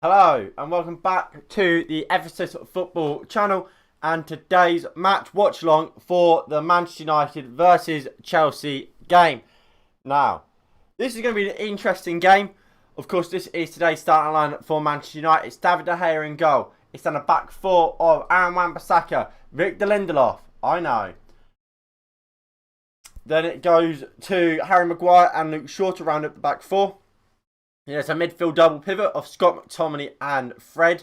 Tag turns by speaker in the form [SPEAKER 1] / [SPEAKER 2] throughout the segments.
[SPEAKER 1] Hello and welcome back to the Ephesus Football channel and today's match watch along for the Manchester United versus Chelsea game. Now, this is going to be an interesting game. Of course, this is today's starting line for Manchester United. It's David De Gea in goal. It's on a back four of Aaron Wan-Bissaka, Victor Lindelof, I know. Then it goes to Harry Maguire and Luke Shaw to round up the back four. There's a midfield double pivot of Scott McTominay and Fred.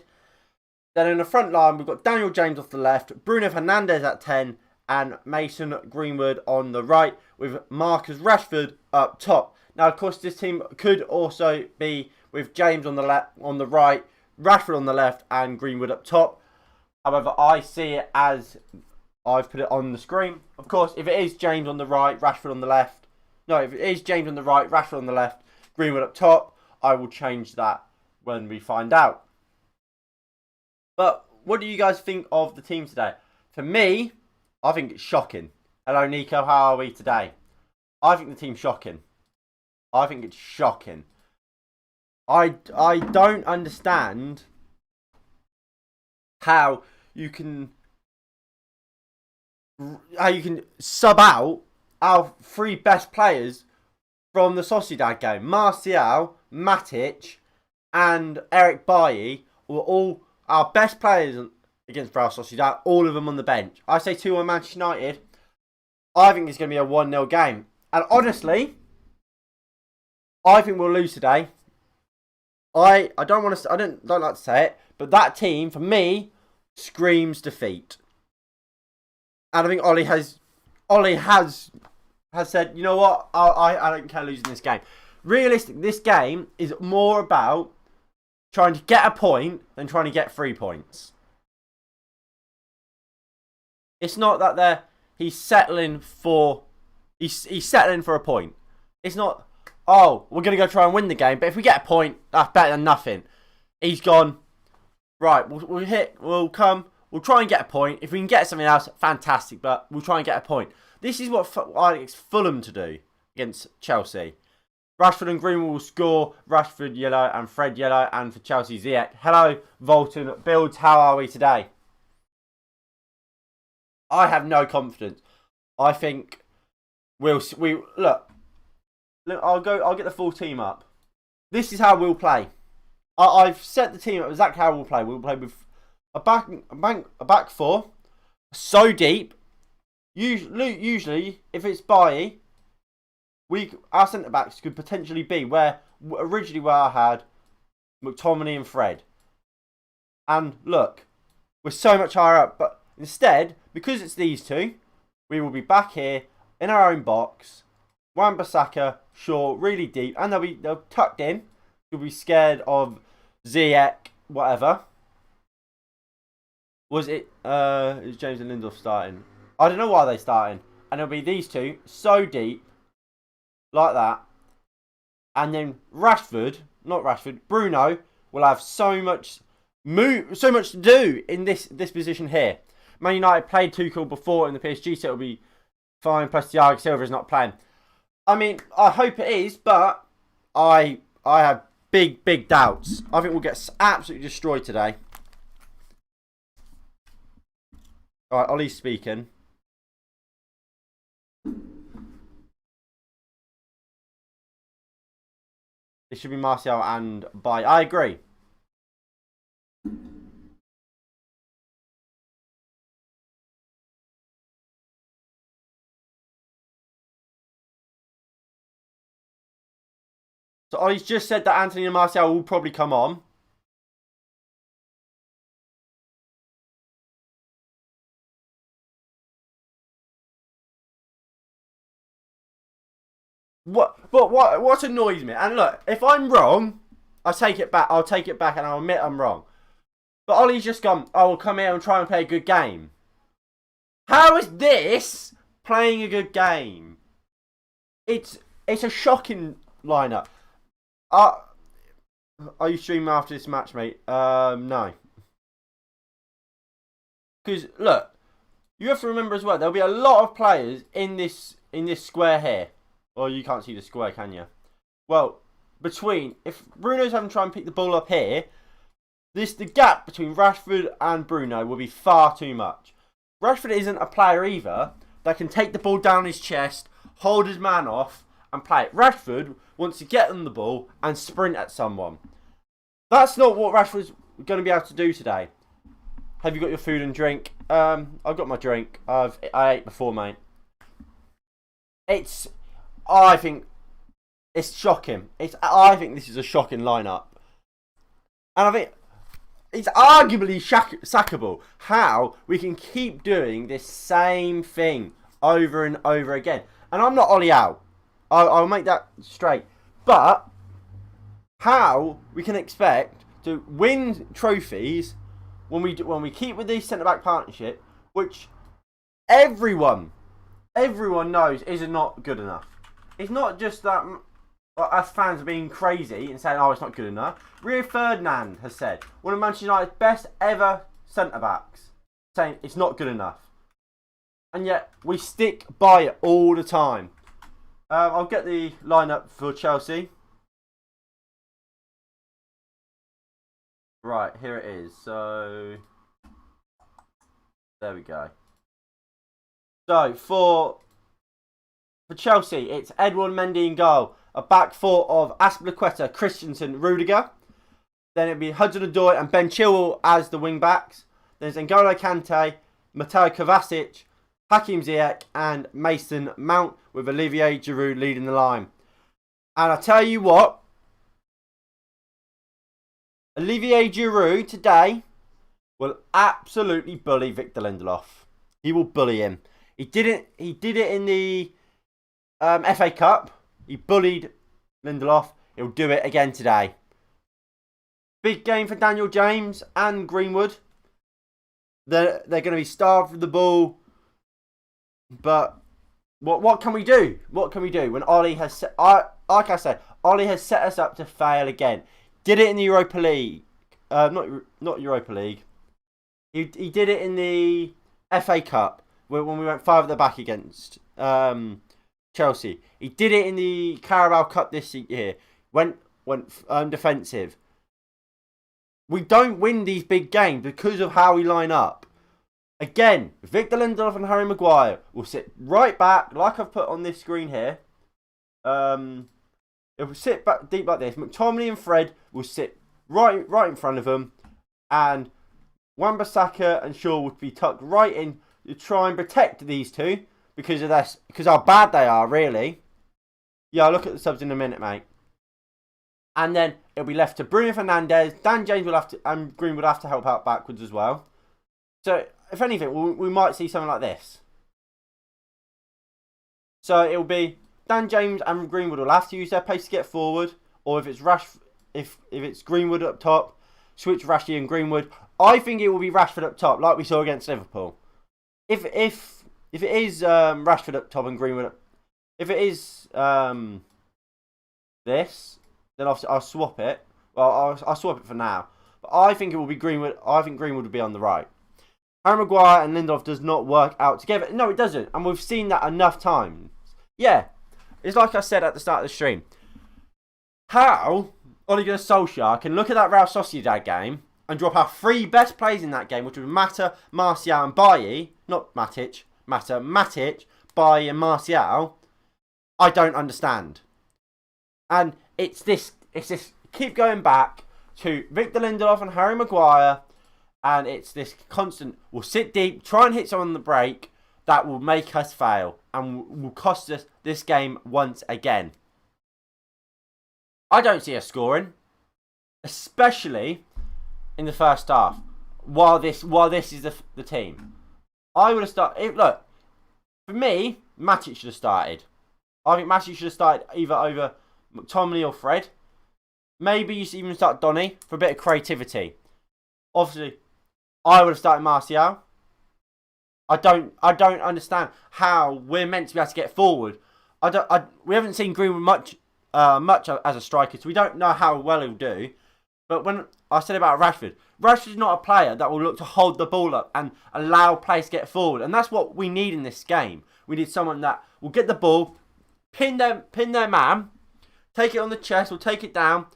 [SPEAKER 1] Then in the front line, we've got Daniel James off the left, Bruno Fernandes at 10, and Mason Greenwood on the right, with Marcus Rashford up top. Now, of course, this team could also be with James on the left, on the right, Rashford on the left, and Greenwood up top. However, I see it as I've put it on the screen. Of course, if it is James on the right, Rashford on the left. No, if it is James on the right, Rashford on the left, Greenwood up top, I will change that when we find out. But what do you guys think of the team today? For me, I think it's shocking. Hello, Nico. How are we today? I think the team's shocking. I think it's shocking. I don't understand how you can sub out our three best players from the Sociedad game. Martial, Matic, and Eric Bailly were all our best players against Real Sociedad, all of them on the bench. I say 2-1 Manchester United. I think it's going to be a 1-0 game. And honestly, I think we'll lose today. I don't like to say it, but that team, for me, screams defeat. And I think Ollie has said, you know what, I don't care losing this game. Realistically, this game is more about trying to get a point than trying to get 3 points. It's not that he's settling for a point. It's not, oh, we're going to go try and win the game, but if we get a point, that's better than nothing. He's gone, right, we'll try and get a point. If we can get something else, fantastic, but we'll try and get a point. This is what I expect Fulham to do against Chelsea. Rashford and Greenwood will score. Rashford yellow and Fred yellow. And for Chelsea, Ziyech. Hello, Volton Builds. How are we today? I have no confidence. I think we'll look. I'll get the full team up. This is how we'll play. I've set the team up exactly how we'll play. We'll play with a back four, so deep. Usually, if it's Bailly, our centre backs could potentially be where I had McTominay and Fred. And look, we're so much higher up, but instead, because it's these two, we will be back here in our own box. Wan-Bissaka, Shaw, really deep, and they'll tucked in. You'll be scared of Ziyech, whatever. Is James and Lindelof starting? I don't know why they're starting. And it'll be these two so deep, like that. And then Bruno will have so much to do in this position here. Man United played Tuchel before in the PSG, so it'll be fine. Plus Thiago Silva is not playing. I mean, I hope it is, but I have big doubts. I think we'll get absolutely destroyed today. All right, Ollie's speaking. It should be Martial and Bailly. I agree. So Ollie's just said that Anthony and Martial will probably come on. What annoys me, and look, if I'm wrong, I'll take it back and I'll admit I'm wrong. But Ollie's just gone, oh, we'll come here and try and play a good game. How is this playing a good game? It's a shocking lineup. Are you streaming after this match, mate? No. Because look, you have to remember as well, there'll be a lot of players in this square here. Well, you can't see the square, can you? Well, if Bruno's having to try and pick the ball up here, the gap between Rashford and Bruno will be far too much. Rashford isn't a player either that can take the ball down his chest, hold his man off, and play it. Rashford wants to get on the ball and sprint at someone. That's not what Rashford's going to be able to do today. Have you got your food and drink? I've got my drink. I ate before, mate. I think it's shocking. I think this is a shocking lineup. And I think it's arguably sackable how we can keep doing this same thing over and over again. And I'm not Ollie out. I'll make that straight. But how we can expect to win trophies when we keep with this centre-back partnership, which everyone knows is not good enough. It's not just that us fans are being crazy and saying, oh, it's not good enough. Rio Ferdinand has said, one of Manchester United's best ever centre-backs, saying it's not good enough. And yet, we stick by it all the time. I'll get the lineup for Chelsea. Right, here it is. So, there we go. So, for Chelsea, it's Edouard Mendy in goal. A back four of Azpilicueta, Christensen, Rudiger. Then it'll be Hudson-Odoi and Ben Chilwell as the wing backs. There's N'Golo Kante, Mateo Kovacic, Hakim Ziyech and Mason Mount with Olivier Giroud leading the line. And I tell you what, Olivier Giroud today will absolutely bully Victor Lindelof. He will bully him. He did it in the FA Cup. He bullied Lindelof. He'll do it again today. Big game for Daniel James and Greenwood. They're going to be starved for the ball. But what can we do? What can we do when Ollie has like I said, Ollie has set us up to fail again. Did it in the Europa League. Not Europa League. He did it in the FA Cup when we went 5 at the back against Chelsea. He did it in the Carabao Cup this year. Went defensive. We don't win these big games because of how we line up. Again, Victor Lindelof and Harry Maguire will sit right back, like I've put on this screen here. It will sit back deep like this. McTominay and Fred will sit right in front of them. And Wan-Bissaka and Shaw would be tucked right in to try and protect these two because how bad they are, really. Yeah, I'll look at the subs in a minute, mate. And then it'll be left to Bruno Fernandes. Dan James will have to, and Green would have to help out backwards as well. So, if anything, we might see something like this. So it'll be Dan James and Greenwood will have to use their pace to get forward, or if it's Greenwood up top, switch Rashford and Greenwood. I think it will be Rashford up top, like we saw against Liverpool. If it is Rashford up top and Greenwood up, if it is this, then I'll swap it. Well, I'll swap it for now. But I think it will be Greenwood. I think Greenwood will be on the right. Harry Maguire and Lindelof does not work out together. No, it doesn't. And we've seen that enough times. Yeah. It's like I said at the start of the stream. How Ole Gunnar Solskjaer can look at that Real Sociedad game and drop our 3 best players in that game, which were Mata, Martial and Bailly. Not Matic. Matic, Bailly and Martial. I don't understand. And it's this keep going back to Victor Lindelof and Harry Maguire. And it's this constant, we'll sit deep, try and hit someone on the break, that will make us fail and will cost us this game once again. I don't see us scoring, especially in the first half, while this is the team. I would have started, look, for me, Matic should have started. I think Matic should have started either over McTominay or Fred. Maybe you should even start Donny for a bit of creativity. Obviously, I would have started Martial. I don't understand how we're meant to be able to get forward. We haven't seen Greenwood much as a striker, so we don't know how well he'll do. But when I said about Rashford's not a player that will look to hold the ball up and allow players to get forward, and that's what we need in this game. We need someone that will get the ball, pin their man, take it on the chest, or take it down,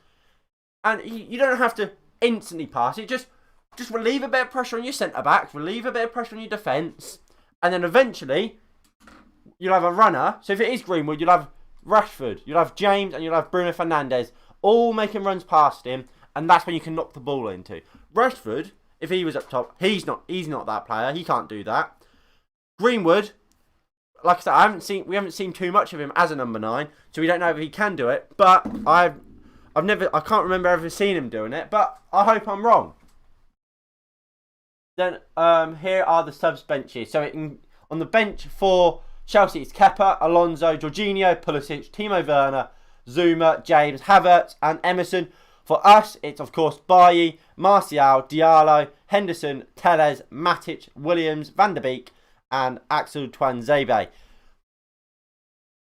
[SPEAKER 1] and you don't have to instantly pass it. Just relieve a bit of pressure on your centre-backs, relieve a bit of pressure on your defence, and then eventually you'll have a runner. So if it is Greenwood, you'll have Rashford, you'll have James, and you'll have Bruno Fernandes all making runs past him, and that's when you can knock the ball into. Rashford, if he was up top, he's not that player. He can't do that. Greenwood, like I said, we haven't seen too much of him as a number 9, so we don't know if he can do it. But I can't remember ever seeing him doing it. But I hope I'm wrong. Then here are the subs benches. So on the bench for Chelsea, it's Kepa, Alonso, Jorginho, Pulisic, Timo Werner, Zuma, James, Havertz, and Emerson. For us, it's of course Bailly, Martial, Diallo, Henderson, Telles, Matic, Williams, Van der Beek, and Axel Tuanzebe.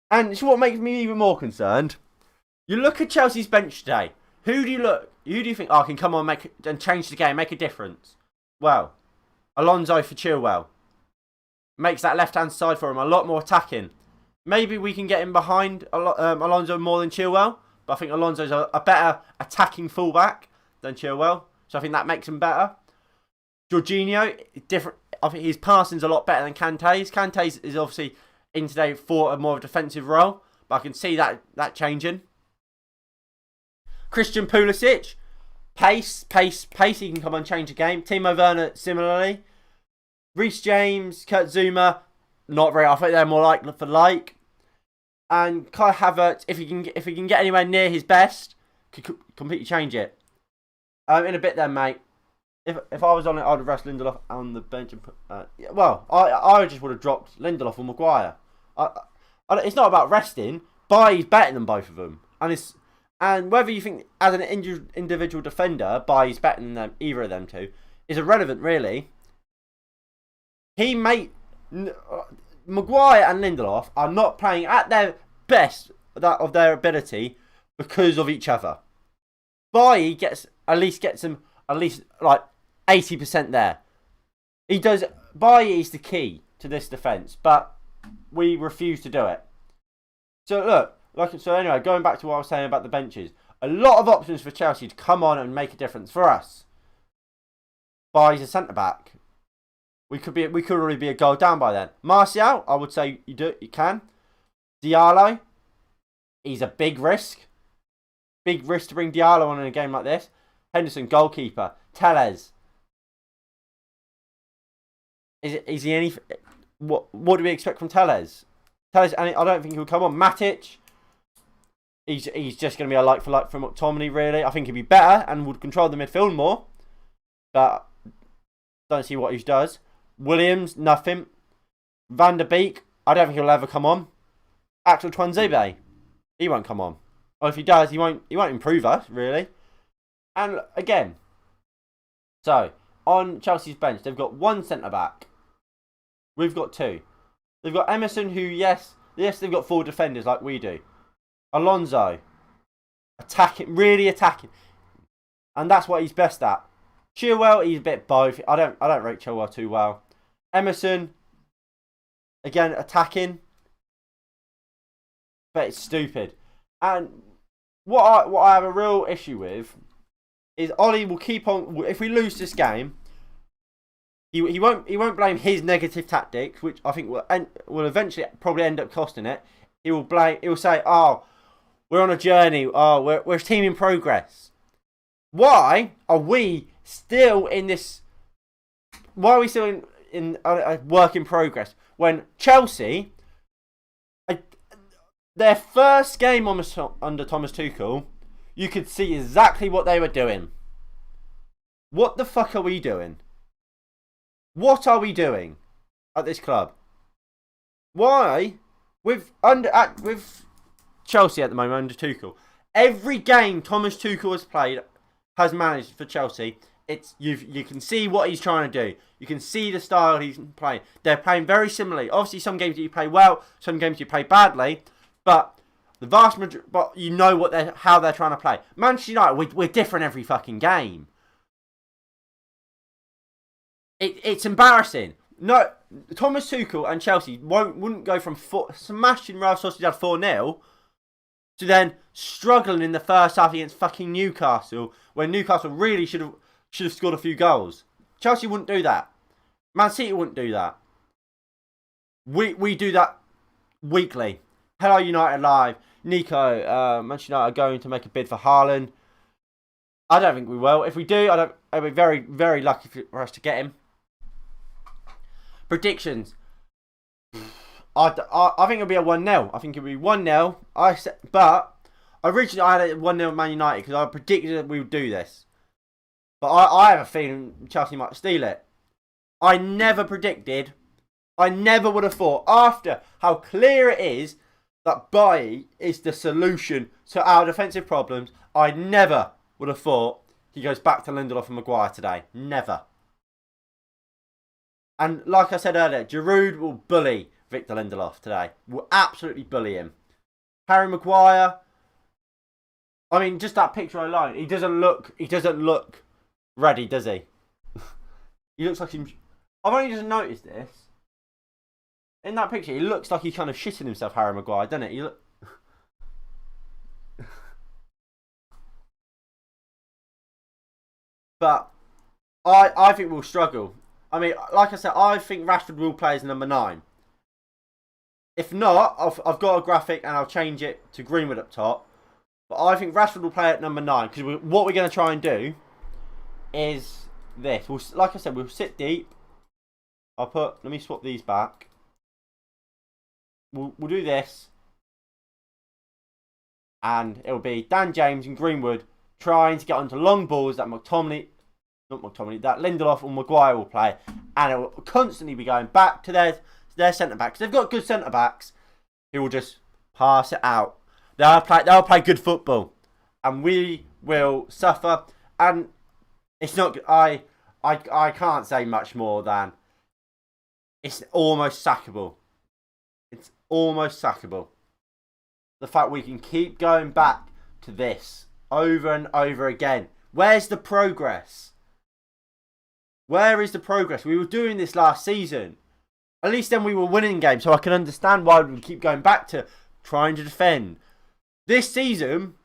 [SPEAKER 1] And it's what makes me even more concerned. You look at Chelsea's bench today. Who do you think can come on and change the game, make a difference? Well, Alonso for Chilwell. Makes that left-hand side for him a lot more attacking. Maybe we can get him behind Alonso more than Chilwell. But I think Alonso's a better attacking fullback than Chilwell. So I think that makes him better. Jorginho, different. I think his passing's a lot better than Kante's. Kante's is obviously in today for a more defensive role. But I can see that changing. Christian Pulisic. Pace. He can come and change the game. Timo Werner, similarly. Reece James, Kurt Zuma, not very. I think they're more like for like. And Kai Havertz, if he can get anywhere near his best, could completely change it. In a bit then, mate. If I was on it, I'd have rushed Lindelof on the bench and put. I just would have dropped Lindelof or Maguire. It's not about resting. Bailly's better than both of them, and whether you think as an individual defender, Bailly's better than either of them two is irrelevant, really. Maguire and Lindelof are not playing at their best of their ability because of each other. Bailly gets him at least like 80% there. He does. Bailly is the key to this defence, but we refuse to do it. So anyway, going back to what I was saying about the benches, a lot of options for Chelsea to come on and make a difference for us. Bailly's a centre back. We could already be a goal down by then. Martial, I would say you can. Diallo, he's a big risk. Big risk to bring Diallo on in a game like this. Henderson, goalkeeper. Telles. Is he any? What do we expect from Telles? Telles, I don't think he'll come on. Matic, he's just going to be a like for like from McTominay, really. I think he'd be better and would control the midfield more. But don't see what he does. Williams, nothing. Van der Beek, I don't think he'll ever come on. Axel Tuanzebe, he won't come on. Or if he does, he won't improve us, really. And again, so on Chelsea's bench, they've got one centre-back. We've got two. They've got Emerson, who, yes, they've got 4 defenders like we do. Alonso, really attacking. And that's what he's best at. Chilwell, he's a bit both. I don't rate Chilwell too well. Emerson, again, attacking. But it's stupid. And what I have a real issue with is Ollie will keep on. If we lose this game, he won't blame his negative tactics, which I think will eventually probably end up costing it. He will say, "Oh, we're on a journey. Oh, we're a team in progress." Why are we still in this? Why are we still in a work in progress when Chelsea, their first game under Thomas Tuchel, you could see exactly what they were doing. What the fuck are we doing? What are we doing at this club? Why with Chelsea at the moment under Tuchel? Every game Thomas Tuchel has managed for Chelsea. You can see what he's trying to do. You can see the style he's playing. They're playing very similarly. Obviously, some games you play well, some games you play badly, but the vast majority, but you know how they're trying to play. Manchester United, we're different every fucking game. It's embarrassing. No, Thomas Tuchel and Chelsea wouldn't go from smashing Real Sociedad 4-0 to then struggling in the first half against fucking Newcastle, when Newcastle really should have scored a few goals. Chelsea wouldn't do that. Man City wouldn't do that. We do that weekly. Hello United Live. Nico, Manchester United are going to make a bid for Haaland. I don't think we will. If we do, I'd be very, very lucky for us to get him. Predictions. I think it'll be a 1-0. I think it'll be 1-0. But originally I had a 1-0 Man United because I predicted that we would do this. But I have a feeling Chelsea might steal it. I never would have thought, after how clear it is that Bailly is the solution to our defensive problems, I never would have thought he goes back to Lindelof and Maguire today. Never. And like I said earlier, Giroud will bully Victor Lindelof today. Will absolutely bully him. Harry Maguire, I mean, just that picture alone, he doesn't look ready, does he? He looks like him. I've only just noticed this. In that picture, he looks like he's kind of shitting himself, Harry Maguire, doesn't it? But I think we'll struggle. I mean, like I said, I think Rashford will play as number 9. If not, I've got a graphic and I'll change it to Greenwood up top. But I think Rashford will play at number 9 because what we're going to try and do is this. Like I said, we'll sit deep. Let me swap these back. We'll do this. And it'll be Dan James and Greenwood trying to get onto long balls that that Lindelof or Maguire will play. And it will constantly be going back to their centre-backs. They've got good centre-backs who will just pass it out. They'll play good football. And we will suffer. And it's not... I can't say much more than... It's almost sackable. It's almost sackable. The fact we can keep going back to this over and over again. Where's the progress? Where is the progress? We were doing this last season. At least then we were winning games, so I can understand why we keep going back to trying to defend. This season,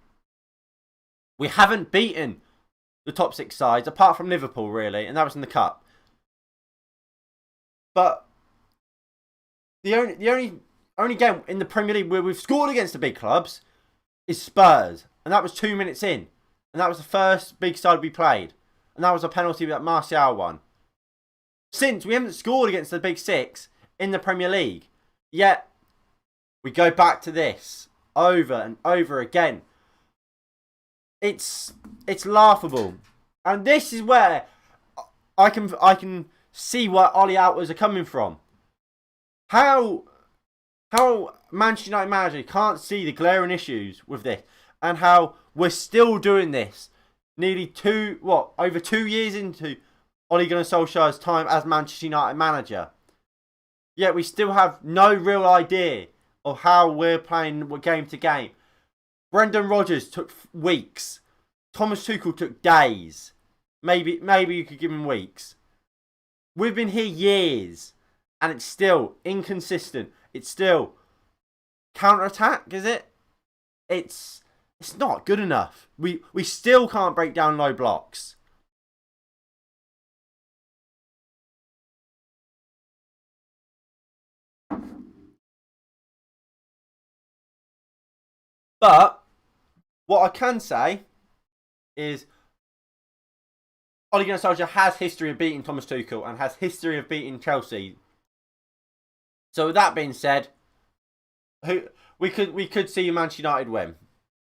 [SPEAKER 1] we haven't beaten the top 6 sides, apart from Liverpool, really, and that was in the Cup. But the only game in the Premier League where we've scored against the big clubs is Spurs, and that was 2 minutes in, and that was the first big side we played, and that was a penalty that Martial won. Since we haven't scored against the big 6 in the Premier League, yet we go back to this over and over again. It's laughable, and this is where I can see where Ollie outwards are coming from. How Manchester United manager can't see the glaring issues with this, and how we're still doing this nearly over 2 years into Ole Gunnar Solskjaer's time as Manchester United manager. Yet we still have no real idea of how we're playing game to game. Brendan Rodgers took weeks. Thomas Tuchel took days. Maybe you could give him weeks. We've been here years, and it's still inconsistent. It's still counter-attack, is it? It's not good enough. We still can't break down low blocks. But what I can say is Ole Gunnar Solskjaer has history of beating Thomas Tuchel and has history of beating Chelsea. So with that being said, we could see Manchester United win,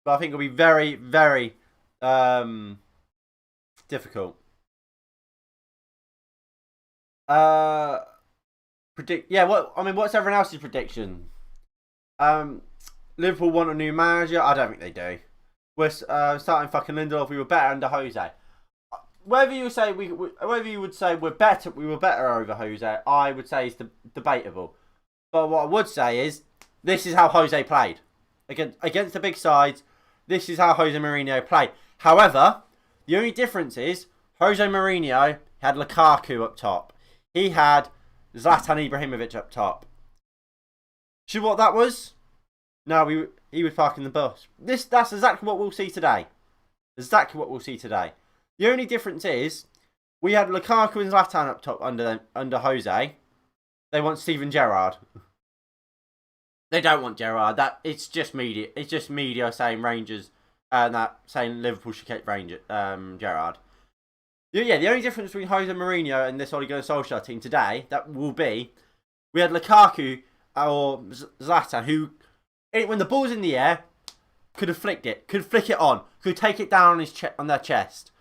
[SPEAKER 1] but I think it'll be very, very difficult. What's everyone else's prediction? Liverpool want a new manager. I don't think they do. We're starting fucking Lindelof. We were better under Jose. Whether you would say we were better over Jose, I would say is debatable. But what I would say is this is how Jose played against the big sides. This is how Jose Mourinho played. However, the only difference is Jose Mourinho had Lukaku up top. He had Zlatan Ibrahimovic up top. See what that was? No, he was parking the bus. That's exactly what we'll see today. Exactly what we'll see today. The only difference is we had Lukaku and Zlatan up top under Jose. They want Steven Gerrard. They don't want Gerrard. It's just media. It's just media saying Rangers saying Liverpool should keep Gerrard. Yeah, the only difference between Jose Mourinho and this Ole Gunnar Solskjaer team today that will be we had Lukaku or Zlatan who, when the ball's in the air, could have flicked it, could flick it on, could take it down on their chest,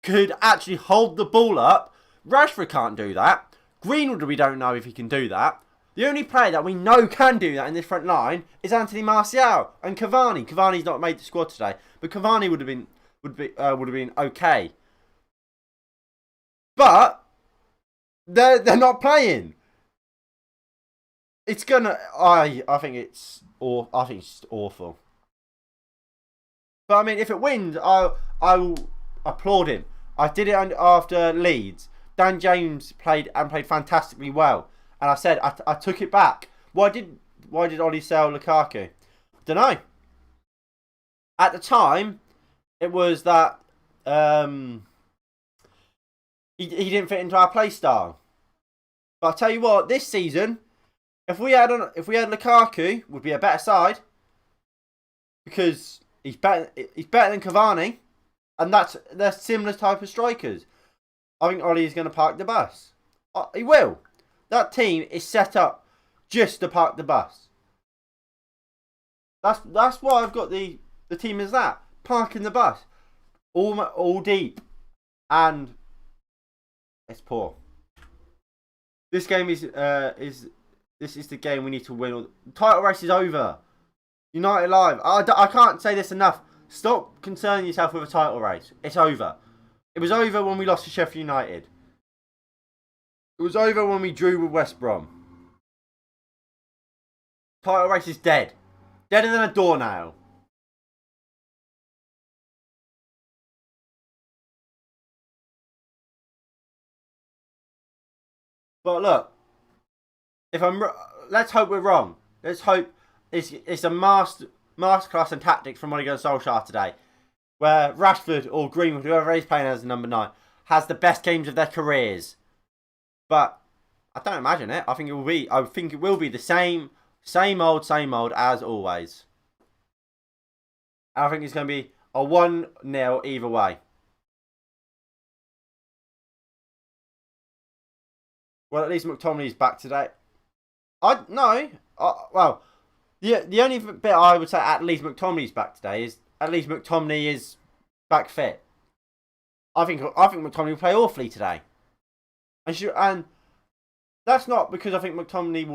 [SPEAKER 1] could actually hold the ball up. Rashford can't do that. Greenwood, we don't know if he can do that. The only player that we know can do that in this front line is Anthony Martial and Cavani. Cavani's not made the squad today, but Cavani would have been okay. But they're not playing. It's gonna. I think it's just awful. But I mean, if it wins, I will applaud him. I did it after Leeds. Dan James played fantastically well, and I said I took it back. Why did Ollie sell Lukaku? Don't know. At the time, it was that he didn't fit into our play style. But I'll tell you what, this season, if we had Lukaku, would be a better side because he's better than Cavani, and they're similar type of strikers. I think Ollie is going to park the bus. He will. That team is set up just to park the bus. That's why I've got the team as that, parking the bus, all deep, and it's poor. This game is the game we need to win. The title race is over. United Live. I can't say this enough. Stop concerning yourself with a title race. It's over. It was over when we lost to Sheffield United. It was over when we drew with West Brom. Title race is dead. Deader than a doornail. But look, let's hope we're wrong. Let's hope it's a masterclass in tactics from Ole Gunnar Solskjaer today, where Rashford or Greenwood, whoever is playing as the number 9, has the best games of their careers. But I don't imagine it. I think it will be the same old as always. And I think it's going to be a 1-0 either way. Well, at least McTominay's back today. The only bit I would say at least McTominay's back today is at least McTominay is back fit. I think McTominay will play awfully today, and that's not because I think McTominay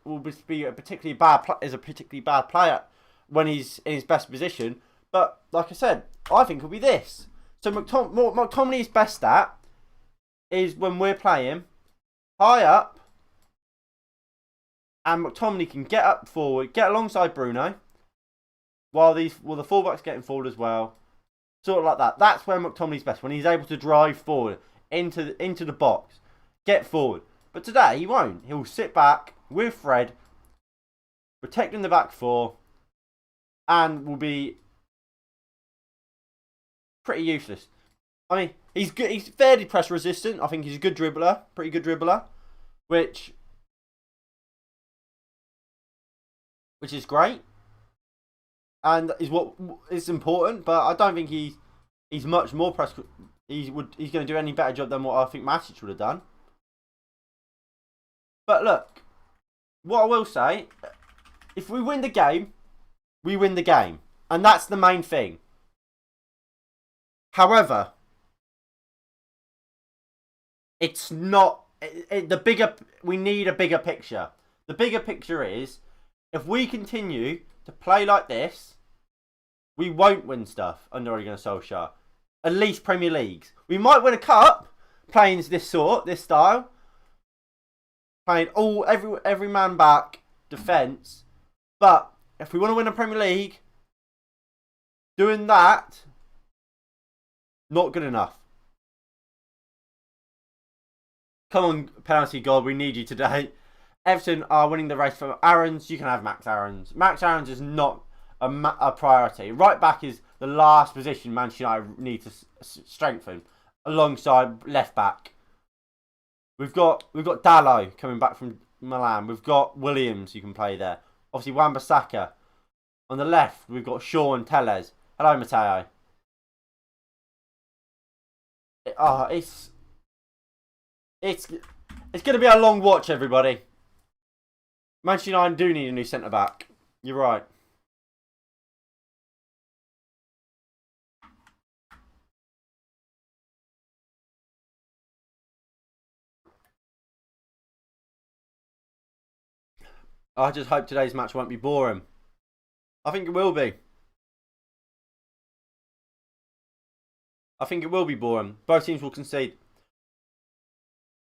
[SPEAKER 1] will be a particularly bad player when he's in his best position. But like I said, I think it'll be this. So McTominay's best stat is when we're playing high up, and McTominay can get up forward, get alongside Bruno, while the fullback's getting forward as well, sort of like that. That's where McTominay's best, when he's able to drive forward into the box, get forward. But today he won't. He'll sit back with Fred, protecting the back four, and will be pretty useless. I mean, he's good. He's fairly press resistant. I think he's a good dribbler, pretty good dribbler, which is great, and is what is important. But I don't think he's much more press. He's going to do any better job than what I think Matic would have done. But look, what I will say, if we win the game, we win the game, and that's the main thing. However, it's not the bigger. We need a bigger picture. The bigger picture is, if we continue to play like this, we won't win stuff under Ole Gunnar Solskjaer. At least Premier Leagues. We might win a cup playing this style, playing every man back defence. But if we want to win a Premier League, doing that, not good enough. Come on, penalty god, we need you today. Everton are winning the race for Aarons. You can have Max Aarons. Max Aarons is not a priority. Right back is the last position Manchester United need to strengthen, alongside left back. We've got Dalot coming back from Milan. We've got Williams who can play there. Obviously Wan-Bissaka. On the left, we've got Shaw and Tellez. Hello, Matteo. It's going to be a long watch, everybody. Manchester United do need a new centre back. You're right. I just hope today's match won't be boring. I think it will be. I think it will be boring. Both teams will concede.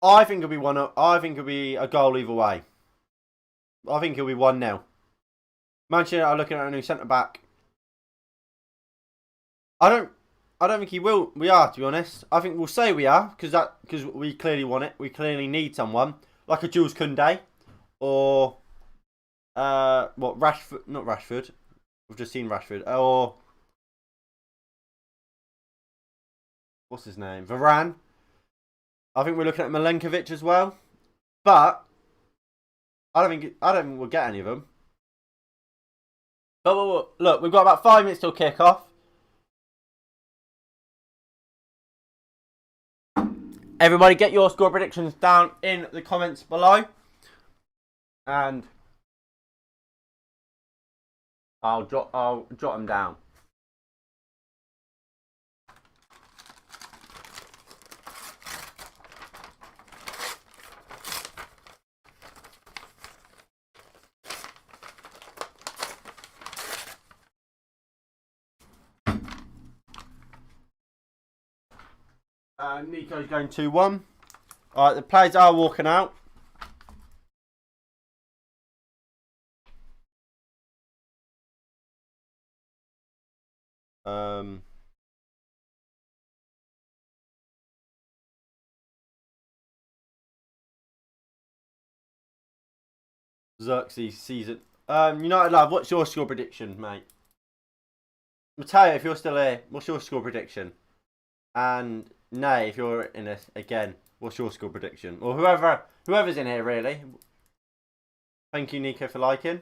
[SPEAKER 1] I think it'll be one. I think it'll be a goal either way. I think it'll be 1-0. Manchester United are looking at a new centre back. I don't think he will. We are, to be honest. I think we'll say we are because we clearly want it. We clearly need someone like a Jules Koundé or Rashford? Not Rashford. We've just seen Rashford. Or what's his name? Varane. I think we're looking at Milenkovic as well, but I don't think we'll get any of them. But look, we've got about 5 minutes till kick-off. Everybody, get your score predictions down in the comments below, and I'll jot them down. Nico's going 2-1. Alright, the players are walking out. Xerxes sees it. United Love, what's your score prediction, mate? Matteo, if you're still here, what's your score prediction? And Nay, if you're in it again, what's your score prediction? Or whoever's in here, really. Thank you, Nico, for liking.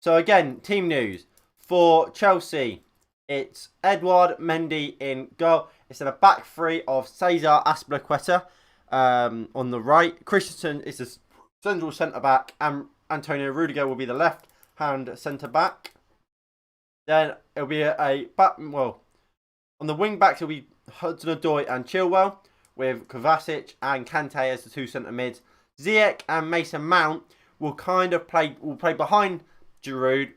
[SPEAKER 1] So again, team news. For Chelsea, it's Edouard Mendy in goal. It's in a back three of Cesar Azpilicueta on the right. Christensen is the central centre-back, and Antonio Rudiger will be the left-hand centre-back. Then it'll be on the wing-backs, it'll be Hudson-Odoi and Chilwell, with Kovacic and Kante as the two centre-mids. Ziyech and Mason Mount will play behind Giroud,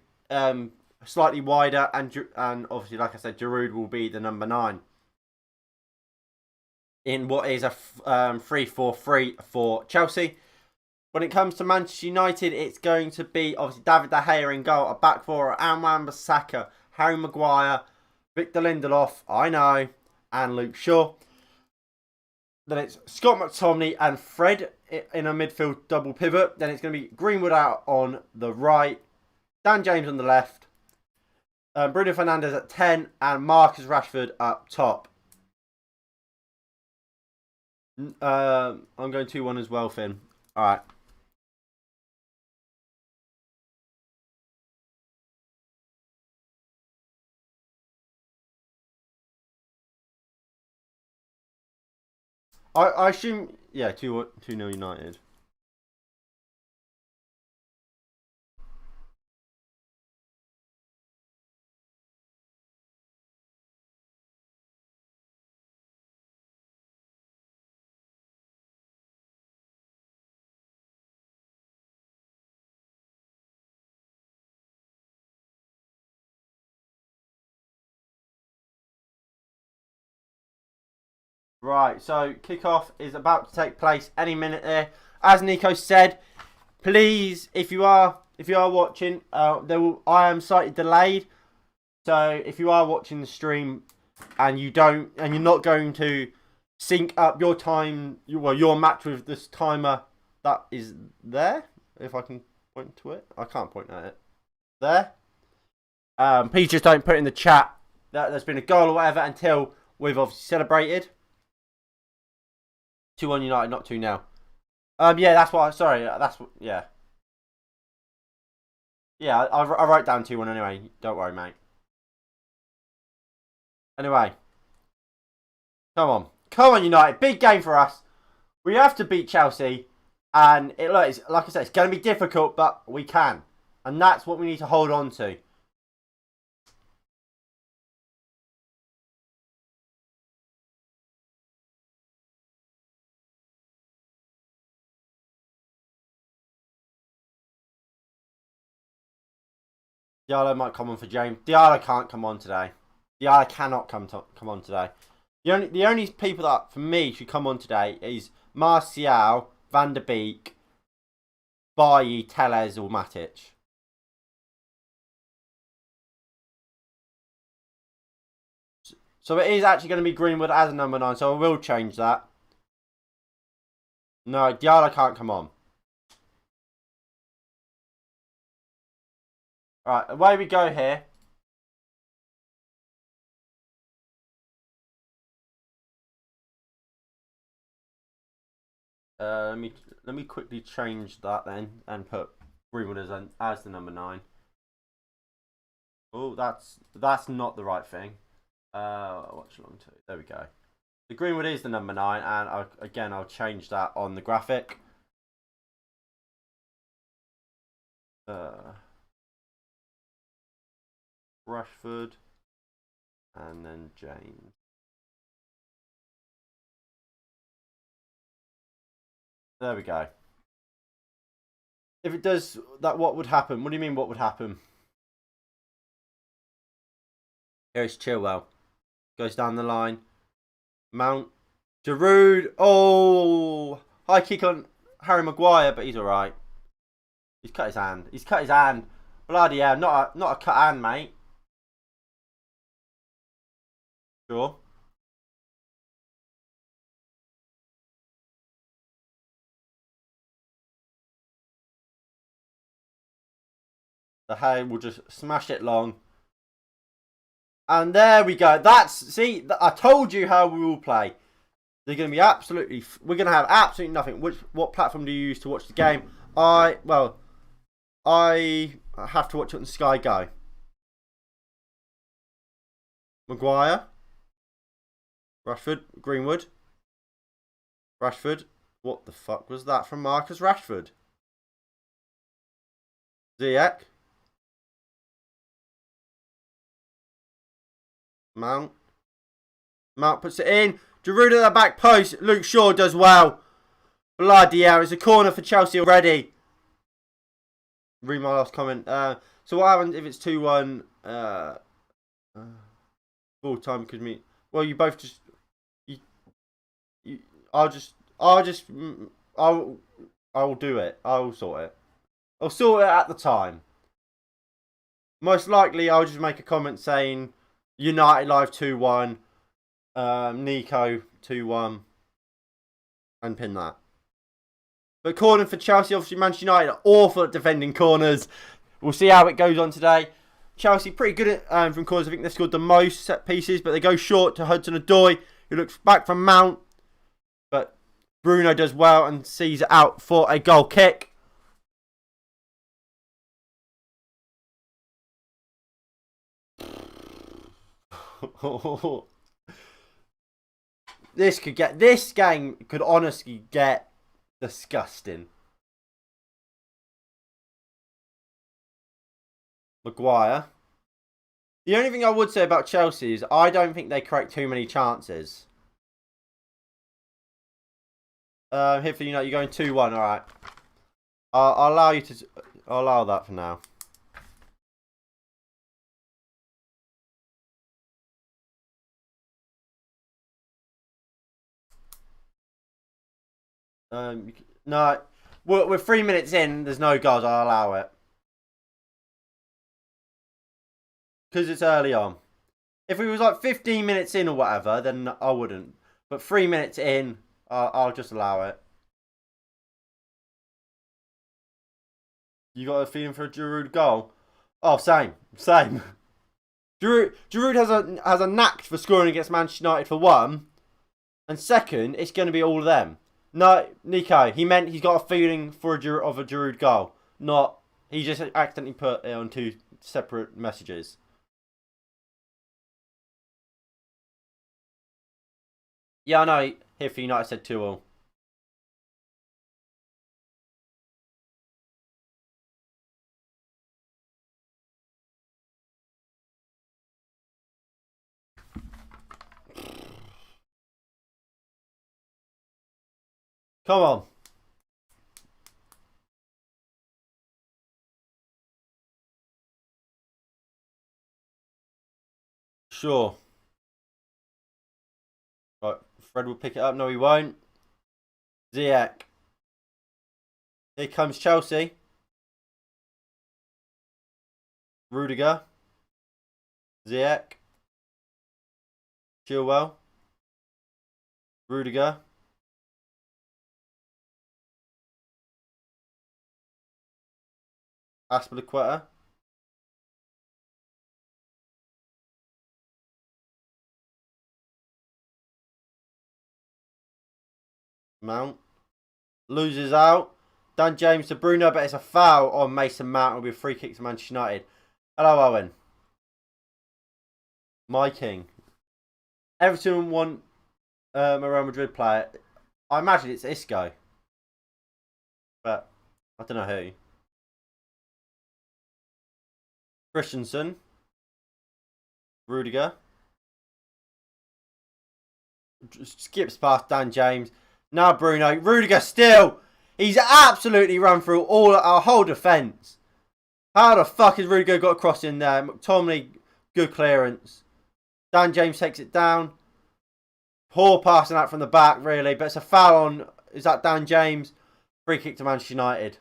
[SPEAKER 1] slightly wider, and obviously, like I said, Giroud will be the number 9. In what is a 3-4-3 for Chelsea. When it comes to Manchester United, it's going to be obviously David De Gea in goal, a back four, Wan-Bissaka, Harry Maguire, Victor Lindelof, I know, and Luke Shaw. Then it's Scott McTominay and Fred in a midfield double pivot. Then it's going to be Greenwood out on the right, Dan James on the left, Bruno Fernandes at 10, and Marcus Rashford up top. I'm going 2-1 as well, Finn. All right. I assume, yeah, 2-0 United. Right, so kickoff is about to take place any minute there. As Nico said, please, if you are watching, I am slightly delayed. So if you are watching the stream and you're not going to sync up your time, your match with this timer that is there. If I can point to it. I can't point at it. There. Please just don't put in the chat that there's been a goal or whatever until we've obviously celebrated. 2-1 United, not 2-0. Yeah, that's what. Sorry, that's what. Yeah. Yeah, I wrote down 2-1 anyway. Don't worry, mate. Anyway. Come on, United. Big game for us. We have to beat Chelsea. And like I said, it's going to be difficult, but we can. And that's what we need to hold on to. Diallo might come on for James. Diallo can't come on today. Diallo cannot come on today. The only people that, for me, should come on today is Martial, Van der Beek, Bailly, Tellez or Matic. So it is actually going to be Greenwood as a number 9, so I will change that. No, Diallo can't come on. Alright, away we go here. Let me quickly change that then and put Greenwood as the number 9. Oh, that's not the right thing. What's wrong too? There we go. The Greenwood is the number 9, and I'll change that on the graphic. Rashford, and then James. There we go. If it does that, what would happen? What do you mean, what would happen? Here's Chilwell. Goes down the line. Mount. Giroud. Oh! High kick on Harry Maguire, but he's alright. He's cut his hand. He's cut his hand. Bloody hell. Not a cut hand, mate. Sure. The hay will just smash it long. And there we go. See, I told you how we will play. They're going to be absolutely, we're going to have absolutely nothing. What platform do you use to watch the game? I have to watch it on Sky Go. Maguire. Rashford. Greenwood. Rashford. What the fuck was that from Marcus Rashford? Ziyech. Mount puts it in. Giroud at the back post. Luke Shaw does well. Bloody hell. It's a corner for Chelsea already. Read my last comment. So what happens if it's 2-1? Full time because me. Well, you both just. I'll do it. I'll sort it. I'll sort it at the time. Most likely, I'll just make a comment saying United Live 2-1, Nico 2-1, and pin that. But corner for Chelsea, obviously Manchester United are awful at defending corners. We'll see how it goes on today. Chelsea pretty good at from corners. I think they scored the most set pieces, but they go short to Hudson-Odoi, who looks back from Mount. But Bruno does well and sees it out for a goal kick. This game could honestly get disgusting. Maguire. The only thing I would say about Chelsea is I don't think they create too many chances. Here for United, you're going 2-1. All right. I'll allow you to. I'll allow that for now. No, we're 3 minutes in. There's no goals. I'll allow it because it's early on. If it was like 15 minutes in or whatever, then I wouldn't. But 3 minutes in, I'll just allow it. You got a feeling for a Giroud goal? Oh, same. Giroud has a knack for scoring against Manchester United for one, and second, it's going to be all of them. No, Nico, he meant he's got a feeling for a Giroud goal. Not, he just accidentally put it on two separate messages. Yeah, I know. Here for United said 2-2. Come on. Sure. Right, Fred will pick it up. No, he won't. Ziyech. Here comes Chelsea. Rudiger. Ziyech. Chilwell. Rudiger. Aspilicueta. Mount. Loses out. Dan James to Bruno, but it's a foul on Mason Mount. It'll be a free kick to Manchester United. Hello, Owen. My king. Everton want a Real Madrid player. I imagine it's Isco. But I don't know who. Christensen. Rudiger. Skips past Dan James. Now Bruno. Rudiger still. He's absolutely run through our whole defence. How the fuck has Rudiger got across in there? McTominay, good clearance. Dan James takes it down. Poor passing out from the back, really. But it's a foul on... Is that Dan James? Free kick to Manchester United.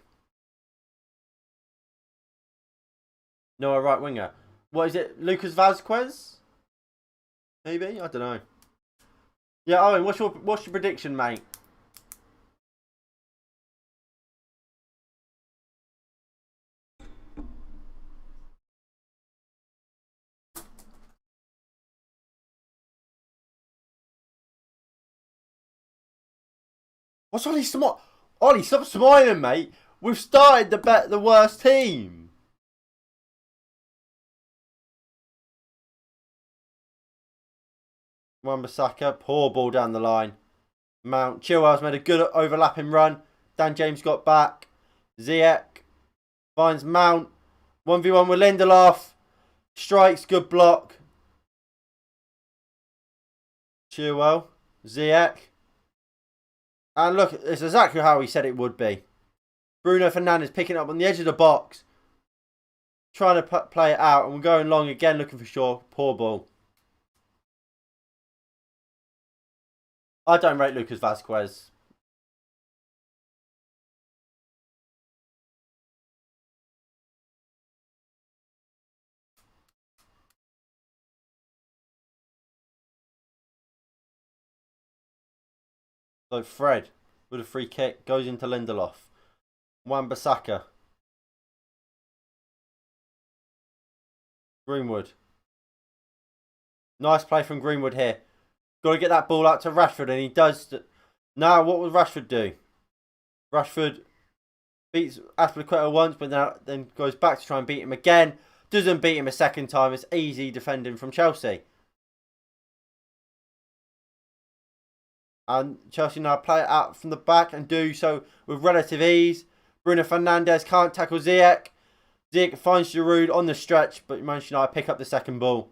[SPEAKER 1] No, a right winger. What is it? Lucas Vazquez? Maybe? I don't know. Yeah, Owen, what's your prediction, mate? What's Ollie smiling? Ollie, stop smiling, mate. We've started the worst team. Wan-Bissaka, poor ball down the line. Mount. Chilwell's made a good overlapping run. Dan James got back. Ziyech finds Mount. 1v1 with Lindelof. Strikes, good block. Chilwell. Ziyech. And look, it's exactly how he said it would be. Bruno Fernandes picking up on the edge of the box. Trying to play it out. And we're going long again looking for Shaw. Poor ball. I don't rate Lucas Vazquez. So Fred, with a free kick, goes into Lindelof. Wan-Bissaka. Greenwood. Nice play from Greenwood here. Got to get that ball out to Rashford, and he does. Now, what would Rashford do? Rashford beats Aspilicueta once, but then goes back to try and beat him again. Doesn't beat him a second time. It's easy defending from Chelsea. And Chelsea now play it out from the back and do so with relative ease. Bruno Fernandes can't tackle Ziyech. Ziyech finds Giroud on the stretch, but Manchester United pick up the second ball.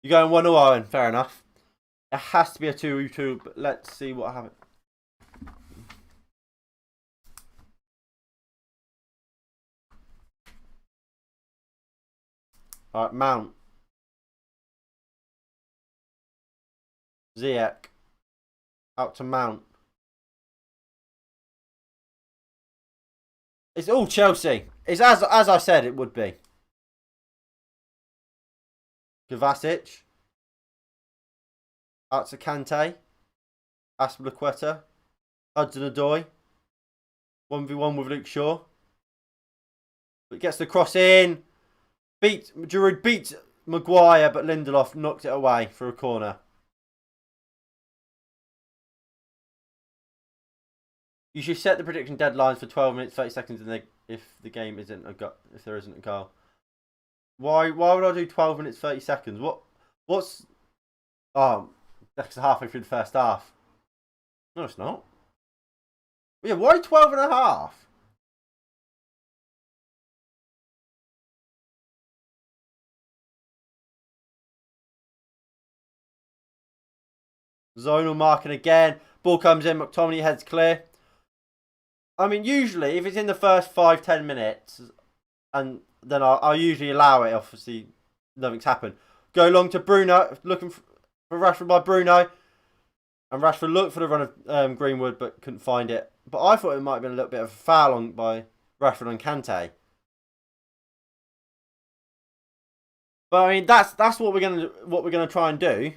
[SPEAKER 1] You're going 1-0, Owen. Fair enough. It has to be a 2-2, but let's see what happens. Alright, Mount. Ziyech. Out to Mount. It's all Chelsea. It's as I said it would be. Kovacic. Out to Kante. Aspilicueta. Hudson-Odoi. 1v1 with Luke Shaw. But gets the cross in. Giroud beats Maguire, but Lindelof knocked it away for a corner. You should set the prediction deadlines for 12 minutes, 30 seconds if the game isn't if there isn't a goal. Why would I do 12 minutes, 30 seconds? What's... Oh, that's halfway through the first half. No, it's not. Yeah, why 12 and a half? Zonal marking again. Ball comes in. McTominay heads clear. I mean, usually, if it's in the first 5-10 minutes, and then I'll usually allow it. Obviously, nothing's happened. Go long to Bruno. Looking for Rashford by Bruno. And Rashford looked for the run of Greenwood, but couldn't find it. But I thought it might have been a little bit of a foul by Rashford on Kante. But I mean, that's what we're gonna try and do.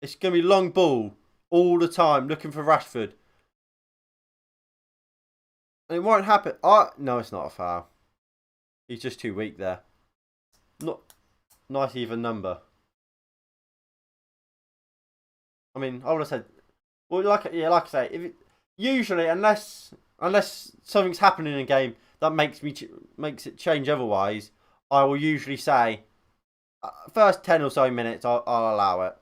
[SPEAKER 1] It's gonna be long ball all the time, looking for Rashford. And it won't happen. No, it's not a foul. He's just too weak there. Not nice even number. I mean, I would have said, well, like I say, usually unless something's happening in a game that makes it change otherwise, I will usually say first 10 or so minutes I'll allow it.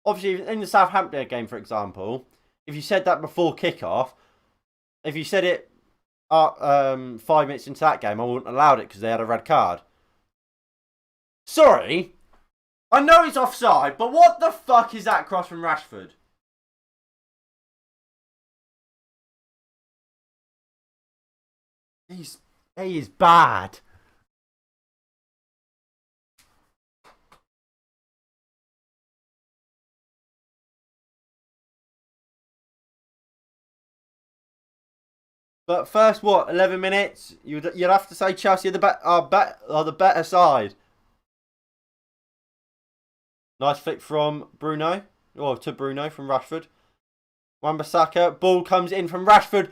[SPEAKER 1] Obviously, in the Southampton game, for example, if you said that before kickoff, if you said it 5 minutes into that game, I wouldn't have allowed it because they had a red card. Sorry, I know he's offside, but what the fuck is that cross from Rashford? He is bad. But first, 11 minutes? You'd have to say Chelsea are the better side. Nice flick from Bruno. Or to Bruno from Rashford. Wan-Bissaka. Ball comes in from Rashford.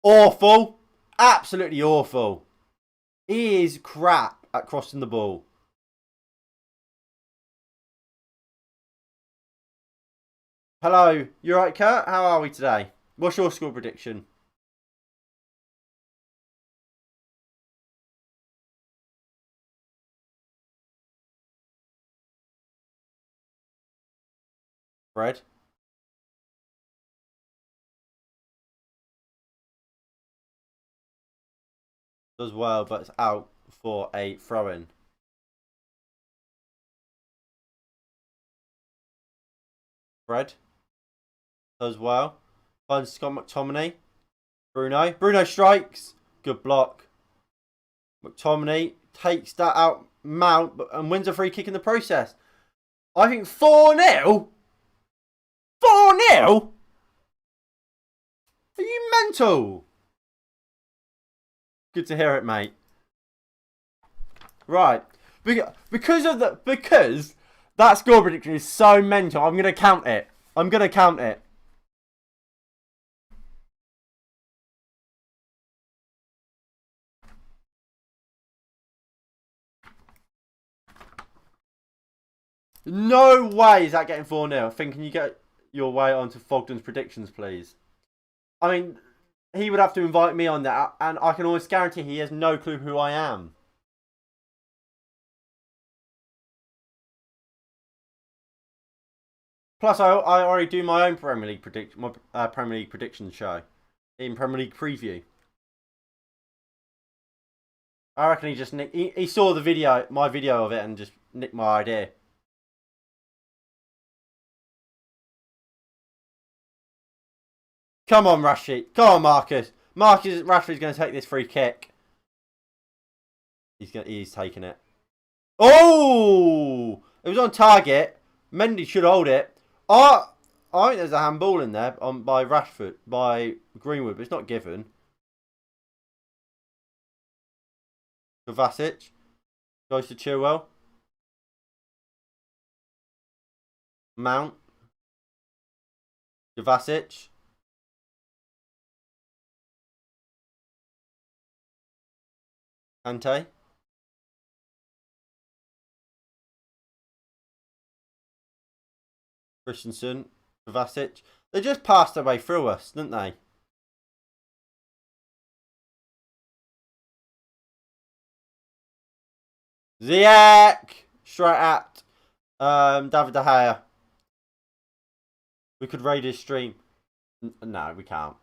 [SPEAKER 1] Awful. Absolutely awful. He is crap at crossing the ball. Hello. You alright, Kurt? How are we today? What's your score prediction? Fred? Does well, but it's out for a throw-in. Fred? Does well. Finds Scott McTominay. Bruno strikes. Good block. McTominay takes that out Mount and wins a free kick in the process. I think 4-0? 4-0? Are you mental? Good to hear it, mate. Right. Because that score prediction is so mental, I'm going to count it. No way is that getting 4-0. Finn, can you get your way onto Fogden's predictions, please? I mean, he would have to invite me on that, and I can almost guarantee he has no clue who I am. Plus, I already do my own Premier League prediction show in Premier League preview. I reckon he just he saw my video of it, and just nicked my idea. Come on, Rashid. Come on, Marcus. Rashford's going to take this free kick. He's taking it. Oh! It was on target. Mendy should hold it. I think there's a handball in there by Rashford, by Greenwood, but it's not given. Kovacic goes to Chilwell. Mount. Kovacic. Ante. Christensen. Kovacic. They just passed their way through us, didn't they? Ziyech! Straight at David De Gea. We could raid his stream. No, we can't.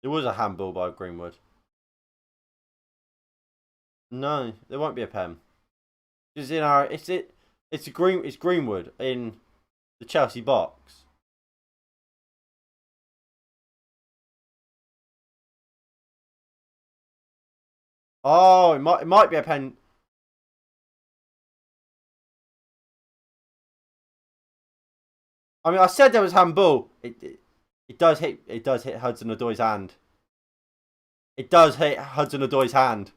[SPEAKER 1] There was a handball by Greenwood. No, there won't be a pen. It's in our. It's Greenwood in the Chelsea box. Oh, it might be a pen. I mean, I said there was handball. It does hit Hudson-Odoi's hand. It does hit Hudson-Odoi's hand.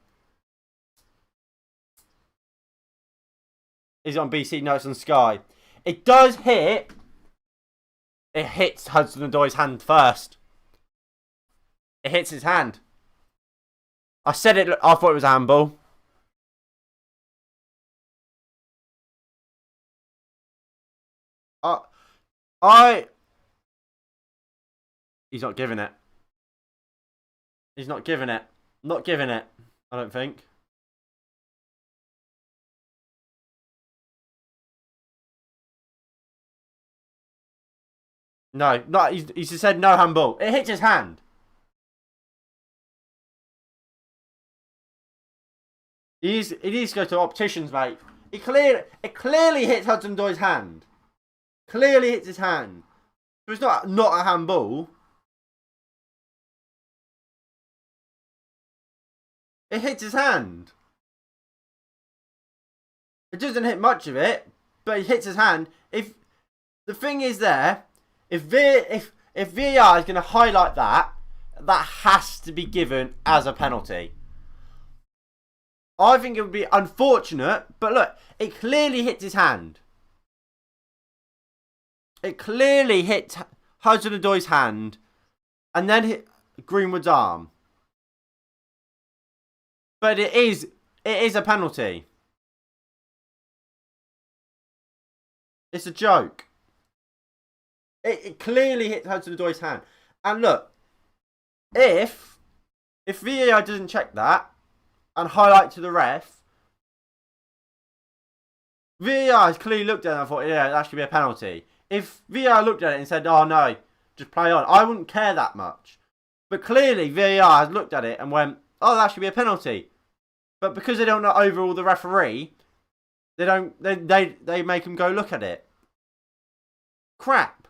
[SPEAKER 1] Is it on BC? No, it's on Sky. It does hit. It hits Hudson-Odoi's hand first. It hits his hand. I said it. I thought it was a handball. He's not giving it. He's not giving it. Not giving it. I don't think. No, he's just said no handball. It hits his hand. It needs to go to opticians, mate. It clearly hits Hudson-Odoi's hand. Clearly hits his hand. So it's not a handball. It hits his hand. It doesn't hit much of it, but it hits his hand. If the thing is there, if VAR is going to highlight that has to be given as a penalty. I think it would be unfortunate, but look, it clearly hits his hand. It clearly hit Hudson-Odoi's hand and then hit Greenwood's arm. But it is a penalty. It's a joke. It clearly hit Hudson-Odoi's hand. And look, if VAR doesn't check that and highlight to the ref, VAR has clearly looked at it and thought, yeah, that should be a penalty. If VAR looked at it and said, oh no, just play on, I wouldn't care that much. But clearly VAR has looked at it and went, oh, that should be a penalty. But because they don't know overall the referee, they make him go look at it. Crap.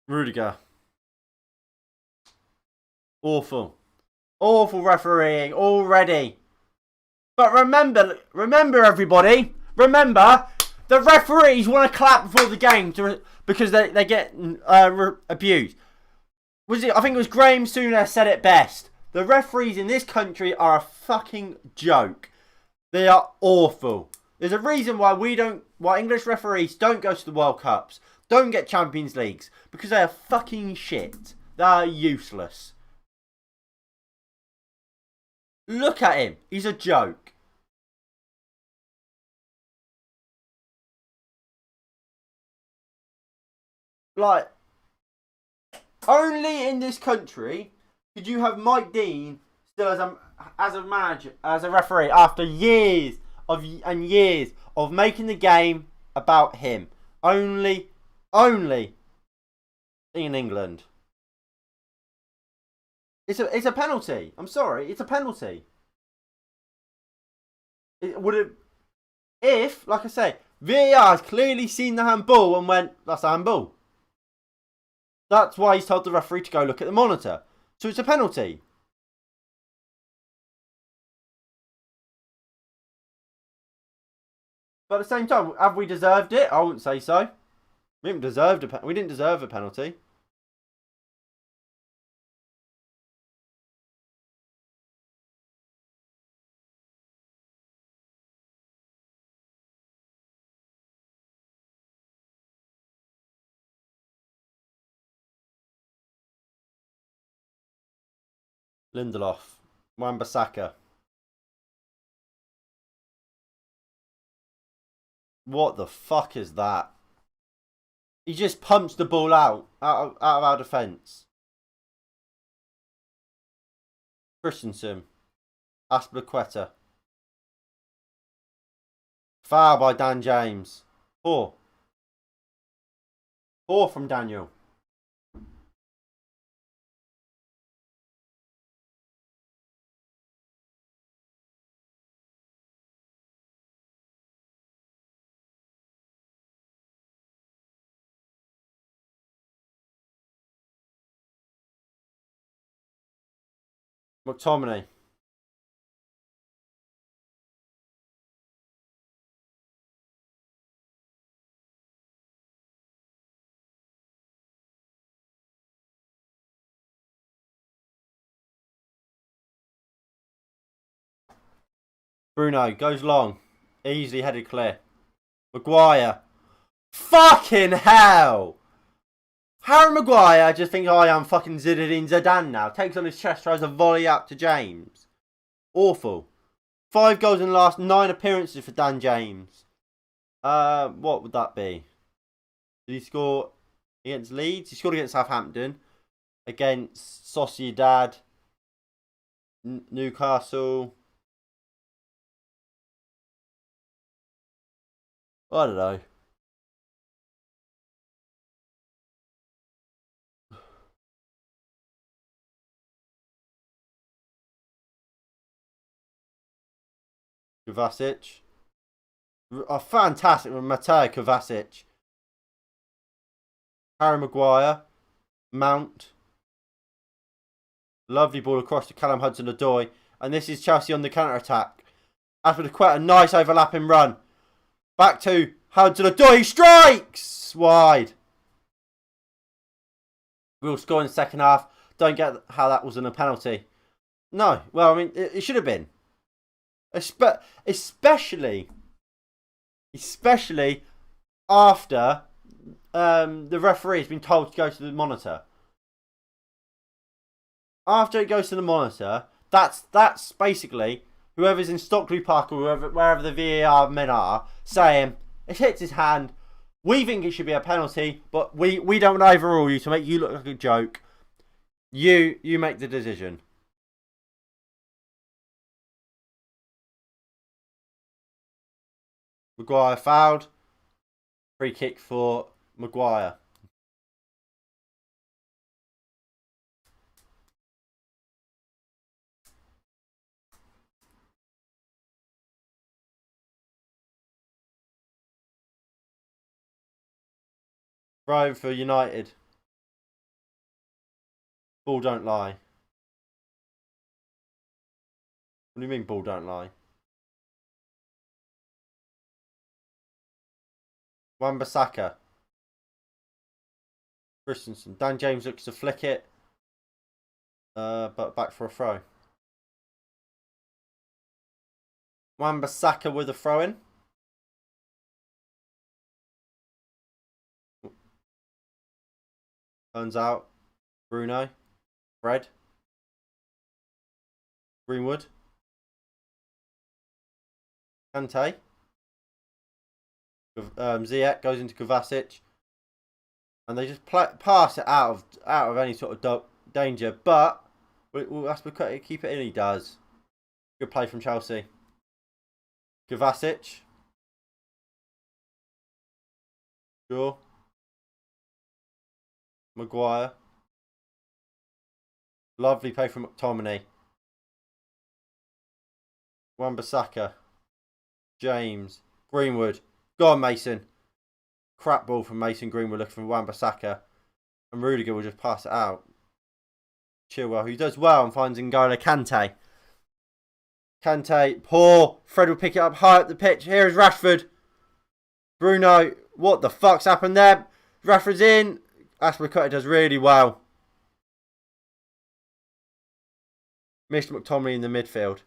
[SPEAKER 1] Rudiger. Awful. Awful refereeing already. But remember everybody, remember, the referees want to clap before the game because they get abused. I think it was Graham Souness said it best. The referees in this country are a fucking joke. They are awful. There's a reason why English referees don't go to the World Cups, don't get Champions Leagues, because they are fucking shit. They are useless. Look at him. He's a joke. Like, only in this country could you have Mike Dean still as a manager, as a referee, after years of making the game about him. Only in England. It's a penalty. I'm sorry, it's a penalty. If, like I say, VAR has clearly seen the handball and went, that's a handball. That's why he's told the referee to go look at the monitor. So it's a penalty. But at the same time, have we deserved it? I wouldn't say so. We didn't deserve a penalty. Lindelof. Wan-Bissaka. What the fuck is that? He just punched the ball out of our defence. Christensen. Aspilicueta. Foul by Dan James. Poor. Poor from Daniel. McTominay. Bruno goes long. Easily headed clear. Maguire. Fucking hell! Harry Maguire just thinks, oh, I am fucking Zinedine Zidane now. Takes on his chest, tries a volley out to James. Awful. 5 goals in the last 9 appearances for Dan James. What would that be? Did he score against Leeds? He scored against Southampton. Against Sociedad. Newcastle. I don't know. Kovacic. Oh, fantastic with Mateo Kovacic. Harry Maguire. Mount. Lovely ball across to Callum Hudson-Odoi. And this is Chelsea on the counter-attack. Aspilicueta, nice overlapping run. Back to Hudson-Odoi. Strikes! Wide. We'll score in the second half. Don't get how that wasn't a penalty. No. Well, I mean, it should have been. Especially after the referee has been told to go to the monitor. After it goes to the monitor, that's basically whoever's in Stockley Park or wherever the VAR men are saying it hits his hand. We think it should be a penalty, but we don't overrule you to make you look like a joke. You make the decision. Maguire fouled. Free kick for Maguire. Throw for United. Ball don't lie. What do you mean ball don't lie? Wan-Bissaka. Christensen. Dan James looks to flick it. But back for a throw. Wan-Bissaka with a throw in. Turns out. Bruno. Fred. Greenwood. Kante. Ziyech goes into Kovacic. And they just pass it out of any sort of danger. But we'll ask to keep it in. He does. Good play from Chelsea. Kovacic. Sure. Maguire. Lovely play from McTominay. Wan-Bissaka. James. Greenwood. Go on, Mason. Crap ball from Mason Greenwood looking for Wan-Bissaka. And Rudiger will just pass it out. Chilwell, who does well and finds N'Golo Kante. Kante, poor. Fred will pick it up high up the pitch. Here is Rashford. Bruno, what the fuck's happened there? Rashford's in. Aspilicueta does really well. Missed McTominay in the midfield.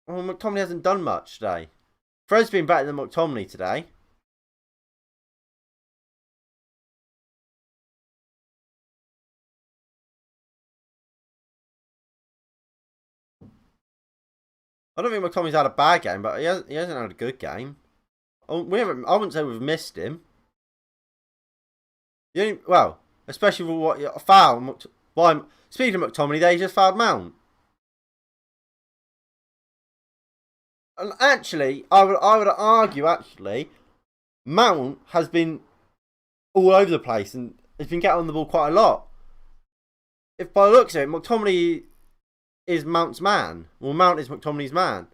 [SPEAKER 1] Oh, McTominay hasn't done much today. Fred's been better than McTominay today. I don't think McTominay's had a bad game, but he hasn't had a good game. I wouldn't say we've missed him. Well, especially for what a foul. Speaking of McTominay, they just fouled Mount. And actually, I would argue Mount has been all over the place and has been getting on the ball quite a lot. If by the looks of it, McTominay is Mount's man, or Mount is McTominay's man.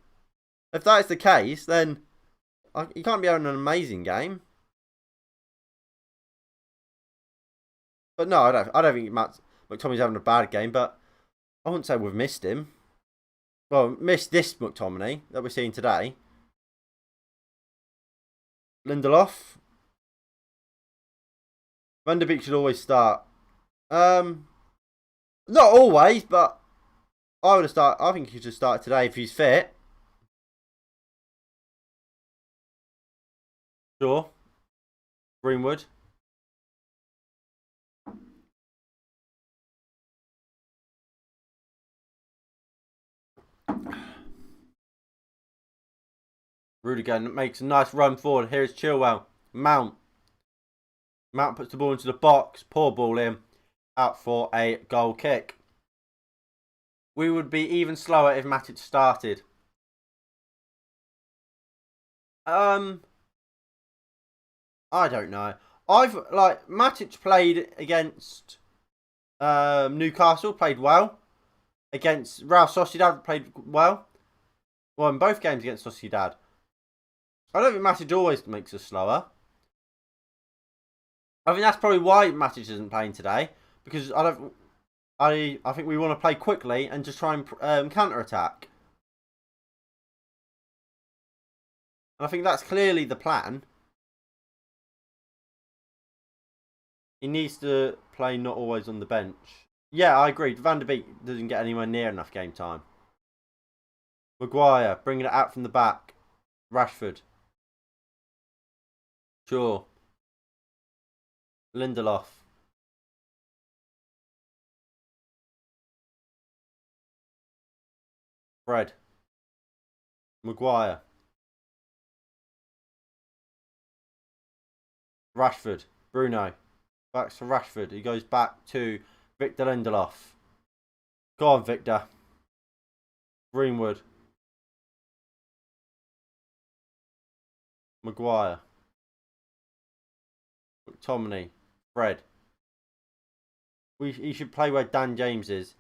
[SPEAKER 1] If that is the case, then he can't be having an amazing game. But no, I don't think McTominay's having a bad game, but I wouldn't say we've missed him. Well, missed this McTominay that we're seeing today. Lindelof. Van de Beek should always start. Not always, but I think he should start today if he's fit. Sure. Greenwood. Rudiger makes a nice run forward. Here's Chilwell. Mount puts the ball into the box. Poor ball in. Out for a goal kick. We would be even slower if Matic started. I don't know. Matic played against Newcastle, played well. Against Real Sociedad, played well. Well, in both games against Sociedad. I don't think Matic always makes us slower. I think that's probably why Matic isn't playing today. Because I think we want to play quickly and just try and counter-attack. And I think that's clearly the plan. He needs to play not always on the bench. Yeah, I agree. Van de Beek doesn't get anywhere near enough game time. Maguire, bringing it out from the back. Rashford. Sure. Lindelof. Fred. Maguire. Rashford. Bruno. Back to Rashford. He goes back to Victor Lindelof. Go on, Victor. Greenwood. Maguire. McTominay. Fred. He should play where Dan James is.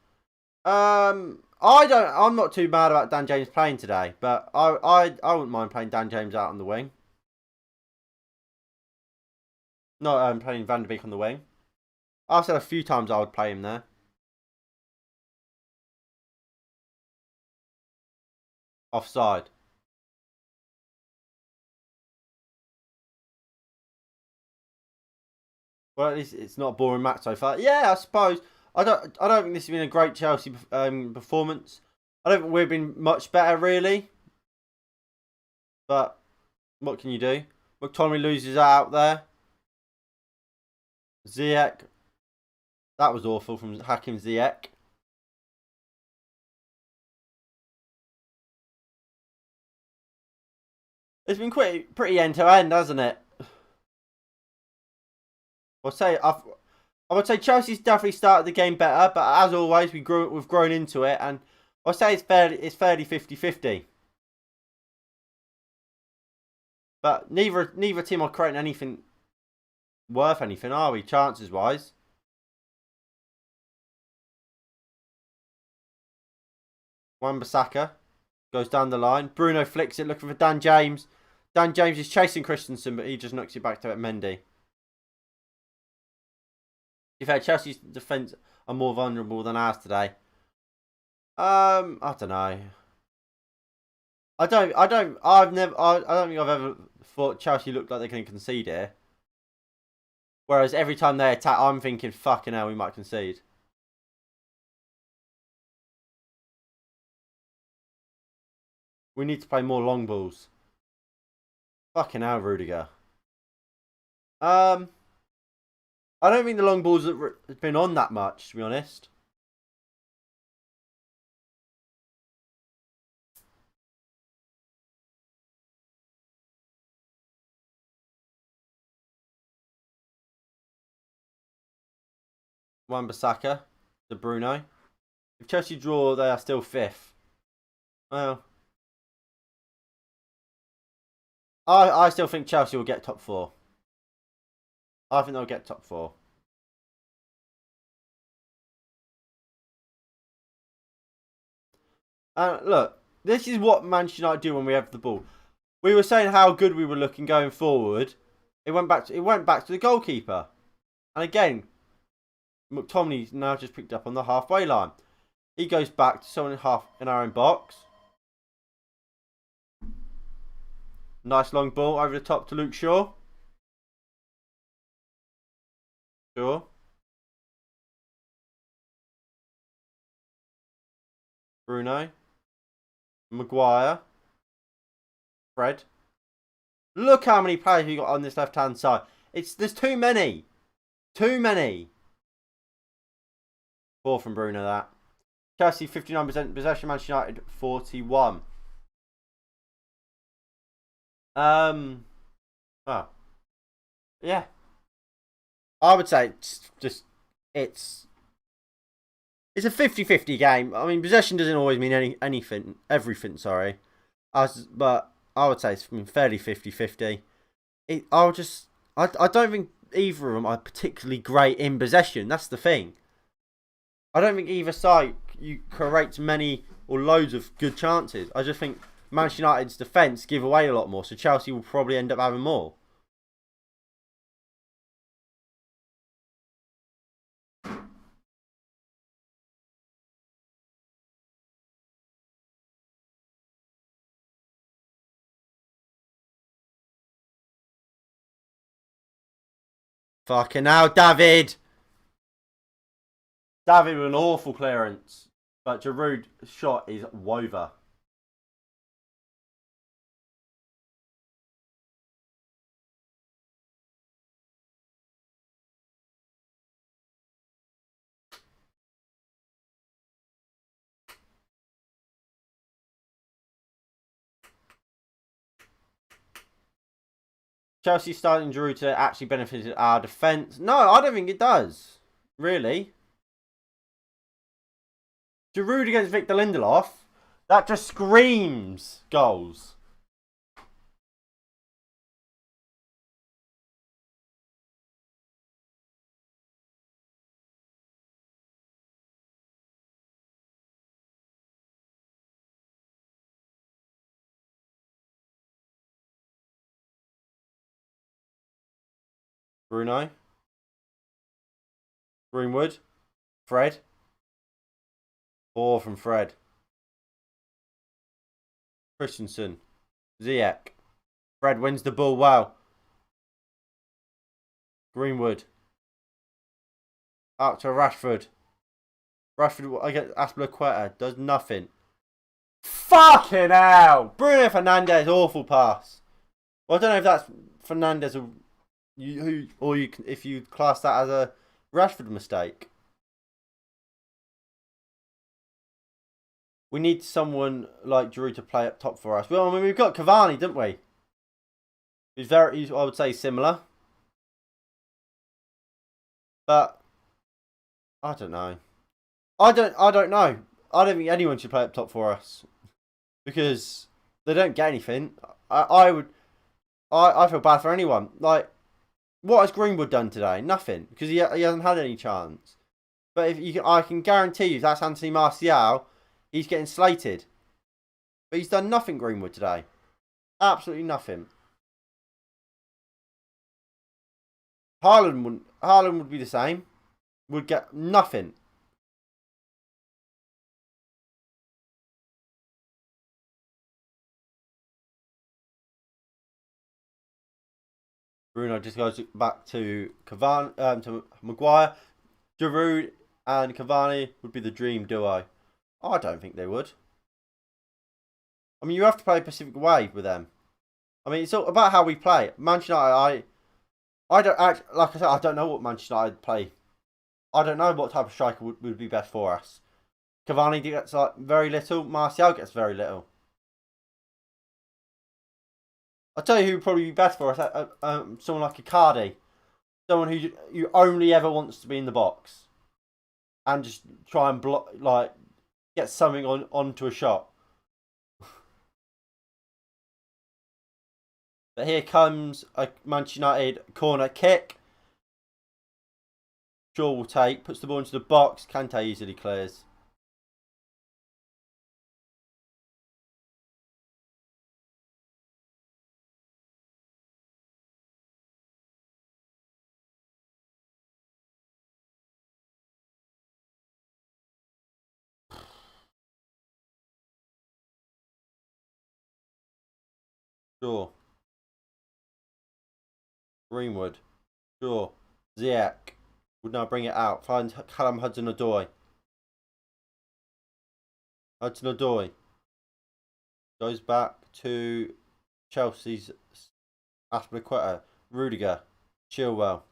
[SPEAKER 1] I'm not too mad about Dan James playing today, but I wouldn't mind playing Dan James out on the wing. No, playing Van de Beek on the wing. I've said a few times I would play him there. Offside. Well, at least it's not a boring match so far. Yeah, I suppose. I don't think this has been a great Chelsea performance. I don't think we've been much better really. But what can you do? McTominay loses out there. Ziyech. That was awful from Hakim Ziyech. It's been pretty end to end, hasn't it? I would say Chelsea's definitely started the game better, but as always, we've grown into it, and I'd say it's fairly 50-50. But neither team are creating anything worth anything, are we? Chances wise. Wan-Bissaka goes down the line. Bruno flicks it, looking for Dan James. Dan James is chasing Christensen, but he just knocks it back to Mendy. In fact, Chelsea's defence are more vulnerable than ours today. I don't know. I don't think I've ever thought Chelsea looked like they can concede here. Whereas every time they attack, I'm thinking, fucking hell, we might concede. We need to play more long balls. Fucking hell, Rudiger. I don't think the long balls have been on that much, to be honest. Wan-Bissaka, De Bruyne. If Chelsea draw, they are still 5th. Well, I still think Chelsea will get top 4. I think they'll get top 4. Look, this is what Manchester United do when we have the ball. We were saying how good we were looking going forward. It went back to the goalkeeper. And again, McTominay's now just picked up on the halfway line. He goes back to someone in our own box. Nice long ball over the top to Luke Shaw. Shaw. Bruno. Maguire. Fred. Look how many players we got on this left-hand side. There's too many. Too many. 4 from Bruno, that. Chelsea 59% possession, Manchester United 41. Oh. Yeah. I would say it's a 50-50 game. I mean, possession doesn't always mean everything, sorry. But I would say it's fairly 50-50. I don't think either of them are particularly great in possession. That's the thing. I don't think either side creates many or loads of good chances. I just think Manchester United's defence give away a lot more, so Chelsea will probably end up having more. Fucking hell, David! David with an awful clearance. But Giroud's shot is wover. Chelsea starting Giroud to actually benefit our defence. No, I don't think it does. Really. Giroud against Victor Lindelof. That just screams goals. Bruno. Greenwood. Fred. 4 from Fred. Christensen. Ziyech. Fred wins the ball well. Greenwood. Out to Rashford. Rashford against Aspilicueta. Does nothing. Fucking hell! Bruno Fernandes, awful pass. Well, I don't know if that's Fernandes or if you class that as a Rashford mistake. We need someone like Giroud to play up top for us. Well, I mean, we've got Cavani, didn't we? He's I would say, similar. But I don't know. I don't know. I don't think anyone should play up top for us because they don't get anything. I feel bad for anyone. Like, what has Greenwood done today? Nothing, because he hasn't had any chance. But I can guarantee you, that's Anthony Martial. He's getting slated. But he's done nothing, Greenwood, today. Absolutely nothing. Haaland would be the same. Would get nothing. Bruno just goes back to Cavani, to Maguire. Giroud and Cavani would be the dream duo. I don't think they would. I mean, you have to play Pacific way with them. I mean, it's all about how we play. Manchester United, I don't like I said, I don't know what Manchester United play. I don't know what type of striker would be best for us. Cavani gets like very little. Martial gets very little. I'll tell you who would probably be best for us. Someone like Icardi. Someone who only ever wants to be in the box. and just try and block, like, get something onto a shot. But here comes a Manchester United corner kick. Shaw will take, puts the ball into the box. Kante easily clears. Shaw. Greenwood. Shaw. Ziyech would now bring it out. Finds Callum Hudson-Odoi. Hudson-Odoi goes back to Chelsea's Aspilicueta. Rudiger. Chilwell.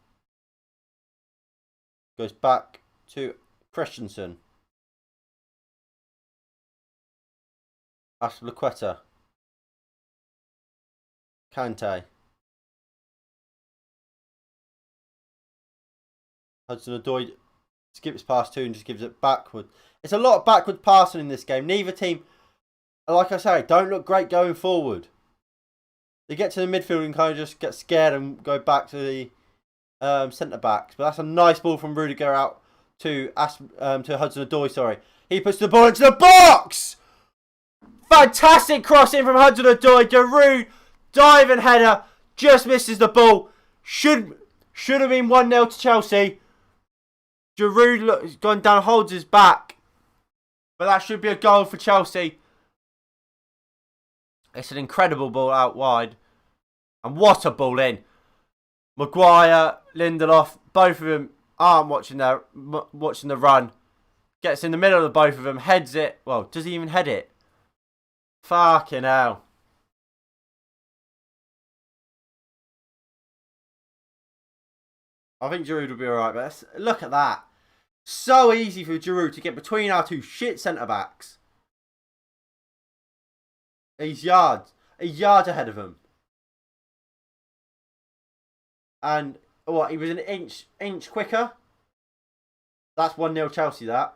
[SPEAKER 1] Goes back to Christensen. Aspilicueta. Kante. Hudson-Odoi skips past two and just gives it backward. It's a lot of backward passing in this game. Neither team, like I say, don't look great going forward. They get to the midfield and kind of just get scared and go back to the centre backs. But that's a nice ball from Rudiger out to Hudson-Odoi. Sorry, he puts the ball into the box. Fantastic crossing from Hudson-Odoi. Giroud diving header, just misses the ball. Should have been 1-0 to Chelsea. Giroud gone down, holds his back. But that should be a goal for Chelsea. It's an incredible ball out wide. And what a ball in. Maguire, Lindelof, both of them aren't watching the run. Gets in the middle of the both of them, heads it. Well, does he even head it? Fucking hell. I think Giroud will be alright, but look at that. So easy for Giroud to get between our two shit centre-backs. He's yards ahead of him. And, what, he was an inch quicker? That's 1-0 Chelsea, that.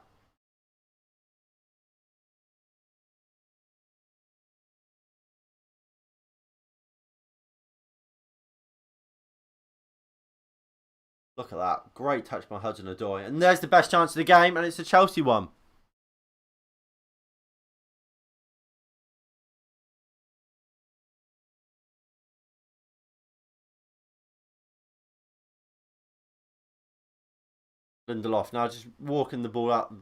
[SPEAKER 1] Look at that. Great touch by Hudson-Odoi. And there's the best chance of the game, and it's a Chelsea one. Lindelof now just walking the ball out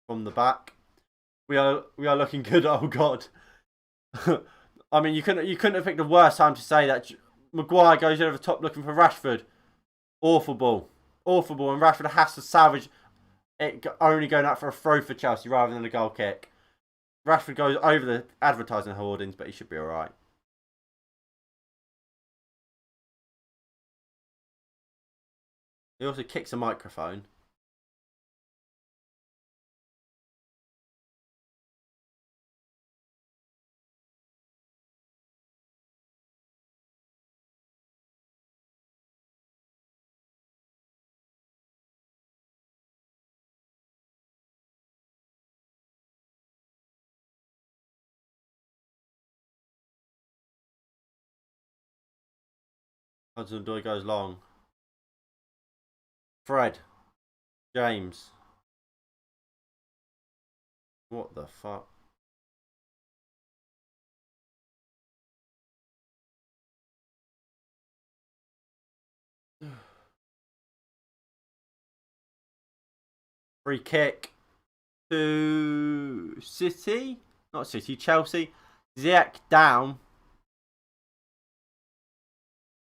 [SPEAKER 1] from the back. We are looking good. Oh God. I mean, you couldn't have picked a worse time to say that. Maguire goes over the top looking for Rashford. Awful ball. Awful ball. And Rashford has to salvage it, only going out for a throw for Chelsea rather than a goal kick. Rashford goes over the advertising hoardings, but he should be alright. He also kicks a microphone. Hudson-Odoi goes long. Fred. James. What the fuck? Free kick to City. Not City, Chelsea. Ziyech down.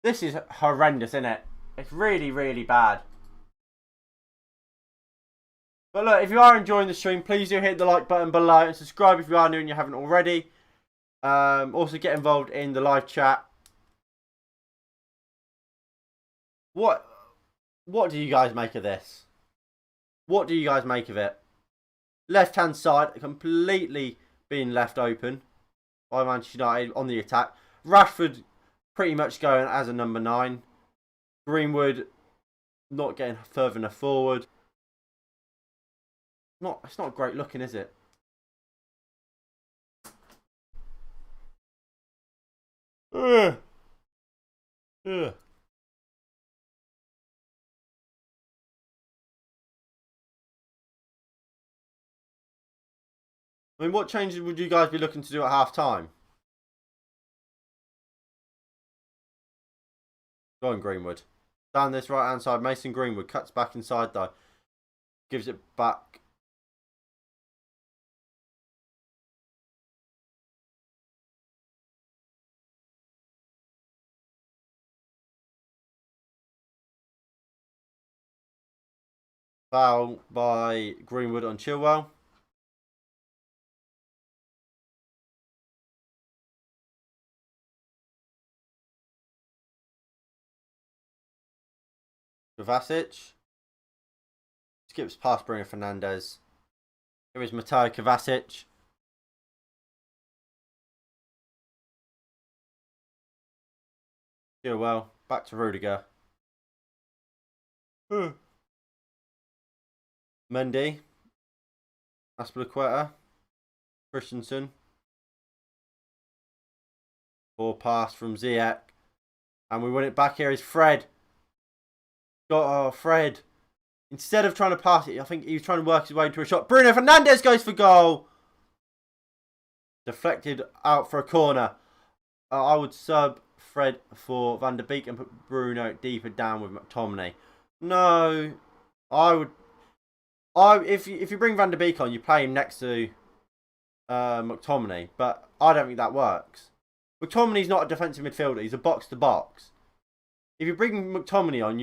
[SPEAKER 1] This is horrendous, isn't it? It's really, really bad. But look, if you are enjoying the stream, please do hit the like button below and subscribe if you are new and you haven't already. Also get involved in the live chat. What do you guys make of this? What do you guys make of it? Left hand side completely being left open by Manchester United on the attack. Rashford pretty much going as a number 9. Greenwood not getting further enough forward. It's not great looking, is it? Ugh. Ugh. I mean, what changes would you guys be looking to do at half time? Go on, Greenwood. Down this right hand side, Mason Greenwood cuts back inside though. Gives it back. Foul by Greenwood on Chilwell. Kovacic. Skips past Bruno Fernandes. Here is Mateo Kovacic. Chilwell. Back to Rudiger. Mendy. Aspilicueta. Christensen. Poor pass from Ziyech. And we win it back. Here is Fred. Fred. Instead of trying to pass it, I think he was trying to work his way into a shot. Bruno Fernandes goes for goal. Deflected out for a corner. I would sub Fred for Van der Beek and put Bruno deeper down with McTominay. No, if you bring Van der Beek on, you play him next to McTominay, but I don't think that works. McTominay's not a defensive midfielder; he's a box to box. If you bring McTominay on,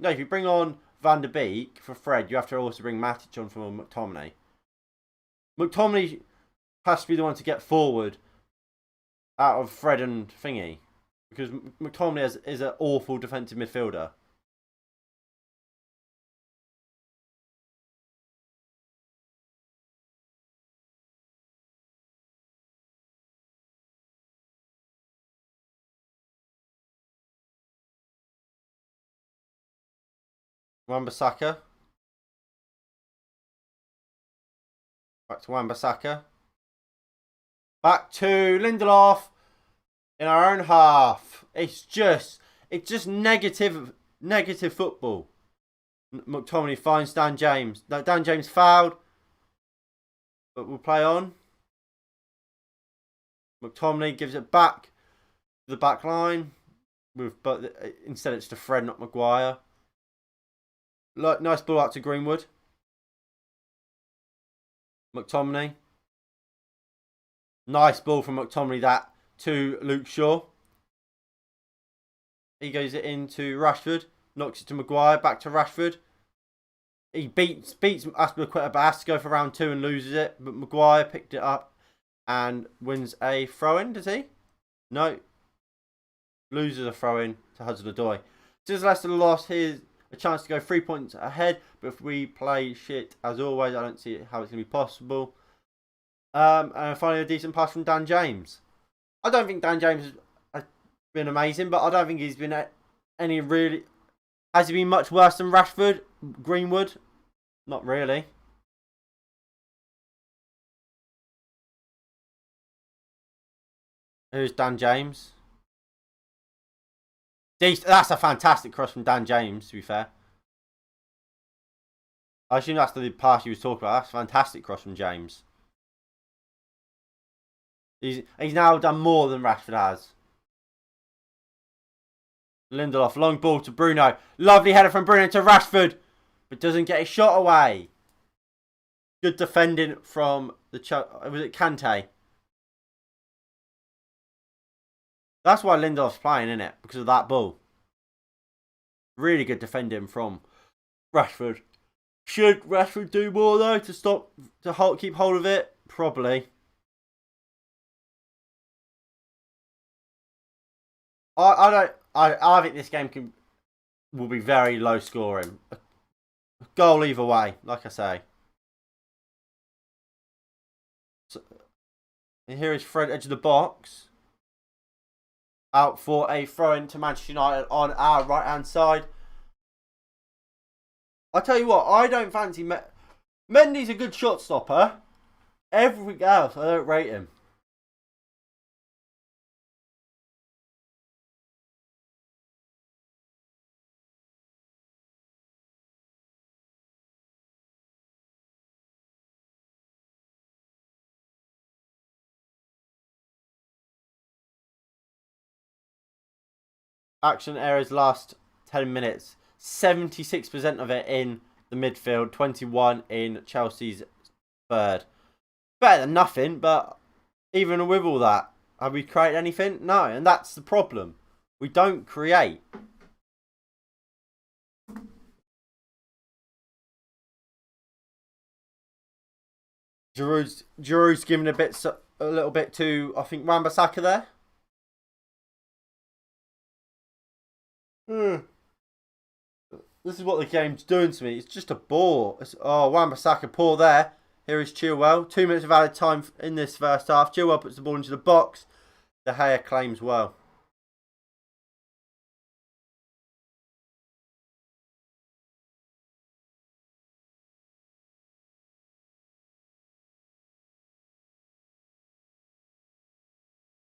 [SPEAKER 1] if you bring on Van der Beek for Fred, you have to also bring Matic on for McTominay. McTominay has to be the one to get forward out of Fred and Thingy, because McTominay is an awful defensive midfielder. Wan-Bissaka. Back to Wan-Bissaka. Back to Lindelof in our own half. It's just negative football. McTominay finds Dan James. No, Dan James fouled, but we'll play on. McTominay gives it back to the back line, but instead it's to Fred, not Maguire. Nice ball out to Greenwood. McTominay. Nice ball from McTominay that to Luke Shaw. He goes it into Rashford. Knocks it to Maguire. Back to Rashford. He beats Aspilicueta, but has to go for round 2 and loses it. But Maguire picked it up and wins a throw-in, does he? No. Loses a throw-in to Hudson-Odoi. Since Leicester lost, here's a chance to go 3 points ahead, but if we play shit as always, I don't see how it's going to be possible. And finally, a decent pass from Dan James. I don't think Dan James has been amazing, but I don't think he's been any really. Has he been much worse than Rashford, Greenwood? Not really. Who's Dan James? That's a fantastic cross from Dan James, to be fair. I assume that's the pass you was talking about. That's a fantastic cross from James. He's now done more than Rashford has. Lindelof, long ball to Bruno. Lovely header from Bruno to Rashford, but doesn't get his shot away. Good defending from was it Kante? That's why Lindelof's playing, isn't it? Because of that ball. Really good defending from Rashford. Should Rashford do more though to keep hold of it? Probably. I think this game will be very low scoring. A goal either way, like I say. So, and here is Fred, edge of the box. Out for a throw-in to Manchester United on our right-hand side. I tell you what, I don't fancy Mendy's a good shot stopper. Everything else, I don't rate him. Action areas last 10 minutes. 76% of it in the midfield. 21 in Chelsea's third. Better than nothing, but even with all that, have we created anything? No, and that's the problem. We don't create. Giroud's giving a little bit to, I think, Wan-Bissaka there. This is what the game's doing to me. It's just a bore. Wan-Bissaka poor there. Here is Chilwell. 2 minutes of added time in this first half. Chilwell puts the ball into the box. De Gea claims well.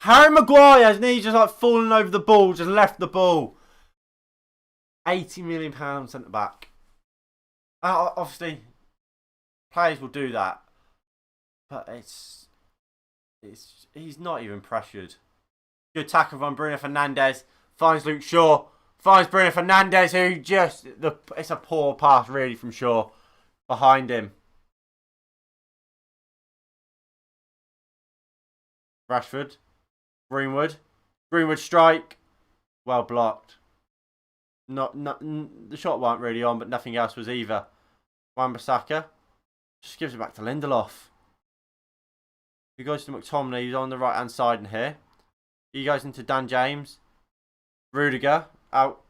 [SPEAKER 1] Harry Maguire, his knees just like falling over the ball, just left the ball. £80 million centre back. Obviously, players will do that, but he's not even pressured. Good tackle from Bruno Fernandes. Finds Luke Shaw. Finds Bruno Fernandes, who it's a poor pass really from Shaw behind him. Rashford. Greenwood strike. Well blocked. The shot weren't really on, but nothing else was either. Wan-Bissaka just gives it back to Lindelof. He goes to McTominay. He's on the right hand side in here. He goes into Dan James. Rudiger out.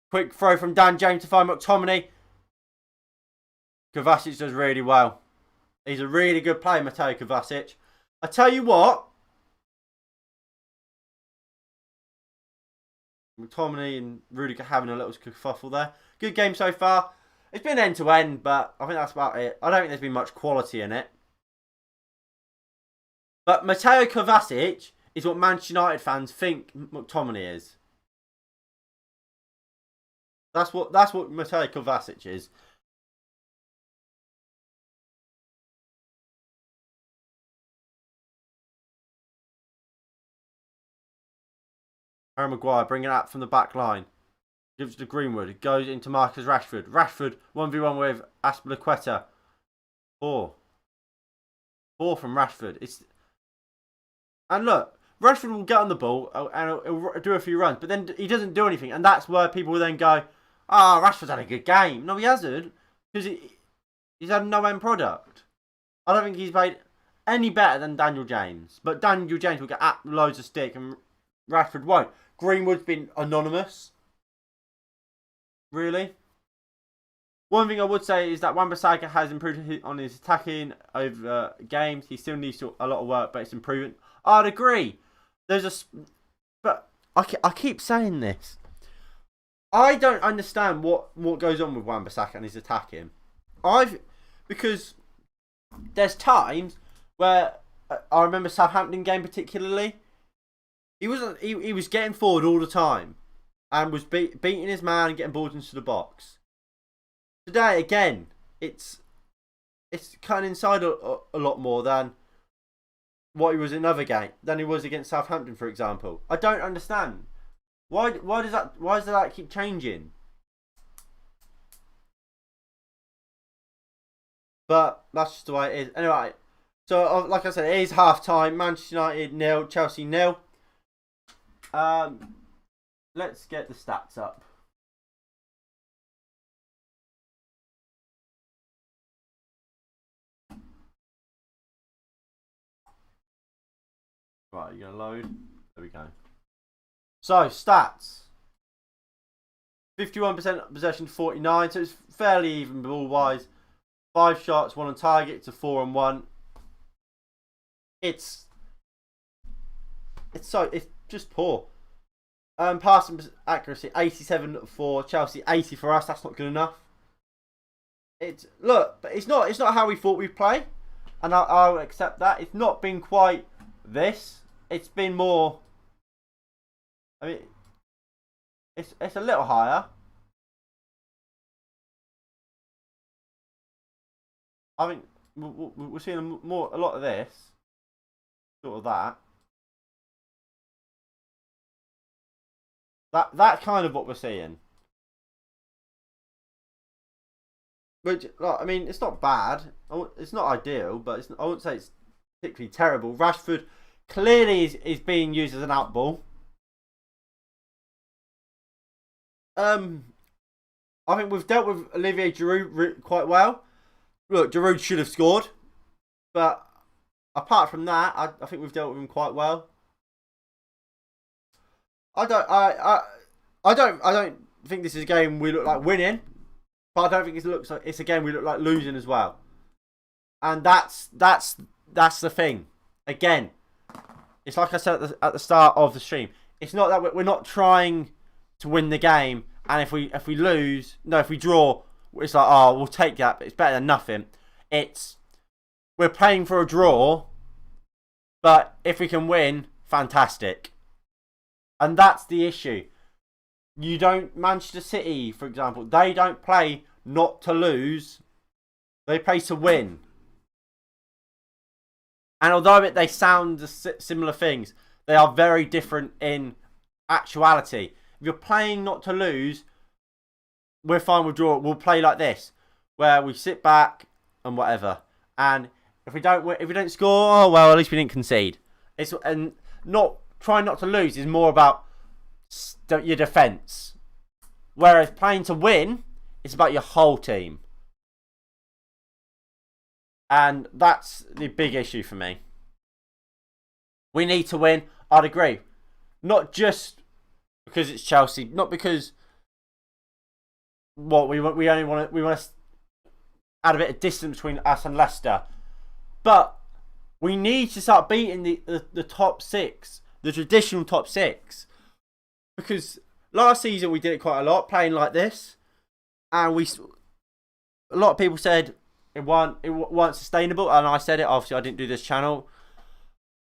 [SPEAKER 1] Quick throw from Dan James to find McTominay. Kovacic does really well. He's a really good player, Mateo Kovacic. I tell you what. McTominay and Rudiger having a little kerfuffle there. Good game so far. It's been end to end, but I think that's about it. I don't think there's been much quality in it. But Mateo Kovacic is what Manchester United fans think McTominay is. That's what Mateo Kovacic is. Harry Maguire bringing it up from the back line. Gives it to Greenwood. It goes into Marcus Rashford. Rashford 1v1 with Azpilicueta. Four from Rashford. And look, Rashford will get on the ball and he'll do a few runs, but then he doesn't do anything, and that's where people will then go, Rashford's had a good game. No, he hasn't, because he's had no end product. I don't think he's played any better than Daniel James, but Daniel James will get loads of stick and Rashford won't. Greenwood's been anonymous. Really? One thing I would say is that Wan-Bissaka has improved on his attacking over games. He still needs a lot of work, but it's improving. I'd agree. But I keep saying this. I don't understand what goes on with Wan-Bissaka and his attacking. Because there's times where I remember Southampton game particularly. He was getting forward all the time and was beating his man and getting balls into the box. Today again, it's cutting inside a lot more than what he was in other game than he was against Southampton, for example. I don't understand why does that keep changing? But that's just the way it is. Anyway, so like I said, it is half time. Manchester United 0, Chelsea 0. Let's get the stats up. Right, you're going to load. There we go. So, stats. 51% possession to 49, so it's fairly even ball-wise. 5 shots, 1 on target to 4 on 1. It's just poor. Passing accuracy 87 for Chelsea, 80 for us. That's not good enough. But it's not how we thought we'd play, and I'll accept that. It's not been quite this. It's been more. I mean, it's a little higher. I mean, we're seeing a lot of this, sort of that. That kind of what we're seeing. Which, like, I mean, it's not bad. It's not ideal, but I wouldn't say it's particularly terrible. Rashford clearly is being used as an outball. I think we've dealt with Olivier Giroud quite well. Look, Giroud should have scored, but apart from that, I think we've dealt with him quite well. I don't think this is a game we look like winning, but I don't think it looks like it's a game we look like losing as well. And that's the thing. Again, it's like I said at the start of the stream. It's not that we're not trying to win the game, and if we lose, no, if we draw, it's like, oh, we'll take that, but it's better than nothing. We're playing for a draw, but if we can win, fantastic. And that's the issue. You don't, Manchester City, for example, they don't play not to lose. They play to win. And although they sound similar things, they are very different in actuality. If you're playing not to lose, we're fine with draw. We'll play like this, where we sit back and whatever. And if we don't score, oh well, at least we didn't concede. And not trying not to lose is more about your defence. Whereas playing to win, it's about your whole team. And that's the big issue for me. We need to win. I'd agree. Not just because it's Chelsea. Not because we want to add a bit of distance between us and Leicester. But we need to start beating the top six, the traditional top six. Because last season we did it quite a lot, playing like this. And a lot of people said it weren't sustainable. And I said it, obviously I didn't do this channel.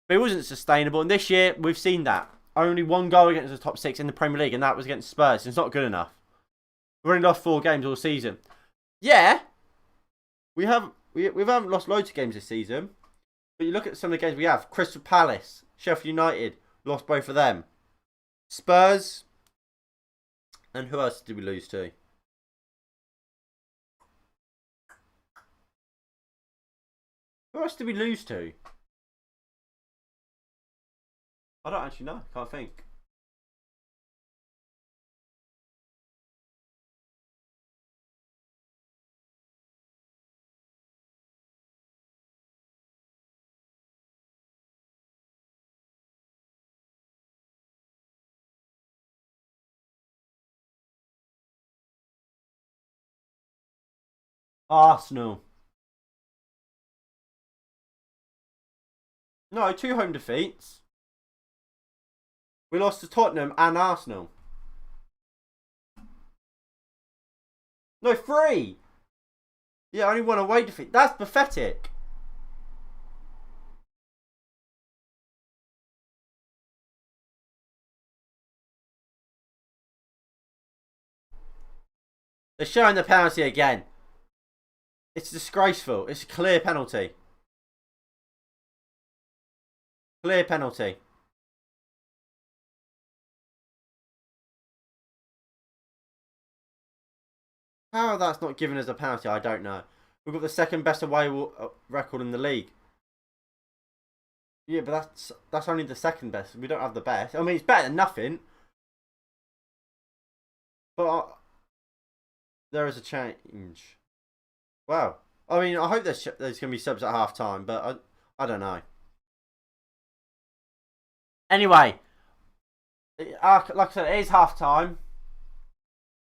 [SPEAKER 1] But it wasn't sustainable. And this year we've seen that. Only one goal against the top six in the Premier League, and that was against Spurs. It's not good enough. We've only lost 4 games all season. Yeah, we haven't lost loads of games this season. But you look at some of the games we have. Crystal Palace, Sheffield United, lost both of them. Spurs, and who else did we lose to? Who else did we lose to? I don't actually know. Can't think. Arsenal. No, 2 home defeats. We lost to Tottenham and Arsenal. No, 3. Yeah, only 1 away defeat. That's pathetic. They're showing the penalty again. It's disgraceful. It's a clear penalty. Clear penalty. How that's not given as a penalty, I don't know. We've got the second best away record in the league. Yeah, but that's only the second best. We don't have the best. I mean, it's better than nothing. But there is a change. Wow. I mean, I hope there's going to be subs at half time, but I don't know. Anyway, like I said, it is half time.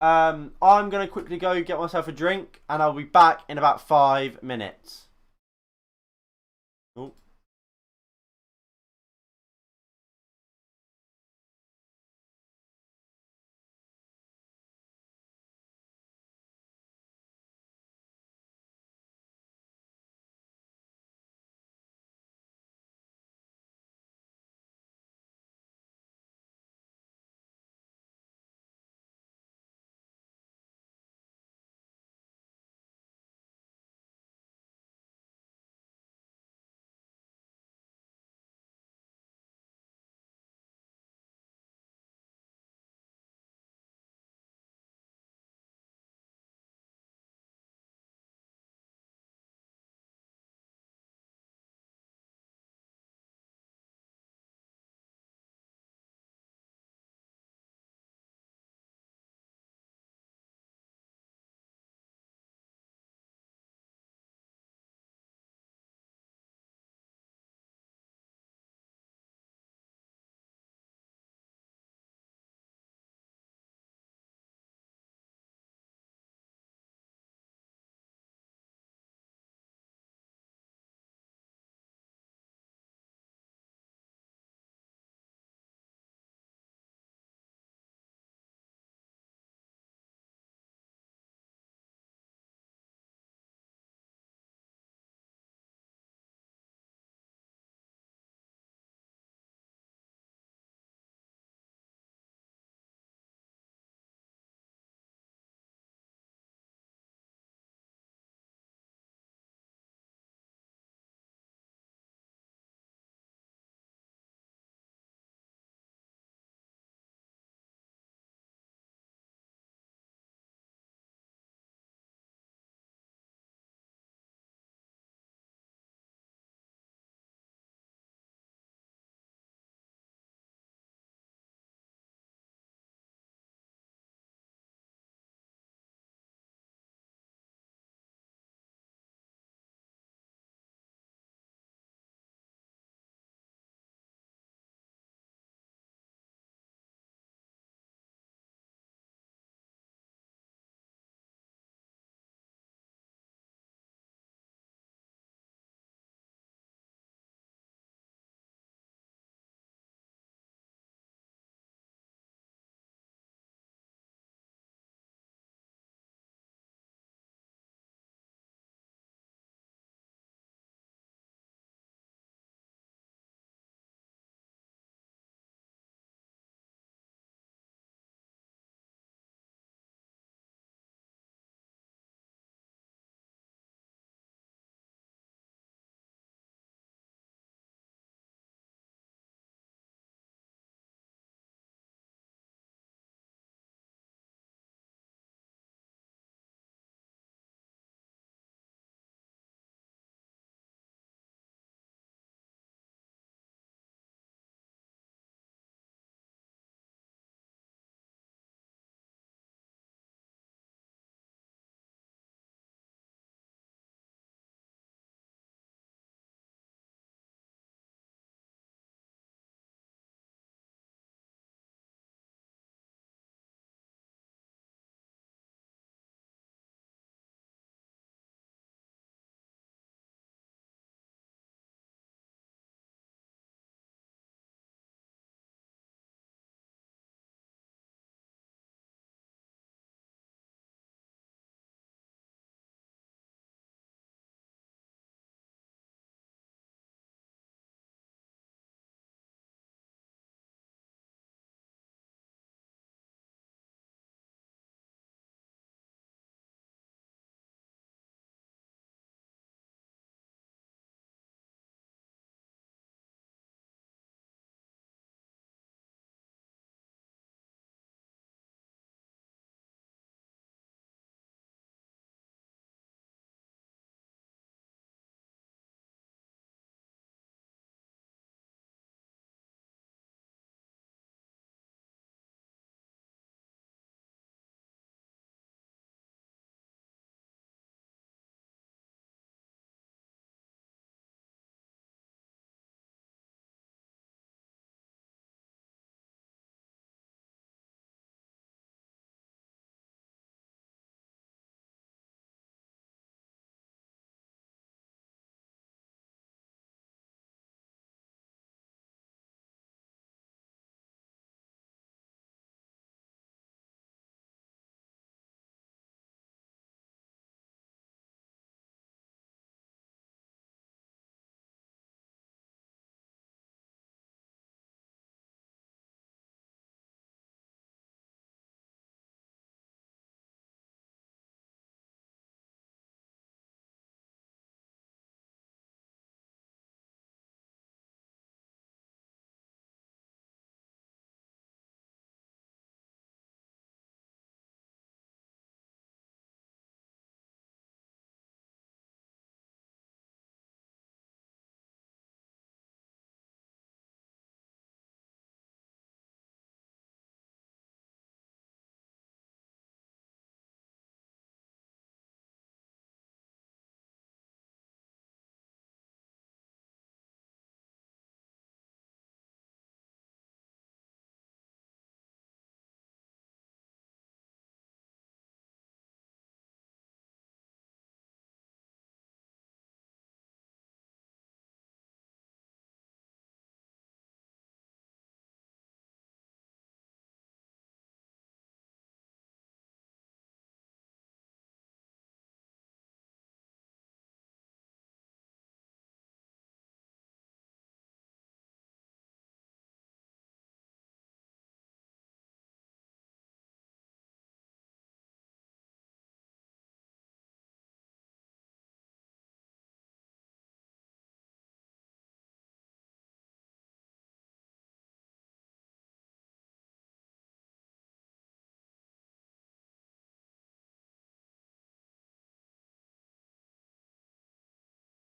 [SPEAKER 1] I'm going to quickly go get myself a drink, and I'll be back in about 5 minutes. Oh.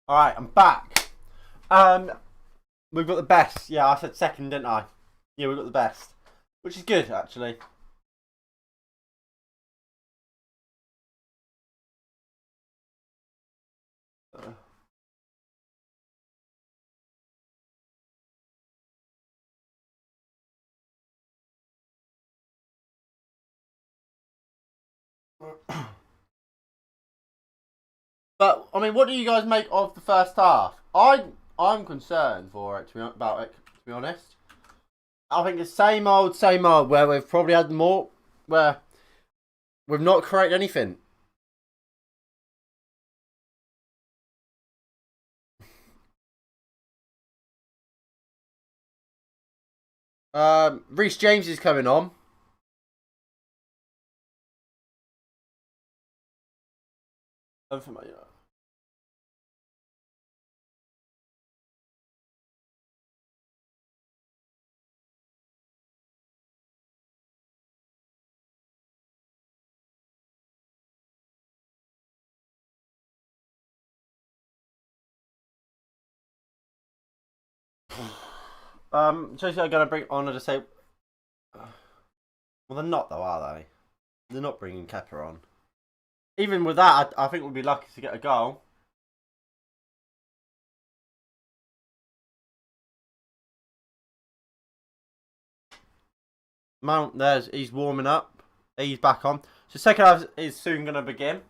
[SPEAKER 1] Alright, I'm back. We've got the best. Yeah, I said second, didn't I? Yeah, we've got the best. Which is good, actually. But I mean, what do you guys make of the first half? I'm concerned for it about it. To be honest, I think it's same old, same old. Where we've probably had more, where we've not created anything. Reece James is coming on. Chelsea are going to bring on to say, well, they're not though, are they? They're not bringing Kepa on. Even with that, I think we'd be lucky to get a goal. Mount, he's warming up. He's back on. So second half is soon going to begin.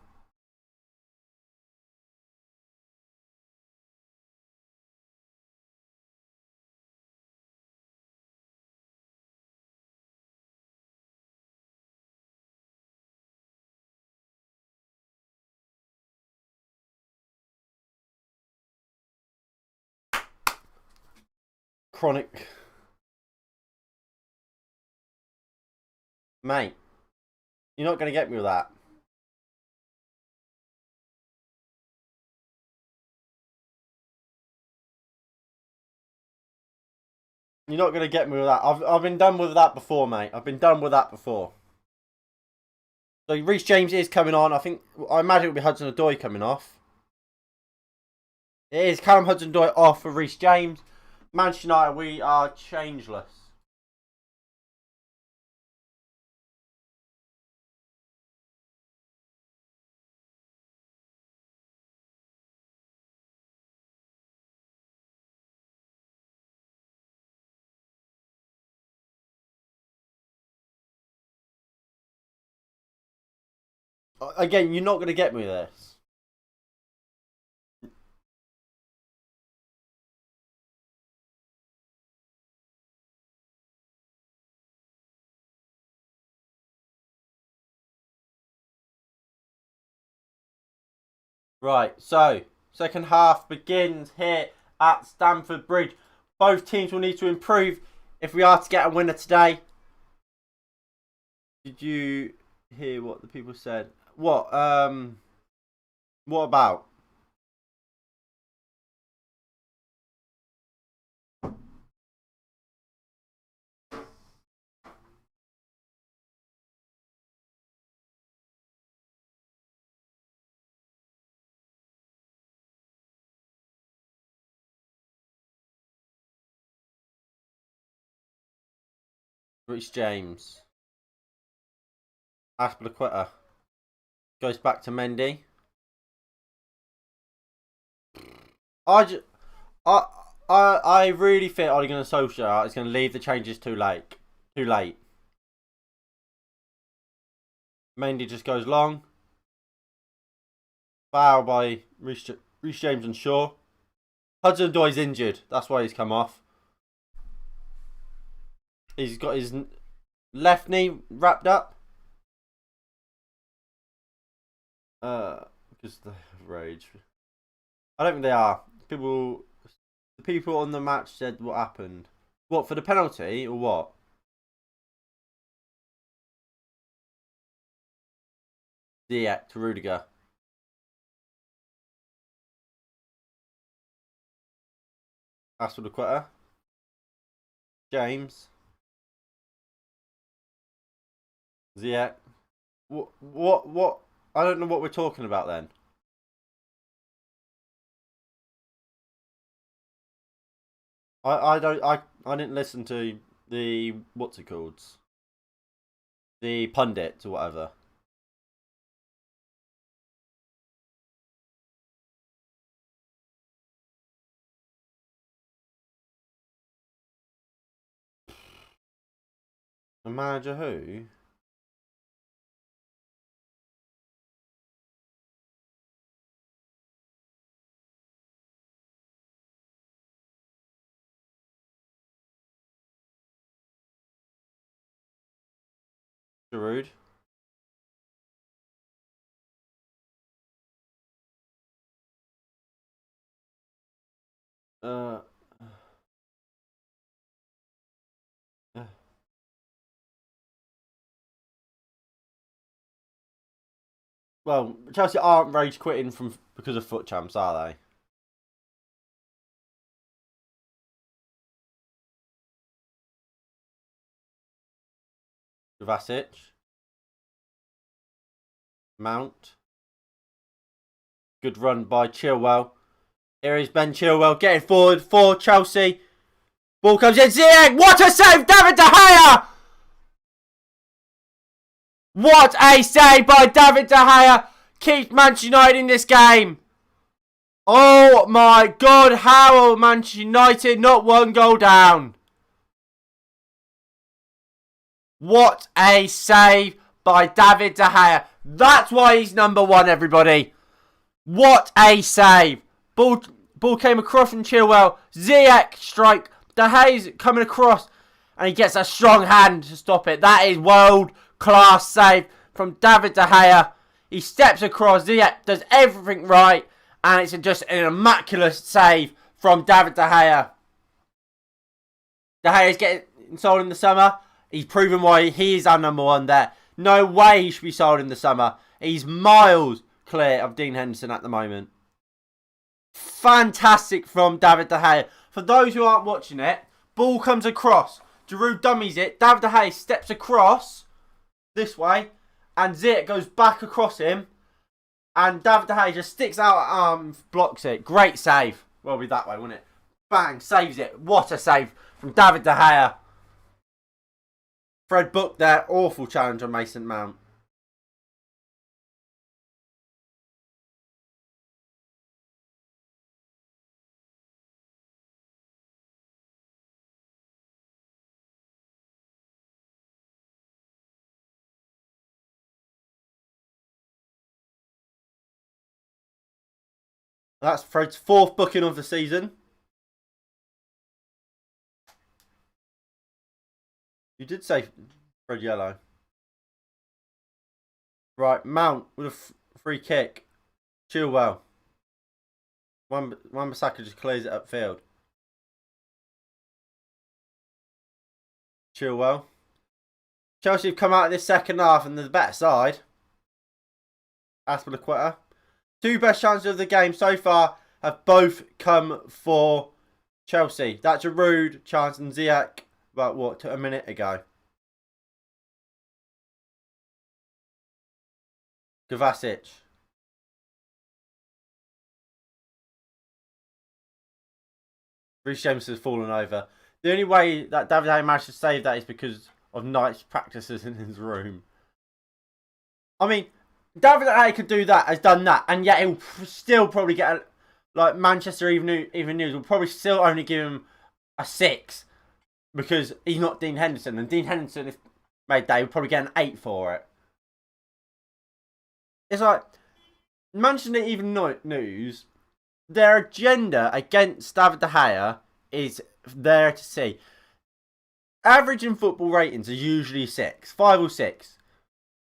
[SPEAKER 1] Chronic. Mate, you're not going to get me with that. You're not going to get me with that. I've been done with that before, mate. I've been done with that before. So Reece James is coming on. I imagine it'll be Hudson-Odoi coming off. It is Callum Hudson-Odoi off for Reece James. Manchester United, we are changeless. Again, you're not going to get me with this. Right, so second half begins here at Stamford Bridge. Both teams will need to improve if we are to get a winner today. Did you hear what the people said? What about? Rich James. Aspilicueta. Goes back to Mendy. I, I really think Ole Gunnar Solskjaer is going to leave the changes too late. Too late. Mendy just goes long. Foul by Reece James and Shaw. Hudson-Odoi's injured. That's why he's come off. He's got his left knee wrapped up. Because the rage. I don't think they are. The people on the match said what happened. What, for the penalty or what? Yeah, to Rudiger. Aspilicueta. James. Ziyech. What? I don't know what we're talking about then. I didn't listen to the what's it called? The pundits or whatever. The manager who? Giroud. Uh, uh, well, Chelsea aren't rage quitting from because of foot champs, are they? Kovacic, Mount. Good run by Chilwell. Here is Ben Chilwell getting forward for Chelsea. Ball comes in. Ziyech. What a save, David De Gea! What a save by David De Gea. Keeps Manchester United in this game. Oh my God, how are Manchester United not one goal down? What a save by David De Gea. That's why he's number one, everybody. What a save. Ball came across from Chilwell. Ziyech strike. De Gea's coming across. And he gets a strong hand to stop it. That is world class save from David De Gea. He steps across. Ziyech does everything right. And it's just an immaculate save from David De Gea. De Gea's getting sold in the summer. He's proven why he is our number one there. No way he should be sold in the summer. He's miles clear of Dean Henderson at the moment. Fantastic from David De Gea. For those who aren't watching it, ball comes across. Giroud dummies it. David De Gea steps across this way. And Ziyech goes back across him. And David De Gea just sticks out arms, blocks it. Great save. Well, it'll be that way, wouldn't it? Bang, saves it. What a save from David De Gea. Fred booked their awful challenge on Mason Mount. That's Fred's fourth booking of the season. You did say Fred yellow. Right, Mount with a free kick. Chilwell. Wan-Bissaka just clears it upfield. Chilwell. Chelsea have come out of this second half and they're the better side. Aspilicueta. Two best chances of the game so far have both come for Chelsea. That's a rude chance and Ziyech about what, a minute ago. Kovacic. Reece James has fallen over. The only way that David Hay managed to save that is because of nice practices in his room. I mean, David Hay could do that, has done that, and yet he'll still probably get like Manchester Even News will probably still only give him a 6 because he's not Dean Henderson, and Dean Henderson, if made that, he'll probably get an 8 for it. It's like Manchester Even News. Their agenda against David De Gea is there to see. Average in football ratings are usually 6, 5 or 6.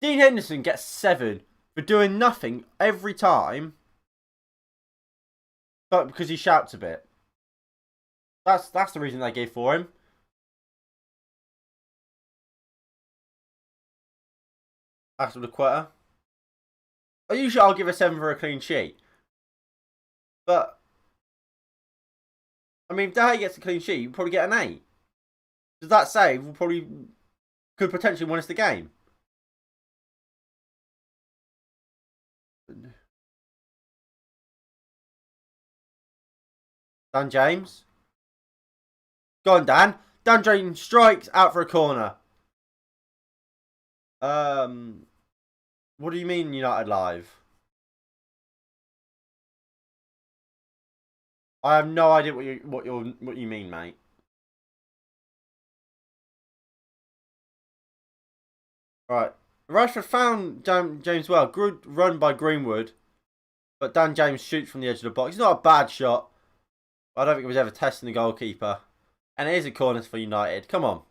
[SPEAKER 1] Dean Henderson gets 7 for doing nothing every time, but because he shouts a bit. That's the reason they gave for him. After the quarter. Usually I'll give a 7 for a clean sheet. But, I mean, if De Gea gets a clean sheet, you probably get an 8. Does that save will probably could potentially win us the game? Dan James. Go on, Dan. Dan James strikes out for a corner. What do you mean United Live? I have no idea what you mean, mate. Right. Rashford found James well. Good run by Greenwood. But Dan James shoots from the edge of the box. It's not a bad shot. I don't think it was ever testing the goalkeeper. And it is a corner for United. Come on.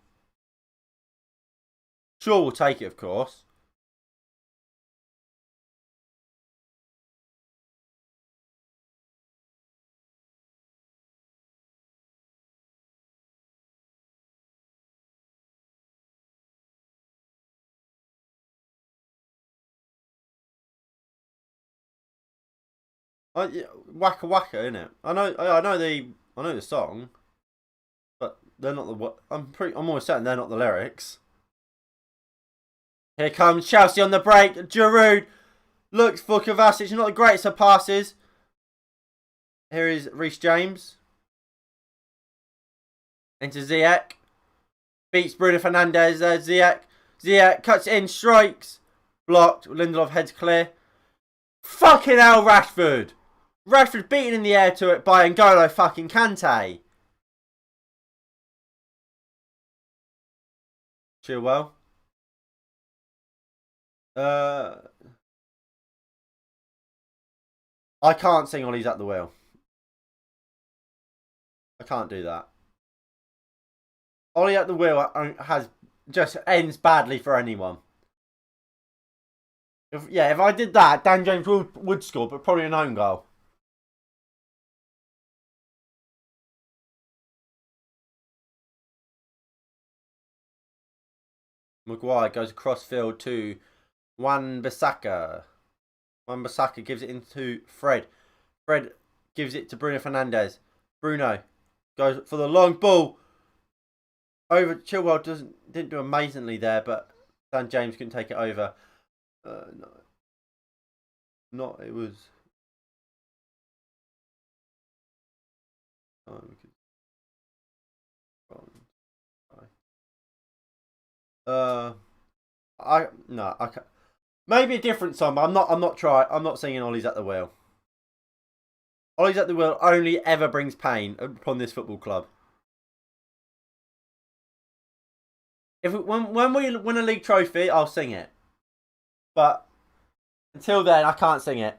[SPEAKER 1] Sure, we'll take it, of course. Waka Waka, innit? I know the song, but they're not the. I'm almost certain they're not the lyrics. Here comes Chelsea on the break. Giroud looks for Kovacic. Not the greatest of passes. Here is Reece James. Into Ziyech. Beats Bruno Fernandes. There's Ziyech. Ziyech cuts in, strikes. Blocked. Lindelof heads clear. Fucking hell, Rashford. Rashford beaten in the air to it by N'Golo fucking Kante. Chilwell. I can't sing Ollie's at the wheel. I can't do that. Ollie at the wheel just ends badly for anyone. If I did that, Dan James would score, but probably an own goal. Maguire goes across field to Wan-Bissaka. Wan-Bissaka gives it into Fred. Fred gives it to Bruno Fernandes. Bruno goes for the long ball. Over Chilwell didn't do amazingly there, but Dan James couldn't take it over. No, it was. I can't. Maybe a different song, but I'm not singing Ollie's at the wheel. Ollie's at the wheel only ever brings pain upon this football club. When we win a league trophy, I'll sing it. But until then, I can't sing it.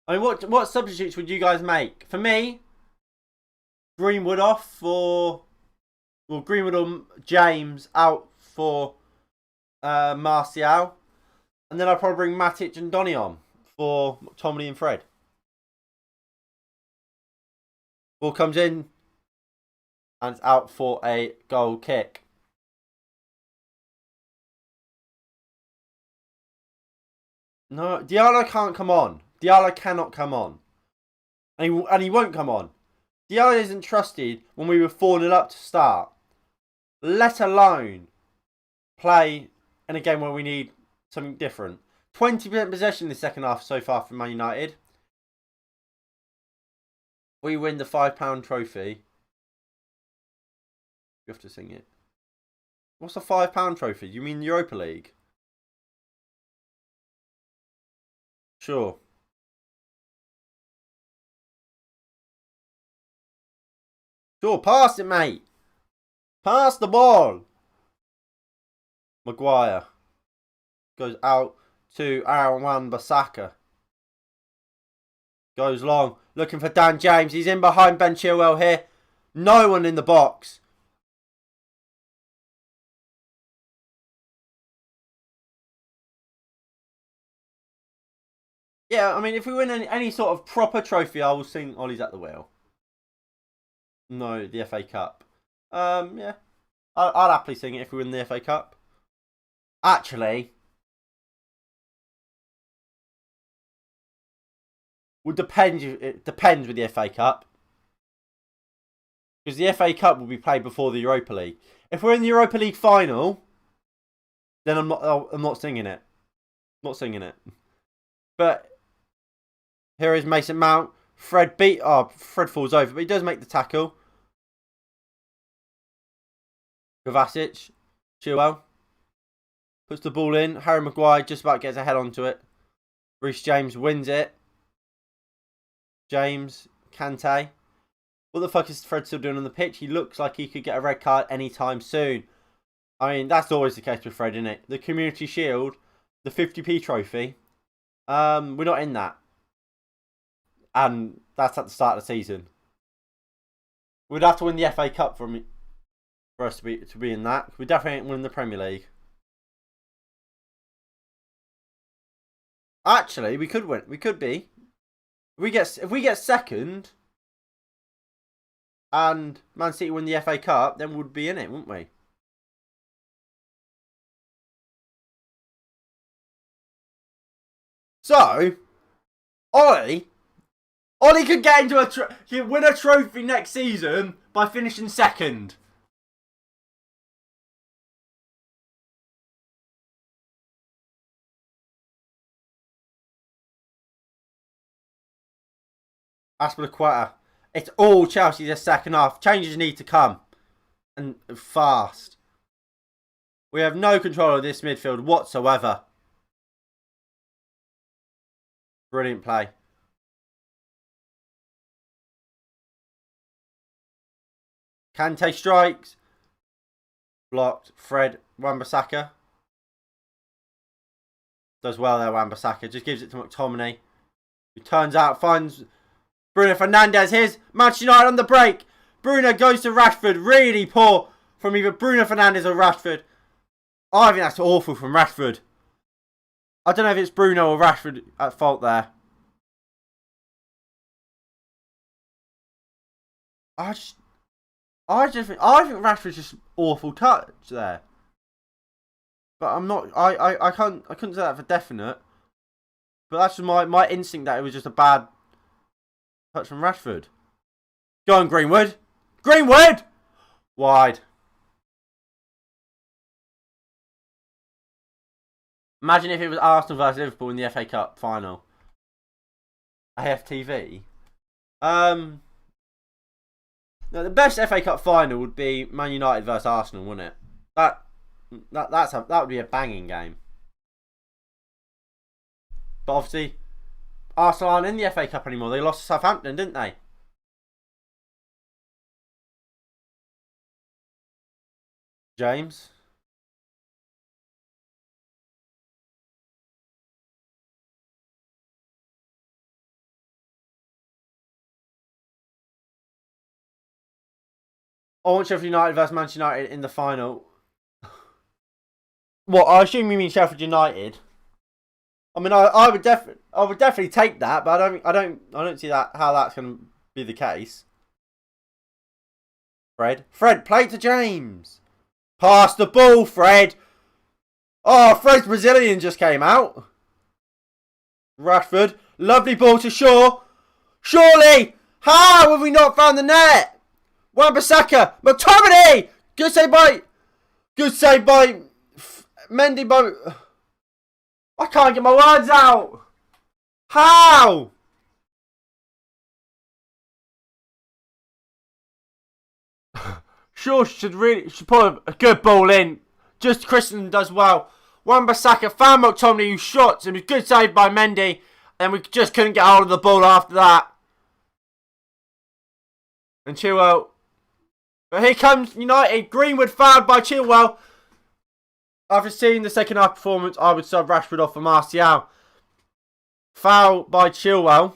[SPEAKER 1] I mean, what substitutes would you guys make? For me, Greenwood off for... Well, Greenwood or James out for Martial. And then I'll probably bring Matic and Donny on for Tomley and Fred. Ball comes in. And it's out for a goal kick. No, Diallo can't come on. Diallo cannot come on. And he won't come on. Diallo isn't trusted when we were 4-0 up to start. Let alone play in a game where we need something different. 20% possession in the second half so far from Man United. We win the £5 trophy. You have to sing it. What's a £5 trophy? You mean Europa League? Sure. Sure, pass it, mate. Pass the ball. Maguire goes out to Wan-Bissaka. Goes long, looking for Dan James. He's in behind Ben Chilwell here. No one in the box. Yeah, I mean, if we win any sort of proper trophy, I will sing Ollie's at the wheel. No, the FA Cup. Yeah. I'll happily sing it if we win the FA Cup. Actually, it depends with the FA Cup. Because the FA Cup will be played before the Europa League. If we're in the Europa League final, then I'm not singing it. Not singing it. But here is Mason Mount. Fred falls over, but he does make the tackle. Kovacic. Chilwell. Puts the ball in. Harry Maguire just about gets a head onto it. Reece James wins it. James. Kante. What the fuck is Fred still doing on the pitch? He looks like he could get a red card anytime soon. I mean, that's always the case with Fred, isn't it? The Community Shield, the 50p trophy. We're not in that. And that's at the start of the season. We'd have to win the FA Cup for us to be in that. We definitely ain't winning the Premier League. Actually, we could win. We could be. If we get second and Man City win the FA Cup, then we'd be in it, wouldn't we? So, Ollie could get into he'd win a trophy next season by finishing second. Aspilicueta. It's all Chelsea this second half. Changes need to come. And fast. We have no control of this midfield whatsoever. Brilliant play. Kante strikes. Blocked. Fred. Wan-Bissaka. Does well there, Wan-Bissaka. Just gives it to McTominay. Who turns out, finds Bruno Fernandes. Here's Manchester United on the break. Bruno goes to Rashford. Really poor from either Bruno Fernandes or Rashford. I think that's awful from Rashford. I don't know if it's Bruno or Rashford at fault there. I think Rashford's just awful touch there. But I'm not. I couldn't say that for definite. But that's just my instinct that it was just a bad touch from Rashford. Go on, Greenwood. Greenwood! Wide. Imagine if it was Arsenal versus Liverpool in the FA Cup final. AFTV. No, the best FA Cup final would be Man United versus Arsenal, wouldn't it? That would be a banging game. But obviously, Arsenal aren't in the FA Cup anymore. They lost to Southampton, didn't they? James. I want Sheffield United versus Manchester United in the final. What? I assume you mean Sheffield United. I mean, I would definitely take that, but I don't see how that's going to be the case. Fred, play to James. Pass the ball, Fred. Oh, Fred's Brazilian just came out. Rashford, lovely ball to Shaw. Surely, how have we not found the net? Wan-Bissaka, McTominay. Good save by Mendy. I can't get my words out. How? Shaw should put a good ball in. Just Christensen does well. Wan-Bissaka found McTominay who shots and a good save by Mendy. And we just couldn't get hold of the ball after that. And Chilwell. But here comes United. Greenwood fouled by Chilwell. After seeing the second half performance, I would sub Rashford off for Martial. Foul by Chilwell.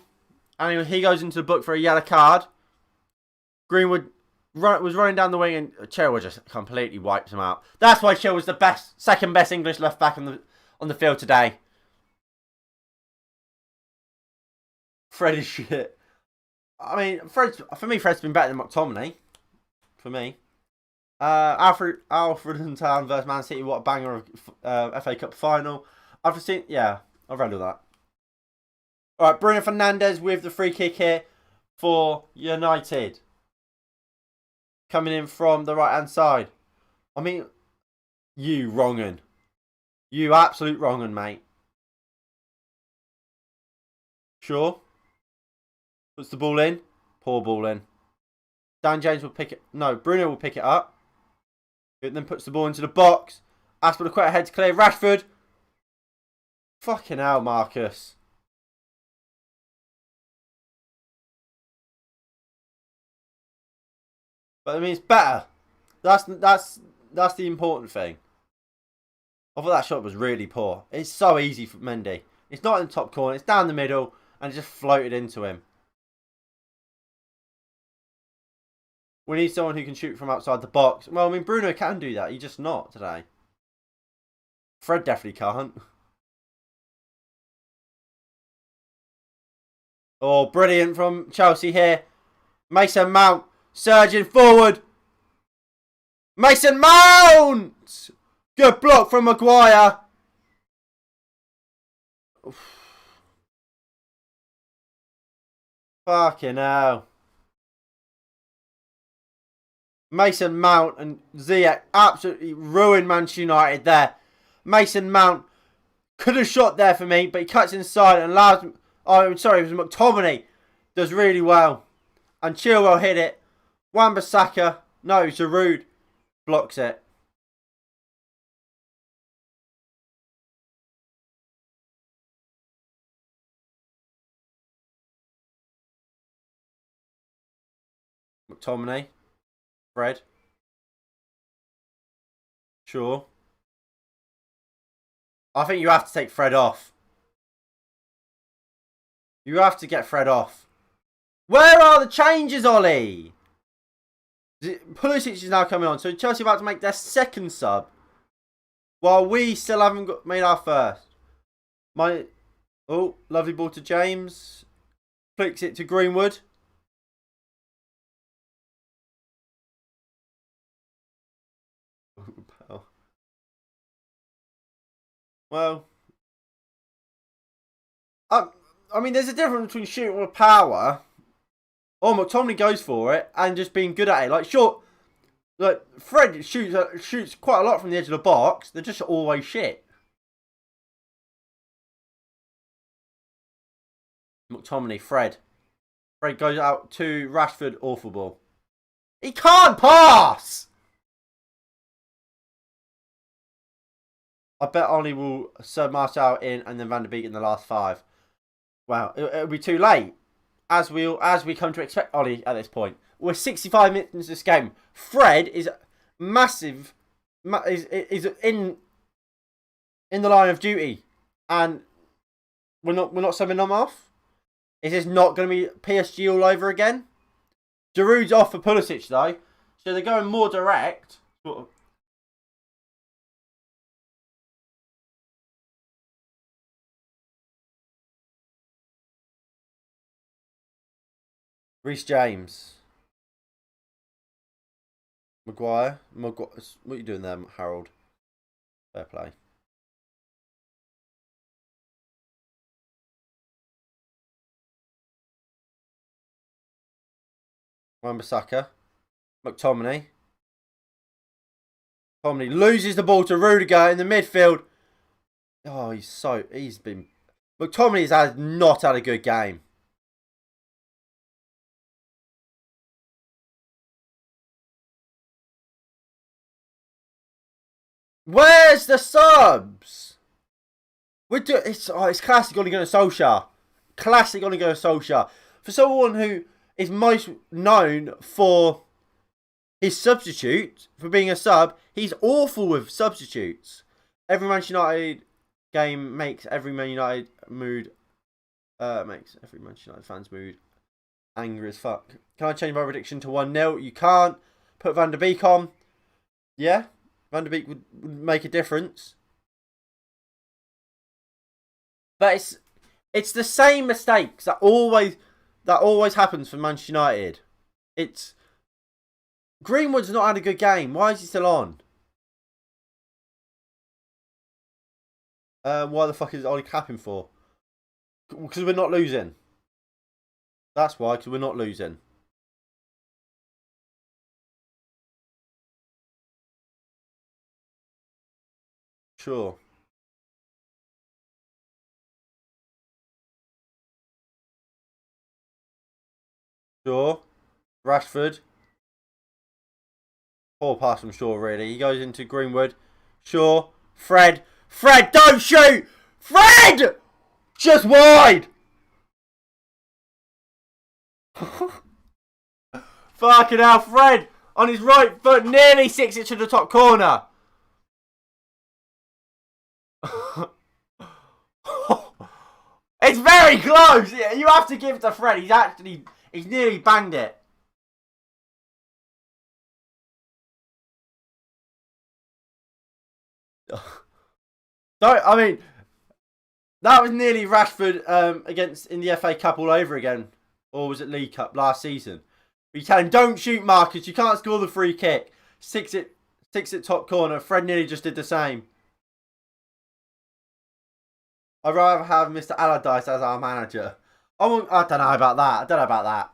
[SPEAKER 1] And he goes into the book for a yellow card. Greenwood was running down the wing and Chilwell just completely wipes him out. That's why Chilwell's the second best English left back on the field today. Fred is shit. I mean, for me, Fred's been better than McTominay. For me. Alfred Town versus Man City. What a banger of FA Cup final. I've read all that. Alright, Bruno Fernandes with the free kick here for United. Coming in from the right hand side. I mean, you wrong'un. You absolute wrong'un, mate. Sure. Puts the ball in. Poor ball in. Dan James will pick it. No, Bruno will pick it up. It then puts the ball into the box. Aspilicueta heads clear. Rashford. Fucking hell, Marcus. But I mean, it's better. That's the important thing. I thought that shot was really poor. It's so easy for Mendy. It's not in the top corner. It's down the middle and it just floated into him. We need someone who can shoot from outside the box. Well, I mean, Bruno can do that. He's just not today. Fred definitely can't. Oh, brilliant from Chelsea here. Mason Mount surging forward. Mason Mount! Good block from Maguire. Fucking hell. Mason Mount and Ziyech absolutely ruined Manchester United there. Mason Mount could have shot there for me, but he cuts inside and allows... Oh, I'm sorry, it was McTominay. Does really well. And Chilwell hit it. Wan-Bissaka, no, Giroud blocks it. McTominay. Fred. Sure. I think you have to take Fred off. You have to get Fred off. Where are the changes, Ollie? Pulisic is now coming on. So Chelsea about to make their second sub. While we still haven't made our first. Oh, lovely ball to James. Flicks it to Greenwood. Well, I mean, there's a difference between shooting with power. Oh, McTominay goes for it and just being good at it. Like, sure, like Fred shoots quite a lot from the edge of the box. They're just always shit. McTominay, Fred. Fred goes out to Rashford. Awful ball. He can't pass. I bet Ollie will sub Martial in and then Van der Beek in the last 5. Wow, it'll be too late. As we come to expect Ollie at this point. We're 65 minutes into this game. Fred is massive. Is in the line of duty, and we're not subbing them off. Is this not going to be PSG all over again? Giroud's off for Pulisic though, so they're going more direct. Reece James. Maguire. What are you doing there, Harold? Fair play. Wan-Bissaka. McTominay. McTominay loses the ball to Rudiger in the midfield. Oh, he's been... McTominay has not had a good game. Where's the subs? It's classic Ole Gunnar Solskjaer. Classic Ole Gunnar Solskjaer. For someone who is most known for his substitute, for being a sub, he's awful with substitutes. Every Manchester United game makes every Man United mood, makes every Manchester United fan's mood angry as fuck. Can I change my prediction to 1-0? You can't. Put Van der Beek on. Yeah. Van der Beek would make a difference. But it's the same mistakes that always happens for Manchester United. It's Greenwood's not had a good game. Why is he still on? Why the fuck is Ollie capping for? Because we're not losing. That's why, because we're not losing. Sure. Shaw. Rashford. Poor pass from Shaw, really. He goes into Greenwood. Shaw. Fred. Fred, don't shoot! Fred! Just wide! Fucking hell, Fred! On his right foot, nearly sticks it to the top corner. It's very close. You have to give it to Fred. He's nearly banged it. I mean, that was nearly Rashford against in the FA Cup all over again, or was it League Cup last season? But you tell him, don't shoot, Marcus. You can't score the free kick. Sticks it top corner. Fred nearly just did the same. I'd rather have Mr. Allardyce as our manager. I don't know about that.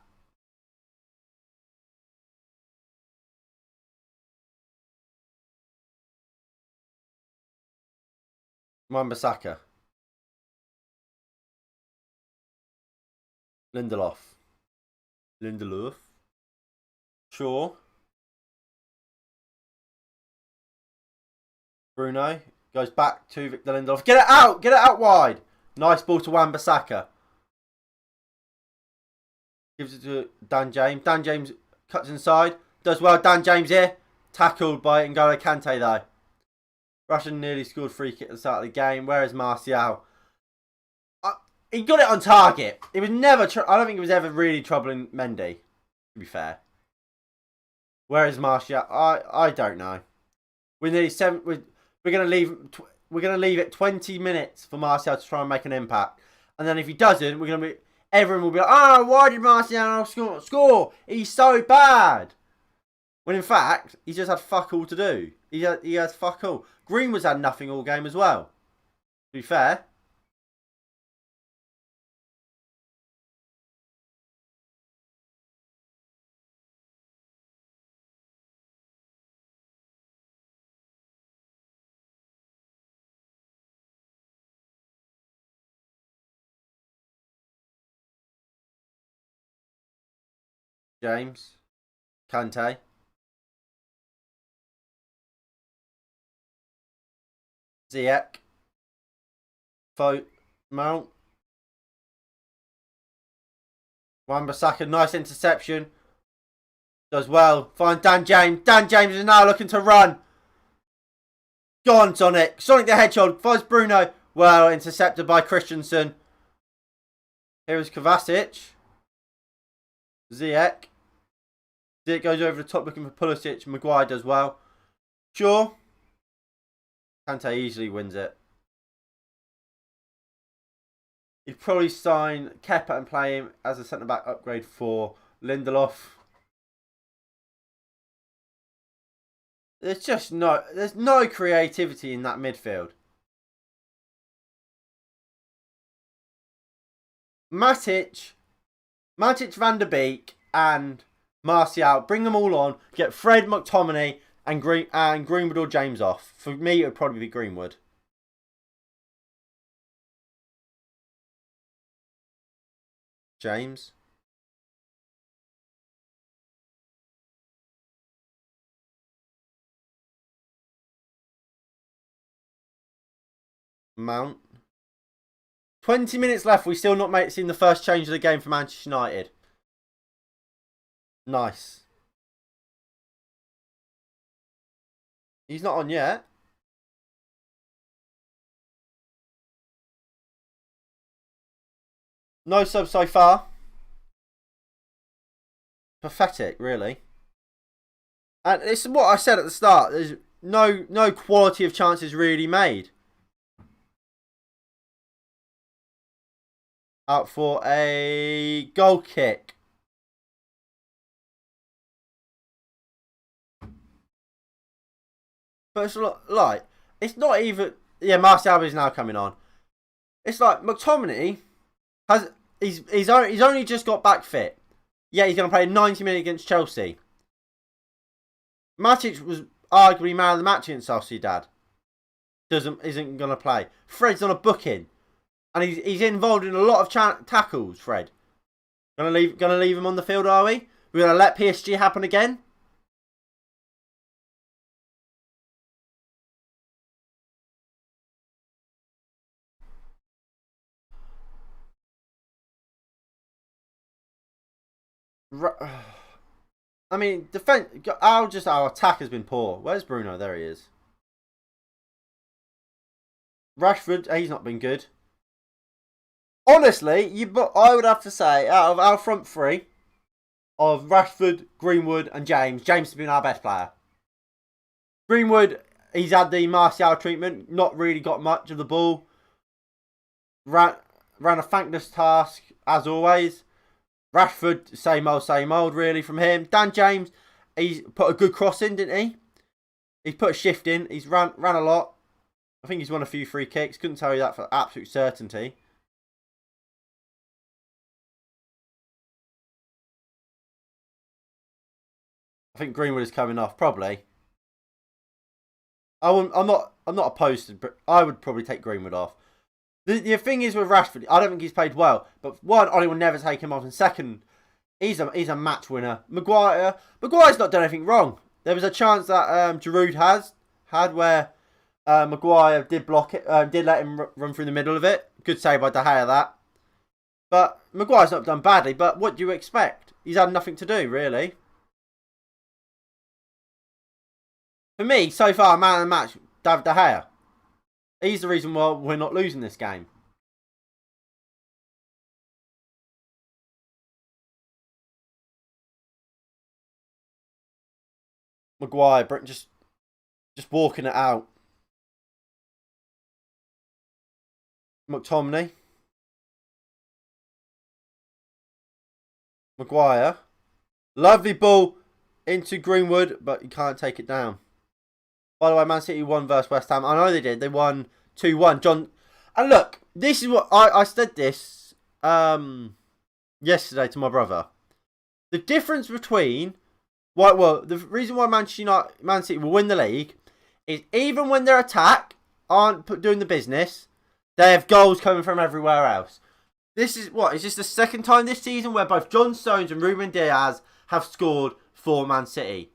[SPEAKER 1] Wan-Bissaka. Lindelof. Shaw. Bruno. Goes back to Victor Lindelof. Get it out wide. Nice ball to Wan-Bissaka. Gives it to Dan James. Dan James cuts inside. Does well. Dan James here. Tackled by N'Golo Kante though. Russia nearly scored free kick at the start of the game. Where is Martial? He got it on target. It was never. I don't think it was ever really troubling Mendy. To be fair. Where is Martial? I don't know. We're nearly we're gonna leave it 20 minutes for Martial to try and make an impact, and then if he doesn't, everyone will be like, "Oh, why did Martial score? He's so bad." When in fact, he just had fuck all to do. He has fuck all. Greenwood's had nothing all game as well. To be fair. James. Kante. Ziyech. Mount. Wan-Bissaka, nice interception. Does well. Find Dan James. Dan James is now looking to run. Go on, Sonic. Sonic the Hedgehog. Finds Bruno. Well, intercepted by Christensen. Here is Kovacic. Ziyech. Ziyech goes over the top looking for Pulisic. Maguire does well. Sure. Kante easily wins it. He'd probably sign Kepa and play him as a centre-back upgrade for Lindelof. There's no creativity in that midfield. Matic, Van der Beek and Martial, bring them all on. Get Fred, McTominay and Greenwood or James off. For me, it would probably be Greenwood. James. Mount. 20 minutes left. We still not seen the first change of the game for Manchester United. Nice. He's not on yet. No subs so far. Pathetic, really. And it's what I said at the start. There's no quality of chances really made. Out for a goal kick. But it's like, it's not even... Yeah, Martial is now coming on. It's like McTominay he's only just got back fit. Yeah, he's going to play 90 minutes against Chelsea. Matic was arguably man of the match against Sociedad. Isn't going to play. Fred's on a booking. And he's involved in a lot of tackles, Fred. Gonna leave him on the field, are we? We're gonna let PSG happen again? I mean, our attack has been poor. Where's Bruno? There he is. Rashford, he's not been good. Honestly, I would have to say, out of our front three, of Rashford, Greenwood, and James has been our best player. Greenwood, he's had the Martial treatment, not really got much of the ball. Ran a thankless task, as always. Rashford, same old, really, from him. Dan James, he's put a good cross in, didn't he? He's put a shift in. He's ran a lot. I think he's won a few free kicks. Couldn't tell you that for absolute certainty. I think Greenwood is coming off, probably. I'm not opposed to, but I would probably take Greenwood off. The thing is with Rashford, I don't think he's played well. But one, I will never take him off, and second, he's a match winner. Maguire's not done anything wrong. There was a chance that Giroud had where Maguire did block it, did let him run through the middle of it. Good save by De Gea that. But Maguire's not done badly. But what do you expect? He's had nothing to do really. For me, so far, man of the match, David De Gea. He's the reason why we're not losing this game. Maguire, just walking it out. McTominay. Maguire. Lovely ball into Greenwood, but you can't take it down. By the way, Man City won versus West Ham. I know they did. They won 2-1. And look, this is what I said this yesterday to my brother. The difference between the reason why Man City will win the league is even when their attack aren't doing the business, they have goals coming from everywhere else. Is this the second time this season where both John Stones and Ruben Diaz have scored for Man City?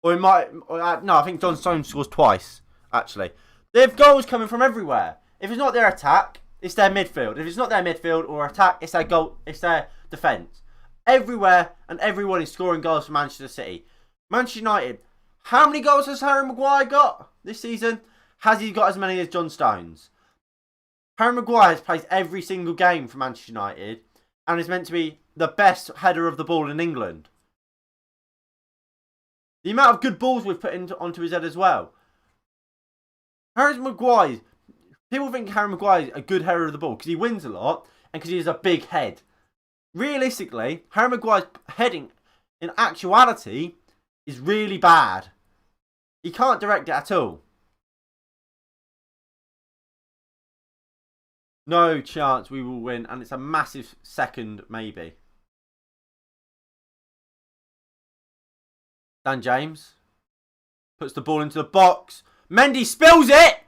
[SPEAKER 1] I think John Stones scores twice, actually. They have goals coming from everywhere. If it's not their attack, it's their midfield. If it's not their midfield or attack, it's their goal. It's their defence. Everywhere and everyone is scoring goals for Manchester City. Manchester United. How many goals has Harry Maguire got this season? Has he got as many as John Stones? Harry Maguire has played every single game for Manchester United and is meant to be the best header of the ball in England. The amount of good balls we've put onto his head as well. Harry Maguire, people think Harry Maguire is a good header of the ball because he wins a lot and because he has a big head. Realistically, Harry Maguire's heading, in actuality, is really bad. He can't direct it at all. No chance we will win, and it's a massive second, maybe. Dan James puts the ball into the box. Mendy spills it!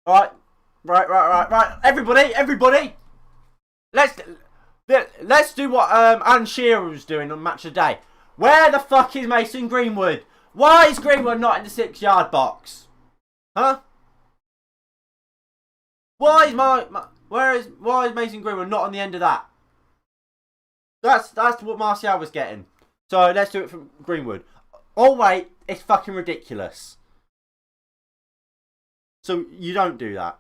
[SPEAKER 1] Right. Everybody. Let's do what Alan Shearer was doing on Match of the Day. Where the fuck is Mason Greenwood? Why is Greenwood not in the 6-yard box? Huh? Why is Mason Greenwood not on the end of that? That's what Martial was getting. So let's do it from Greenwood. Oh wait, it's fucking ridiculous. So you don't do that.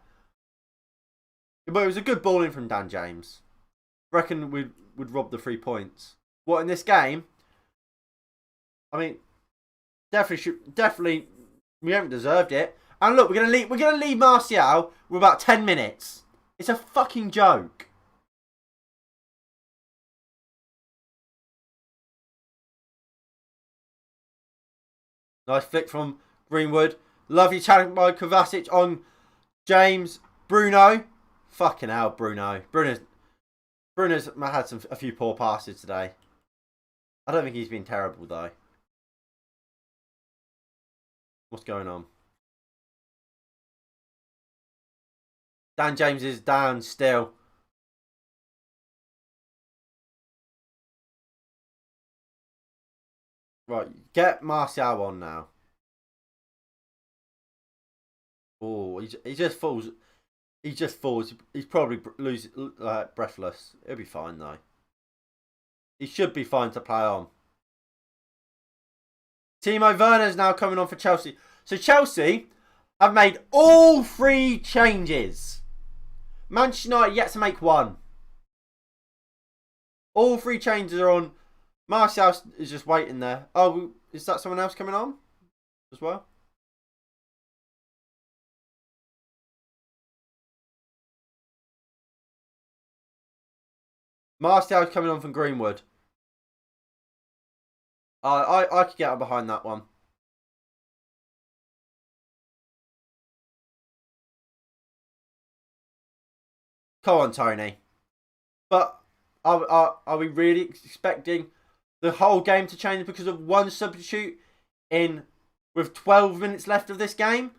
[SPEAKER 1] But it was a good ball in from Dan James. Reckon we would rob the 3 points. What, in this game? I mean, definitely we haven't deserved it. And look, we're gonna leave Martial with about 10 minutes. It's a fucking joke. Nice flick from Greenwood. Lovely challenge by Kovacic on James. Bruno. Fucking hell, Bruno. Bruno's had a few poor passes today. I don't think he's been terrible, though. What's going on? Dan James is down still. Right, get Martial on now. Oh, he just falls. He just falls. He's probably breathless. He'll be fine though. He should be fine to play on. Timo Werner's now coming on for Chelsea. So Chelsea have made all 3 changes. Manchester United yet to make one. All 3 changes are on. Martial is just waiting there. Oh, is that someone else coming on as well? Martial's coming on from Greenwood. I could get up behind that one. Come on, Tony. But are we really expecting the whole game to change because of one substitute with 12 minutes left of this game?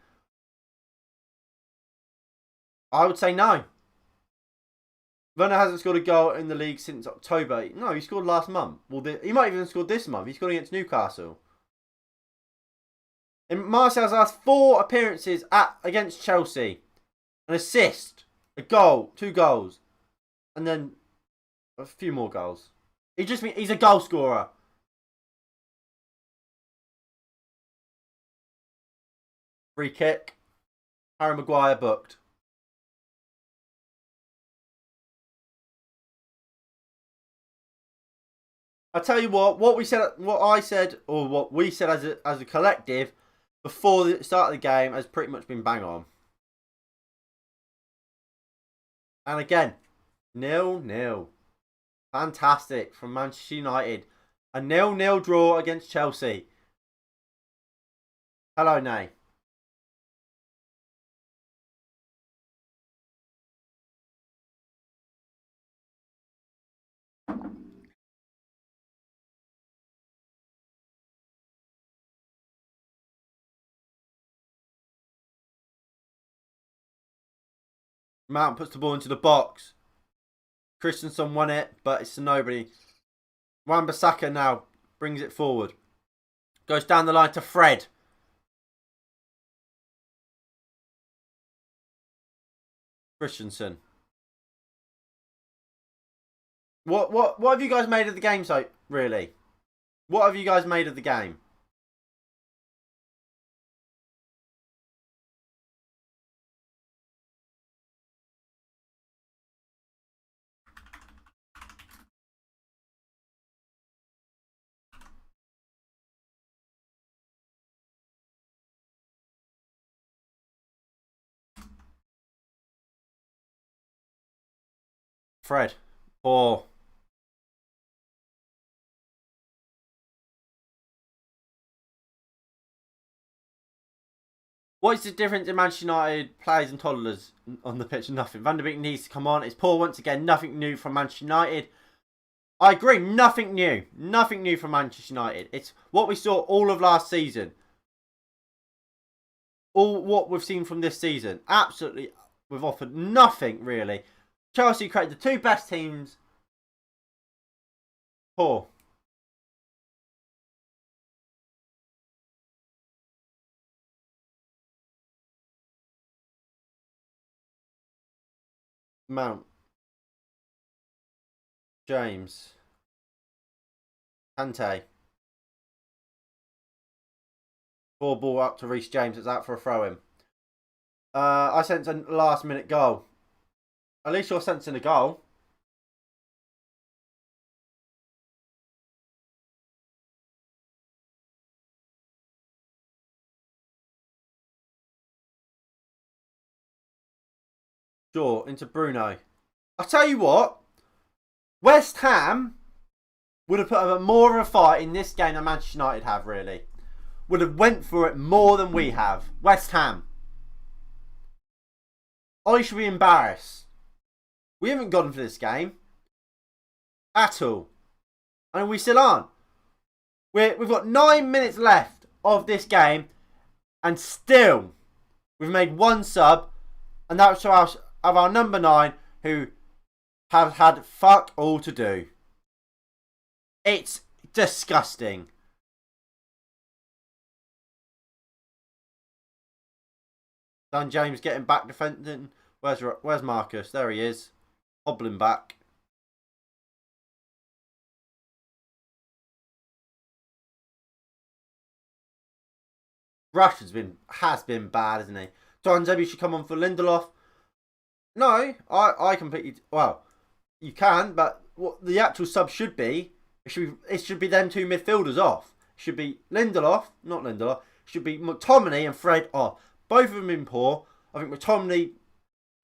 [SPEAKER 1] I would say no. Werner hasn't scored a goal in the league since October. No, he scored last month. Well, he might even have scored this month. He scored against Newcastle. In Martial's last 4 appearances against Chelsea, an assist, a goal, 2 goals, and then a few more goals. He's a goal scorer. Free kick. Harry Maguire booked. I tell you what I said, or what we said as a collective before the start of the game has pretty much been bang on. And again, 0-0. Fantastic from Manchester United. A 0-0 draw against Chelsea. Hello, Nay. Mount puts the ball into the box. Christensen won it, but it's to nobody. Wan-Bissaka now brings it forward. Goes down the line to Fred. Christensen. What have you guys made of the game, really? What have you guys made of the game? Fred. Or what is the difference in Manchester United players and toddlers on the pitch? Nothing. Van der Beek needs to come on. It's poor once again. Nothing new from Manchester United. I agree. Nothing new. Nothing new from Manchester United. It's what we saw all of last season. All what we've seen from this season. Absolutely. We've offered nothing, really. Chelsea created the 2 best teams. Poor. Mount. James. Kante. Ball up to Reece James. It's out for a throw-in. I sense a last-minute goal. At least you're sensing a goal. Sure, into Bruno. I'll tell you what. West Ham would have put up more of a fight in this game than Manchester United have, really. Would have went for it more than we have. West Ham. I should be embarrassed. We haven't gone for this game. At all. And we still aren't. We've got 9 minutes left of this game. And still, we've made 1 sub. And that's of our number 9 who have had fuck all to do. It's disgusting. Dan James getting back defending. Where's Marcus? There he is. Hobbling back. Rashford's has been bad, hasn't he? Don Zebby should come on for Lindelof. No, I completely... Well, you can, but what the actual sub should be... It should be them two midfielders off. It should be Lindelof, not Lindelof. It should be McTominay and Fred off. Both of them been poor. I think McTominay...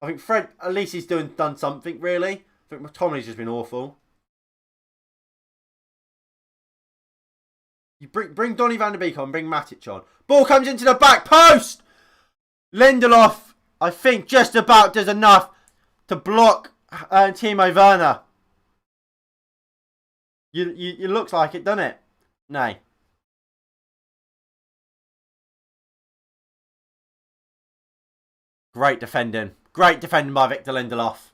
[SPEAKER 1] I think Fred, at least he's done something, really. I think McTominay's just been awful. You bring Donny van der Beek on, bring Matic on. Ball comes into the back post! Lindelof, I think, just about does enough to block Timo Werner. You looks like it, doesn't it? Nay. Great defending. Great defending by Victor Lindelof.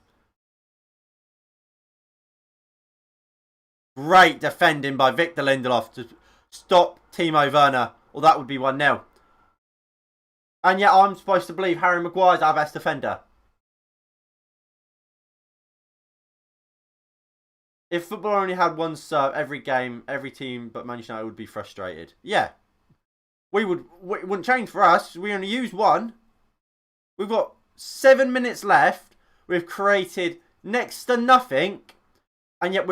[SPEAKER 1] Great defending by Victor Lindelof to stop Timo Werner. Or that would be 1-0. And yet I'm supposed to believe Harry Maguire's our best defender. If football only had one sub every game, every team but Manchester United would be frustrated. Yeah. It wouldn't change for us. We only use one. We've got 7 minutes left. We've created next to nothing. And yet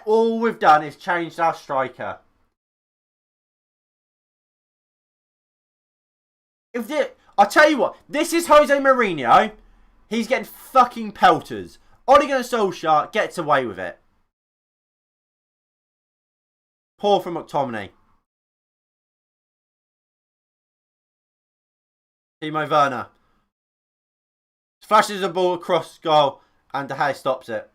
[SPEAKER 1] all we've done is changed our striker. I'll tell you what, this is Jose Mourinho. He's getting fucking pelters. Ole Gunnar Solskjaer gets away with it. Poor from McTominay. Timo Werner. Flashes the ball across goal and De Gea stops it.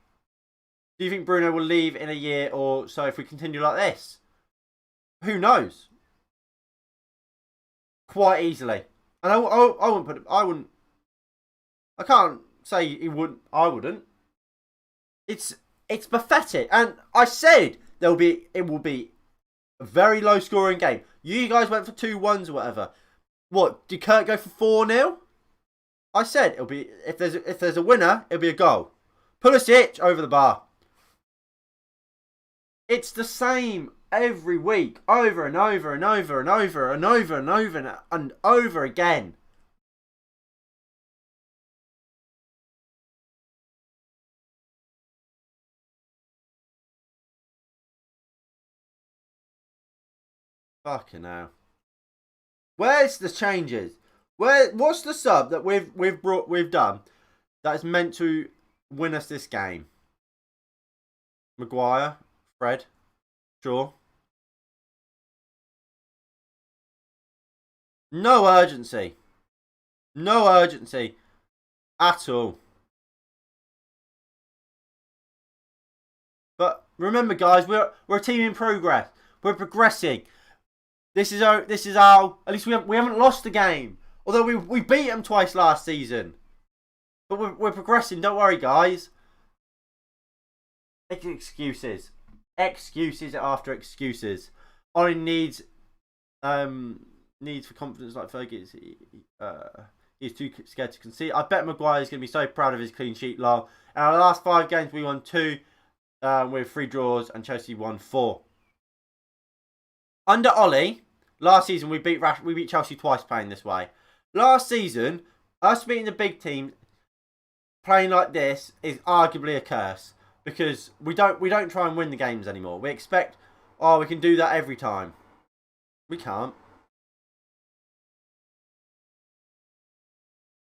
[SPEAKER 1] Do you think Bruno will leave in a year or so if we continue like this? Who knows? Quite easily. And I wouldn't put it... I can't say he wouldn't. I wouldn't. It's pathetic. And I said it will be a very low scoring game. You guys went for 2-1s or whatever. What? Did Kurt go for 4-0? I said it'll be if there's a winner, it'll be a goal. Pulisic over the bar. It's the same every week, over and over and over and over and over and over and over again. Fucking hell. Where's the changes? What's the sub that we've done that is meant to win us this game? Maguire, Fred, sure. No urgency. No urgency at all. But remember, guys, we're a team in progress. We're progressing. This is our. At least we haven't lost the game. Although we beat them twice last season. But we're progressing. Don't worry, guys. Excuses. Excuses after excuses. Ollie needs for confidence like Fergie. He's too scared to concede. I bet Maguire's going to be so proud of his clean sheet, lol. And our last 5 games, we won 2 with 3 draws, and Chelsea won 4. Under Ollie, last season we beat Chelsea twice playing this way. Last season, us beating the big team playing like this is arguably a curse because we don't try and win the games anymore. We expect, we can do that every time. We can't.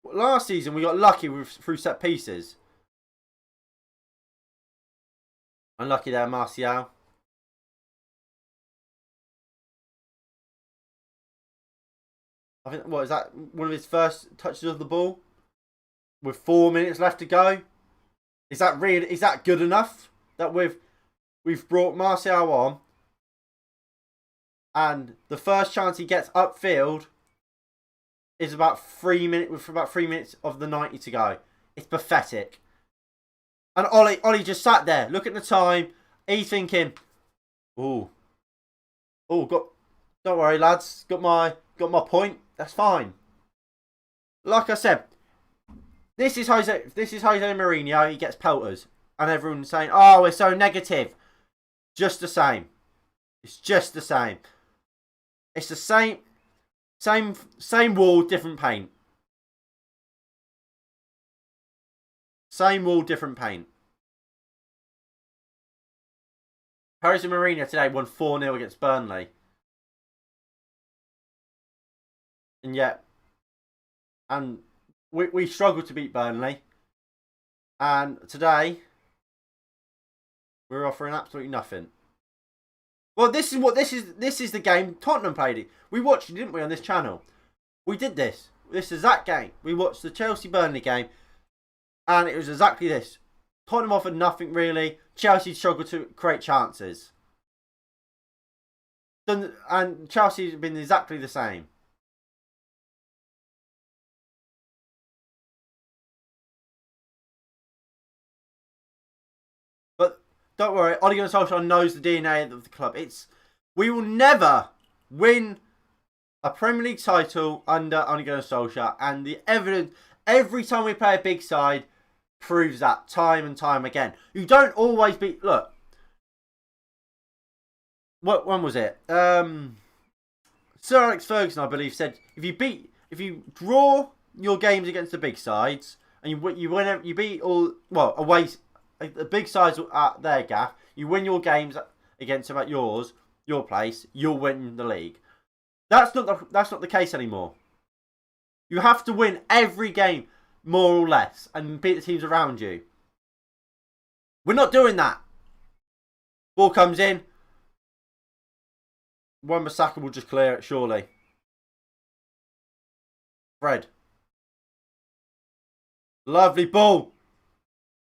[SPEAKER 1] Last season we got lucky through set pieces. Unlucky there, Martial. I think, what is that? One of his first touches of the ball with 4 minutes left to go. Is that good enough that we've brought Martial on, and the first chance he gets upfield is about 3 minutes with about 3 minutes of the 90 to go. It's pathetic. And Ollie just sat there, look at the time. He's thinking, don't worry, lads, got my point. That's fine. like I said, this is Jose Mourinho. He gets pelters, and everyone's saying, "Oh, we're so negative." Just the same. It's just the same. It's the same wall, different paint. Same wall, different paint. Jose Mourinho today won 4-0 against Burnley. And yet, we struggled to beat Burnley. And today, we're offering absolutely nothing. Well, this is the game Tottenham played it. We watched it, didn't we, on this channel? We did this. This is that game. We watched the Chelsea-Burnley game. And it was exactly this. Tottenham offered nothing really. Chelsea struggled to create chances. And Chelsea's been exactly the same. But don't worry, Ole Gunnar Solskjaer knows the DNA of the club. We will never win a Premier League title under Ole Gunnar Solskjaer, and the evidence every time we play a big side proves that time and time again. You don't always beat. Look, when was it? Sir Alex Ferguson, I believe, said if you draw your games against the big sides and you beat all away the big sides at their gaff, you win your games against them at your place, you'll win the league. That's not the case anymore. You have to win every game more or less and beat the teams around you. We're not doing that. Ball comes in. Wan-Bissaka will just clear it, surely. Fred. Lovely ball.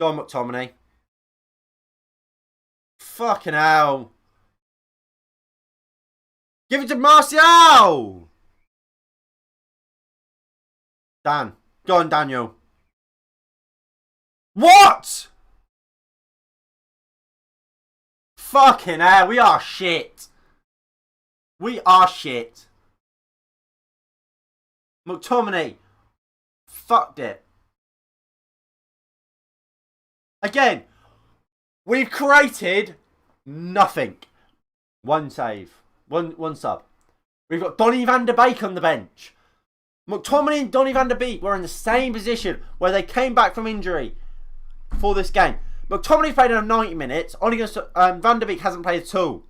[SPEAKER 1] Go on, McTominay. Fucking hell. Give it to Martial. Dan. Go on, Daniel. What? Fucking hell, we are shit. We are shit. McTominay fucked it. Again, we've created nothing. One save. One sub. We've got Donny van der Beek on the bench. McTominay and Donny van der Beek were in the same position where they came back from injury for this game. McTominay's played in 90 minutes. Van der Beek hasn't played at all.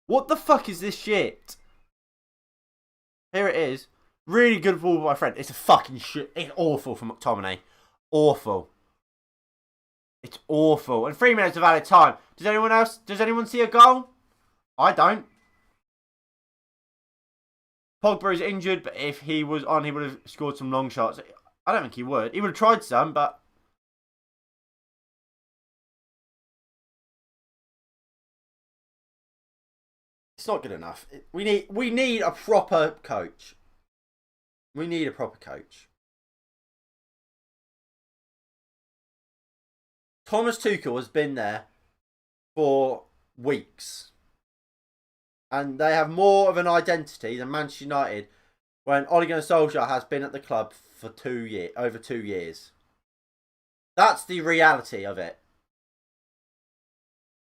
[SPEAKER 1] What the fuck is this shit? Here it is. Really good ball by my friend. It's a fucking shit. It's awful for McTominay. Awful. It's awful. And 3 minutes of added time. Does anyone see a goal? I don't. Pogba is injured, but if he was on, he would have scored some long shots. I don't think he would. He would have tried some, but it's not good enough. We need a proper coach. We need a proper coach. Thomas Tuchel has been there for weeks. And they have more of an identity than Manchester United when Ole Gunnar Solskjaer has been at the club for over 2 years. That's the reality of it.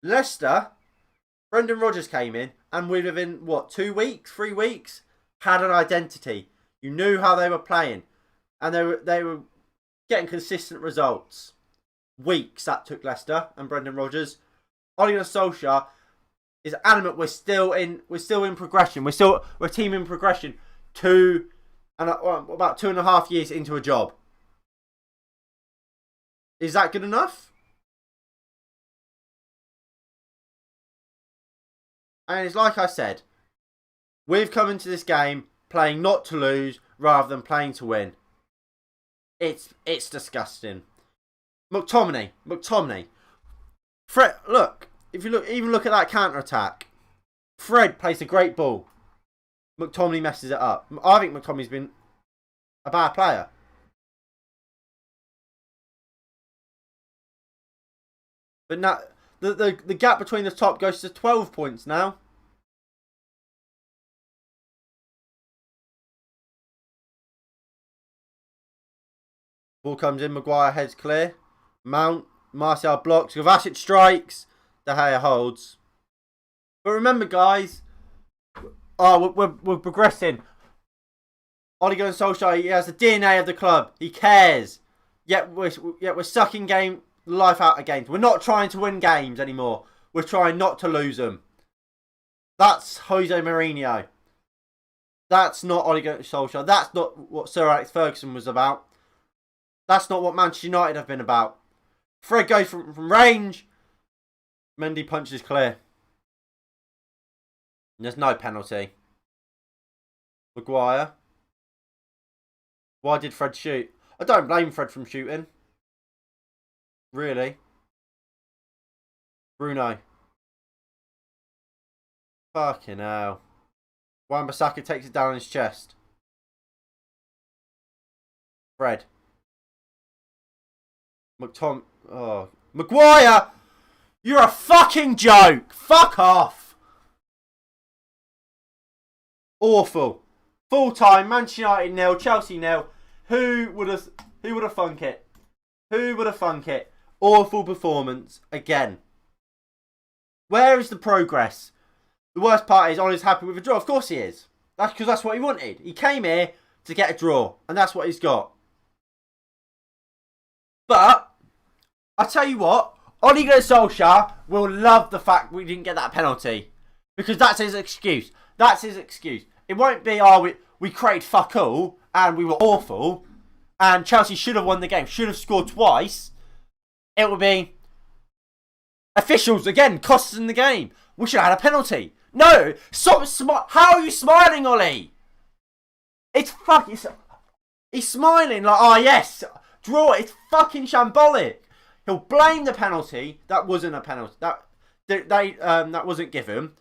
[SPEAKER 1] Leicester, Brendan Rodgers came in and within 2 weeks, 3 weeks, had an identity. You knew how they were playing. And they were getting consistent results. Weeks that took Leicester and Brendan Rodgers. Ole Gunnar Solskjaer is adamant we're still in progression. We're a team in progression. About 2.5 years into a job. Is that good enough? And it's like I said, we've come into this game playing not to lose rather than playing to win. It's disgusting. McTominay. Fred, look. If you look at that counter-attack, Fred plays a great ball. McTominay messes it up. I think McTominay's been a bad player. But now the gap between the top goes to 12 points now. Ball comes in, Maguire heads clear. Mount, Martial blocks, Kovacic strikes. De Gea holds. But remember, guys, we're progressing. Ole Gunnar Solskjaer, he has the DNA of the club. He cares. Yet we're sucking life out of games. We're not trying to win games anymore. We're trying not to lose them. That's Jose Mourinho. That's not Ole Gunnar Solskjaer. That's not what Sir Alex Ferguson was about. That's not what Manchester United have been about. Fred goes from range. Mendy punches clear. There's no penalty. Maguire. Why did Fred shoot? I don't blame Fred from shooting. Really. Bruno. Fucking hell. Wan-Bissaka takes it down on his chest. Fred. Oh. Maguire! You're a fucking joke! Fuck off! Awful. Full time, Manchester United 0, Chelsea 0. Who would have thunk it? Who would have thunk it? Awful performance again. Where is the progress? The worst part is Ole's happy with a draw. Of course he is. That's because that's what he wanted. He came here to get a draw, and that's what he's got. But I tell you what, Ole Gunnar Solskjaer will love the fact we didn't get that penalty, because that's his excuse. That's his excuse. It won't be, we created fuck all and we were awful and Chelsea should have won the game, should have scored twice. It would be officials again cost us in the game. We should have had a penalty. No, stop. How are you smiling, Ole? He's smiling like, oh yes, draw. It's fucking shambolic. He'll blame the penalty that wasn't a penalty that wasn't given,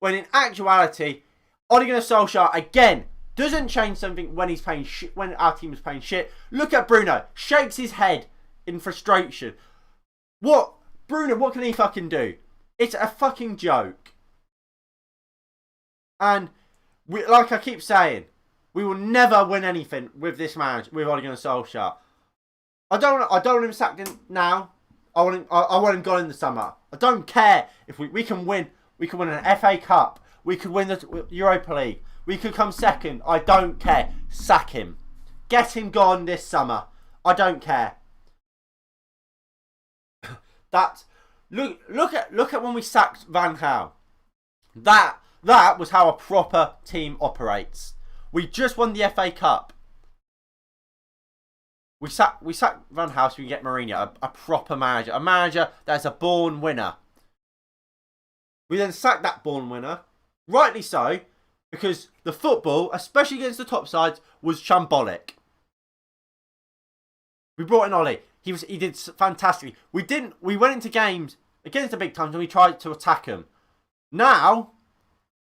[SPEAKER 1] when in actuality, Ole Gunnar Solskjaer again doesn't change something when he's playing shit. When our team is playing shit, look at Bruno, shakes his head in frustration. What can he fucking do? It's a fucking joke. And like I keep saying, we will never win anything with this manager, with Ole Gunnar Solskjaer. I don't want him sacked now. I want him gone in the summer. I don't care if we can win. We can win an FA Cup. We could win the Europa League. We could come second. I don't care. Sack him. Get him gone this summer. I don't care. Look at when we sacked Van Gaal. That was how a proper team operates. We just won the FA Cup. We sacked Van Gaal so we can get Mourinho, a proper manager, a manager that's a born winner. We then sacked that born winner. Rightly so, because the football, especially against the top sides, was shambolic. We brought in Ole. He did fantastically. We went into games against the big times and we tried to attack them. Now,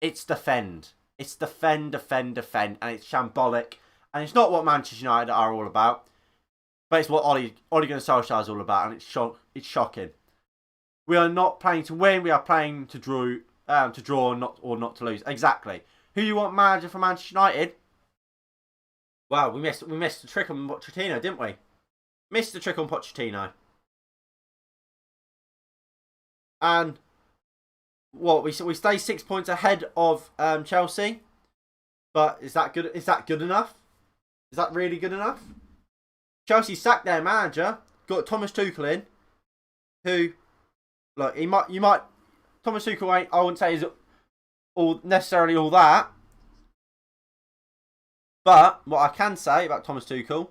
[SPEAKER 1] it's defend. It's defend, and it's shambolic. And it's not what Manchester United are all about. But it's what Ole Gunnar Solskjaer is all about, and it's shocking. We are not playing to win. We are playing to draw, or not to lose. Exactly. Who you want manager for Manchester United? Wow, we missed the trick on Pochettino, didn't we? Missed the trick on Pochettino. And what we stay 6 points ahead of Chelsea. But is that good? Is that good enough? Is that really good enough? Chelsea sacked their manager, got Thomas Tuchel in, who, look, Thomas Tuchel I wouldn't say is necessarily all that. But what I can say about Thomas Tuchel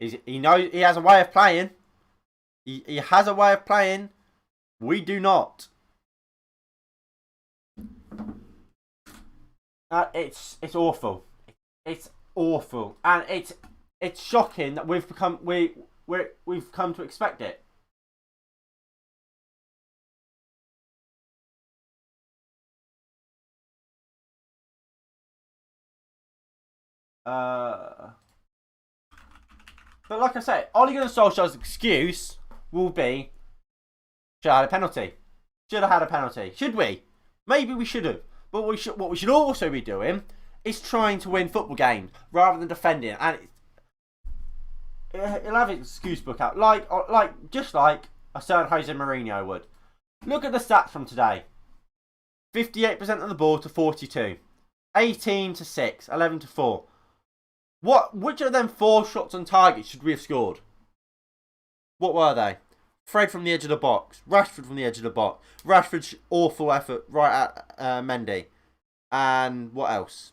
[SPEAKER 1] is he knows he has a way of playing. He has a way of playing. We do not. It's awful. It's awful, and it's shocking that we've come to expect it. But like I say, Ole Gunnar Solskjaer's excuse will be, should have had a penalty. Should have had a penalty. Should we? Maybe we should have. But what we should also be doing is trying to win football games rather than defending. And he'll have his excuse book out, just like a certain Jose Mourinho would. Look at the stats from today: 58% of the ball to 42, 18 to 6, 11 to 4. Which of them 4 shots on target should we have scored? What were they? Fred from the edge of the box, Rashford from the edge of the box, Rashford's awful effort right at Mendy, and what else?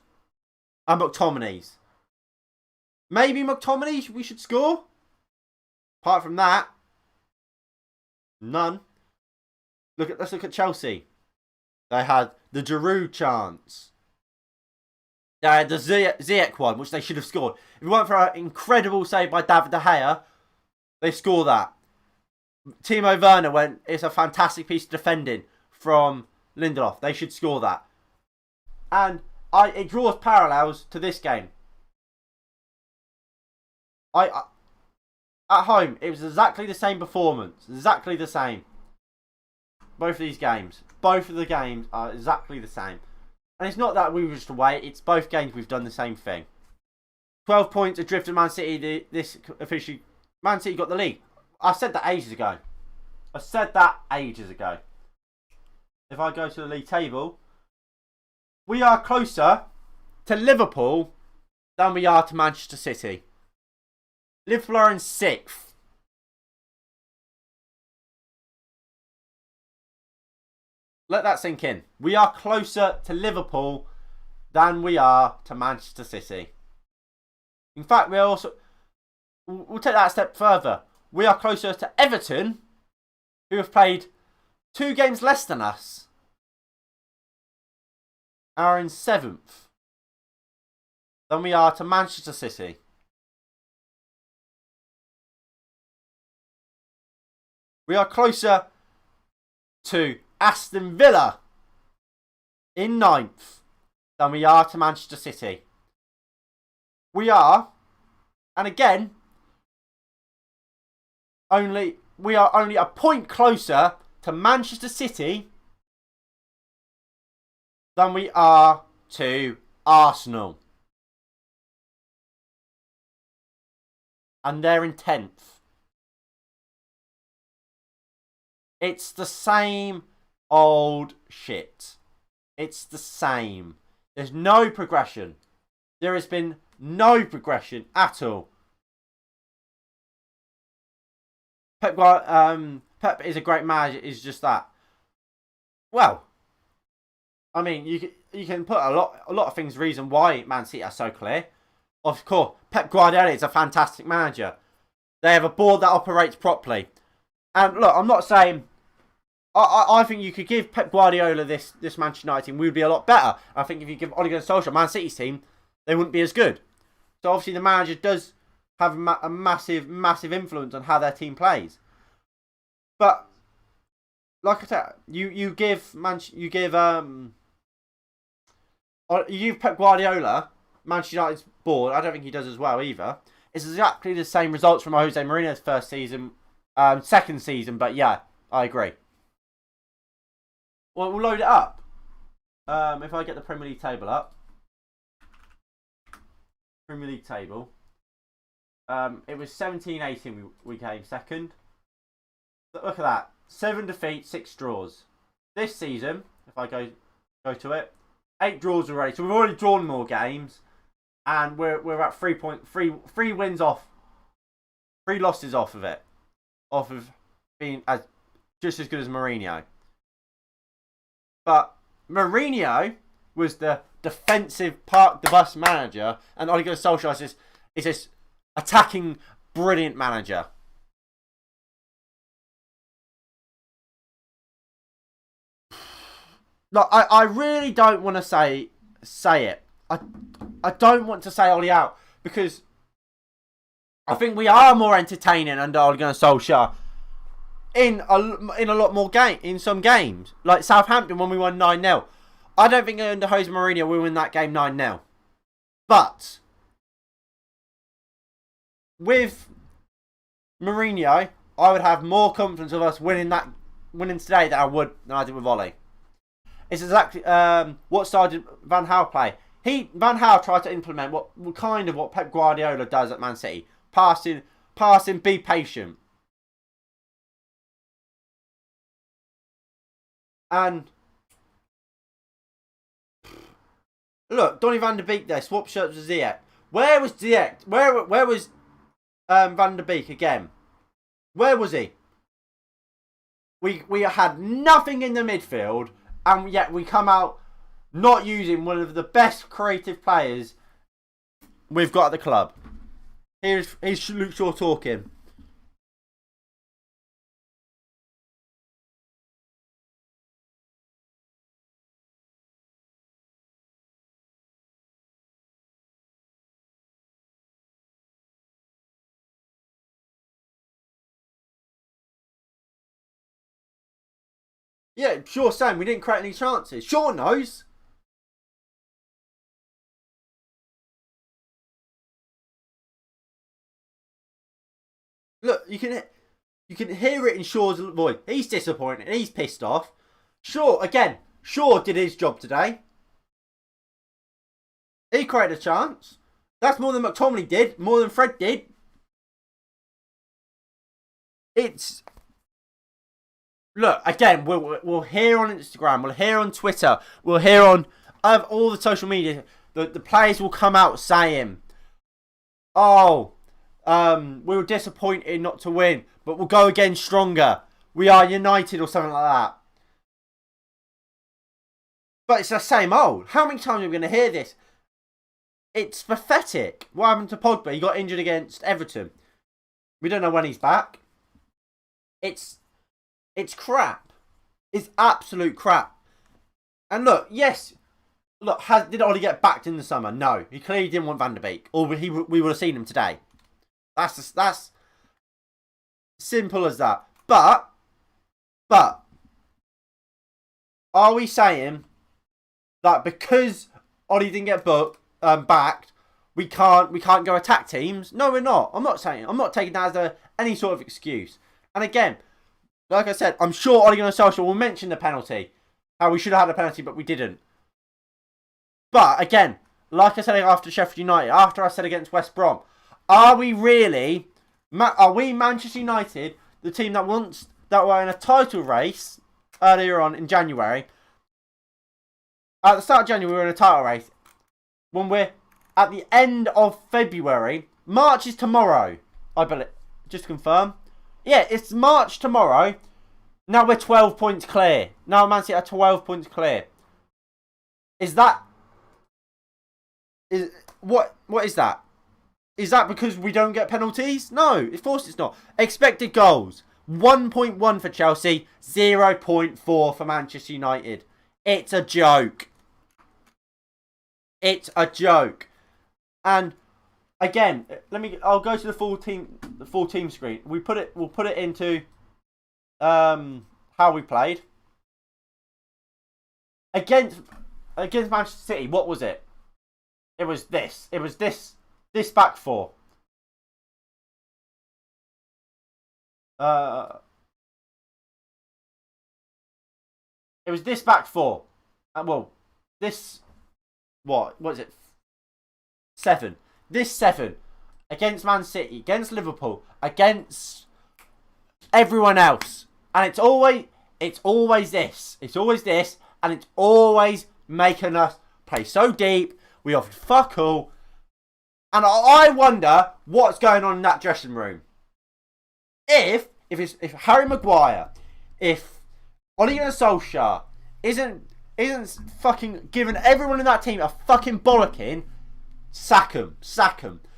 [SPEAKER 1] And McTominay's. Maybe McTominay we should score. Apart from that, none. Let's look at Chelsea. They had the Giroud chance. They had the Ziyech one, which they should have scored. If it weren't for an incredible save by David De Gea, they score that. Timo Werner went, it's a fantastic piece of defending from Lindelof. They should score that. And it draws parallels to this game. At home, it was exactly the same performance. Exactly the same. Both of these games. Both of the games are exactly the same. And it's not that we were just away. It's both games we've done the same thing. 12 points adrift of Man City. Man City got the lead. I said that ages ago. If I go to the league table, we are closer to Liverpool than we are to Manchester City. Liverpool are in 6th. Let that sink in. We are closer to Liverpool than we are to Manchester City. In fact, we'll take that a step further. We are closer to Everton, who have played 2 games less than us, are in 7th, than we are to Manchester City. We are closer to Aston Villa in 9th than we are to Manchester City. We are, and again, we are only a point closer to Manchester City than we are to Arsenal. And they're in 10th. It's the same old shit. It's the same. There's no progression. There has been no progression at all. Pep is a great manager. Is just that. Well, I mean, you can put a lot of things reason why Man City are so clear. Of course, Pep Guardiola is a fantastic manager. They have a board that operates properly. And look, I'm not saying. I think you could give Pep Guardiola this Manchester United team, we would be a lot better. I think if you give Ole Gunnar Solskjaer Man City's team, they wouldn't be as good. So obviously the manager does have a massive influence on how their team plays. But like I said, you give Pep Guardiola Manchester United's board. I don't think he does as well either. It's exactly the same results from Jose Mourinho's first season, second season. But yeah, I agree. Well, we'll load it up. If I get the Premier League table up. Premier League table. It was 17-18 we came second. But look at that. 7 defeats, 6 draws. This season, if I go to it, 8 draws already. So we've already drawn more games. And we're at 3 wins off. 3 losses off of it. Off of being just as good as Mourinho. But Mourinho was the defensive park the bus manager, and Ole Gunnar Solskjaer is this attacking brilliant manager. Look, I really don't want to say it. I don't want to say Ole out because I think we are more entertaining under Ole Gunnar Solskjaer. In a lot more in some games. Like Southampton when we won 9-0. I don't think under Jose Mourinho we win that game 9-0. But with Mourinho, I would have more confidence of us winning today than I did with Ole. It's exactly what style did Van Gaal play. Van Gaal tried to implement what Pep Guardiola does at Man City. Passing passing, be patient. And look, Donny van der Beek there, swap shirts with Ziyech. Where was Ziyech? Where was Van der Beek again? Where was he? We had nothing in the midfield, and yet we come out not using one of the best creative players we've got at the club. Here's Luke Shaw talking. Yeah, Shaw saying we didn't create any chances. Shaw knows. Look, you can hear it in Shaw's voice. He's disappointed. He's pissed off. Shaw did his job today. He created a chance. That's more than McTominay did. More than Fred did. Look, again, we'll hear on Instagram, we'll hear on Twitter, we'll hear on all the social media. The players will come out saying, "Oh, we were disappointed not to win, but we'll go again stronger. We are united," or something like that. But it's the same old. How many times are we going to hear this? It's pathetic. What happened to Pogba? He got injured against Everton. We don't know when he's back. It's crap. It's absolute crap. And look, yes. Look, did Ollie get backed in the summer? No. He clearly didn't want Van der Beek. Or we would have seen him today. That's simple as that. But are we saying that because Ollie didn't get backed, we can't go attack teams? No, we're not. I'm not taking that as any sort of excuse. And again, like I said, I'm sure Ole Gunnar Solskjaer will mention the penalty. How we should have had a penalty, but we didn't. But again, like I said after Sheffield United, after I said against West Brom, are we Manchester United, the team that were in a title race earlier on in January? At the start of January, we were in a title race. When we're at the end of February, March is tomorrow, I believe. Just to confirm. Yeah, it's March tomorrow. Now we're 12 points clear. Now Man City are 12 points clear. What is that? Is that because we don't get penalties? No, of course it's not. Expected goals. 1.1 for Chelsea, 0.4 for Manchester United. It's a joke. It's a joke. And again, I'll go to the full team screen. We'll put it into how we played. Against Manchester City, what was it? It was this. It was this back four. It was this back four. What is it? 7. This 7 against Man City, against Liverpool, against everyone else, and it's always this. It's always this, and it's always making us play so deep. We offered fuck all, and I wonder what's going on in that dressing room. If Harry Maguire, if Ole Gunnar Solskjaer isn't fucking giving everyone in that team a fucking bollocking, sack him,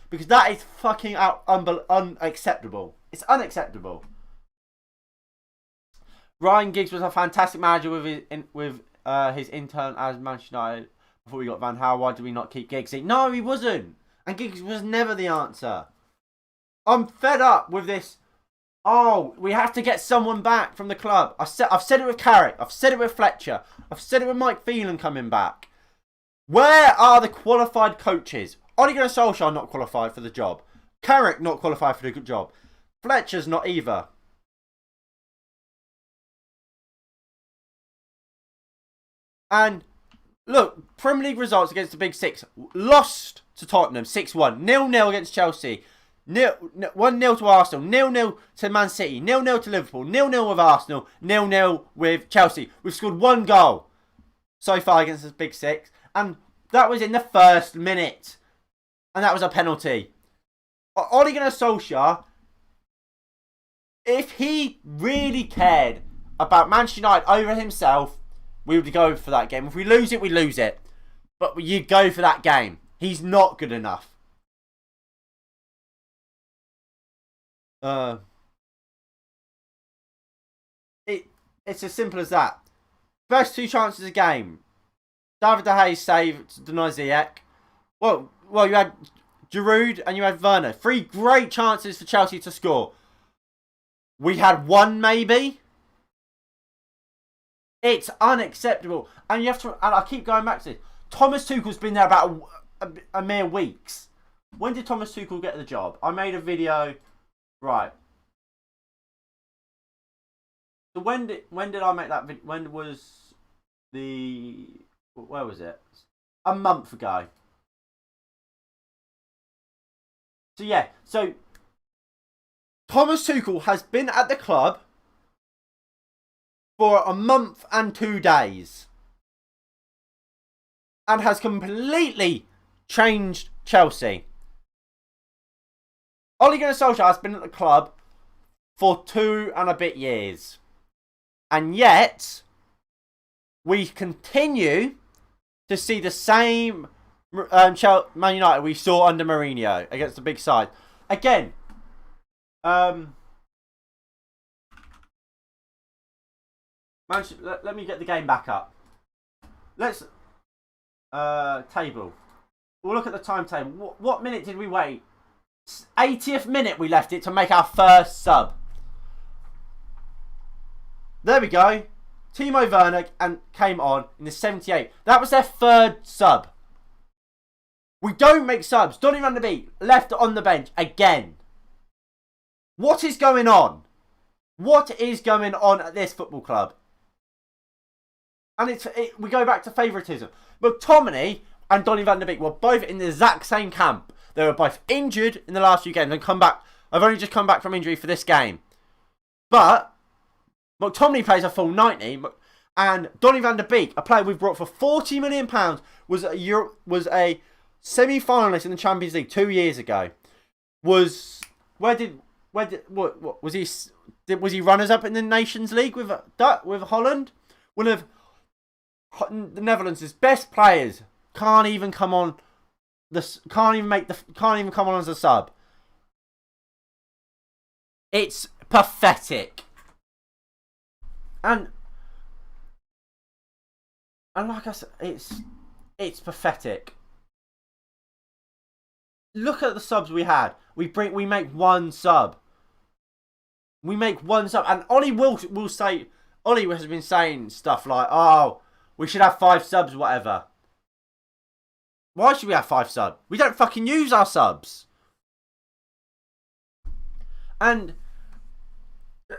[SPEAKER 1] because that is fucking unacceptable. It's unacceptable. Ryan Giggs was a fantastic manager with his intern as Manchester United before we got Van Gaal. Why do we not keep Giggs? No, he wasn't, and Giggs was never the answer. I'm fed up with this. Oh, we have to get someone back from the club. I've said it with Carrick. I've said it with Fletcher. I've said it with Mike Phelan coming back. Where are the qualified coaches? Ole Gunnar Solskjaer not qualified for the job. Carrick not qualified for the job. Fletcher's not either. And look, Premier League results against the Big Six. Lost to Tottenham 6-1. 0-0 against Chelsea. 1-0 to Arsenal, 0-0 to Man City, 0-0 to Liverpool, 0-0 with Arsenal, 0-0 with Chelsea. We've scored 1 goal so far against this Big Six, and that was in the first minute, and that was a penalty. Ole Gunnar Solskjaer, if he really cared about Manchester United over himself, we would go for that game. If we lose it, we lose it. But you go for that game. He's not good enough. It's as simple as that. First 2 chances a game. David De Gea saved denied Ziyech. Well, you had Giroud and you had Werner. 3 great chances for Chelsea to score. We had 1 maybe. It's unacceptable. And you have to, and I keep going back to this. Thomas Tuchel's been there about a mere weeks. When did Thomas Tuchel get the job? I made a video. Right. So when did I make that video? When was the... Where was it? A month ago. So yeah. So Thomas Tuchel has been at the club for a month and 2 days. And has completely changed Chelsea. Ole Gunnar Solskjaer has been at the club for 2 and a bit years. And yet, we continue to see the same Man United we saw under Mourinho against the big side. Again, let me get the game back up. Let's table. We'll look at the timetable. What minute did we wait? 80th minute we left it to make our first sub. There we go. Timo Werner came on in the 78th. That was their 3rd sub. We don't make subs. Donny van de Beek left on the bench again. What is going on? What is going on at this football club? And we go back to favouritism. McTominay and Donny van de Beek were both in the exact same camp. They were both injured in the last few games and come back. I've only just come back from injury for this game. But McTominay plays a full 90, and Donny van de Beek, a player we've brought for £40 million, was a semi-finalist in the Champions League 2 years ago. Was he runners up in the Nations League with Holland? One of the Netherlands' best players can't even come on can't even come on as a sub. It's pathetic. And like I said, it's pathetic. Look at the subs we had. We make 1 sub. We make 1 sub, and Ollie will say. Ollie has been saying stuff like, "Oh, we should have 5 subs, whatever." Why should we have 5 subs? We don't fucking use our subs. And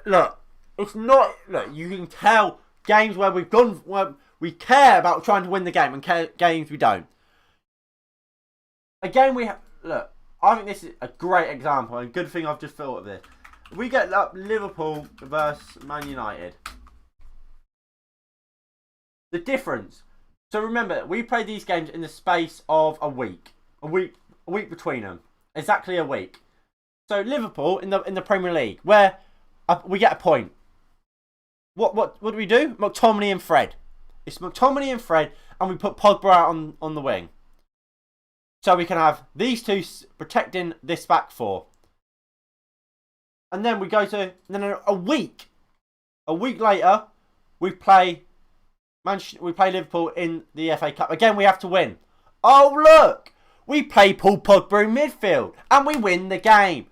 [SPEAKER 1] look, it's not. Look, you can tell games where we care about trying to win the game, and games we don't. Again, look. I think this is a great example, and good thing I've just thought of this. We get up Liverpool versus Man United. The difference. So remember, we played these games in the space of a week. A week between them. Exactly a week. So Liverpool in the Premier League, where we get a point. What do we do? McTominay and Fred. It's McTominay and Fred, and we put Pogba out on the wing. So we can have these two protecting this back 4. And then we go to a week. A week later, we play Liverpool in the FA Cup. Again, we have to win. Oh, look! We play Paul Pogba in midfield. And we win the game.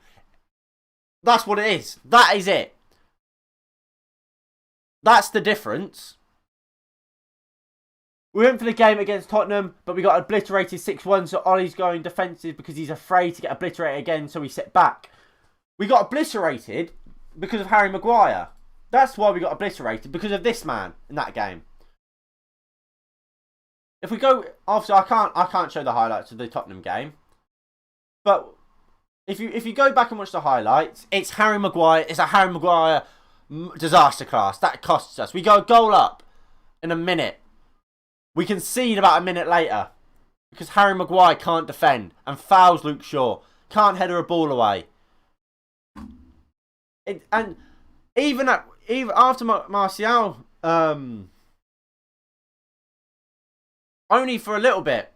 [SPEAKER 1] That's what it is. That is it. That's the difference. We went for the game against Tottenham, but we got obliterated 6-1. So Ollie's going defensive because he's afraid to get obliterated again. So we sit back. We got obliterated because of Harry Maguire. That's why we got obliterated, because of this man in that game. If we go, obviously I can't show the highlights of the Tottenham game, but If you go back and watch the highlights, it's Harry Maguire. It's a Harry Maguire disaster class. That costs us. We go a goal up in a minute. We concede about a minute later because Harry Maguire can't defend and fouls Luke Shaw. Can't header a ball away. And even after Martial, only for a little bit.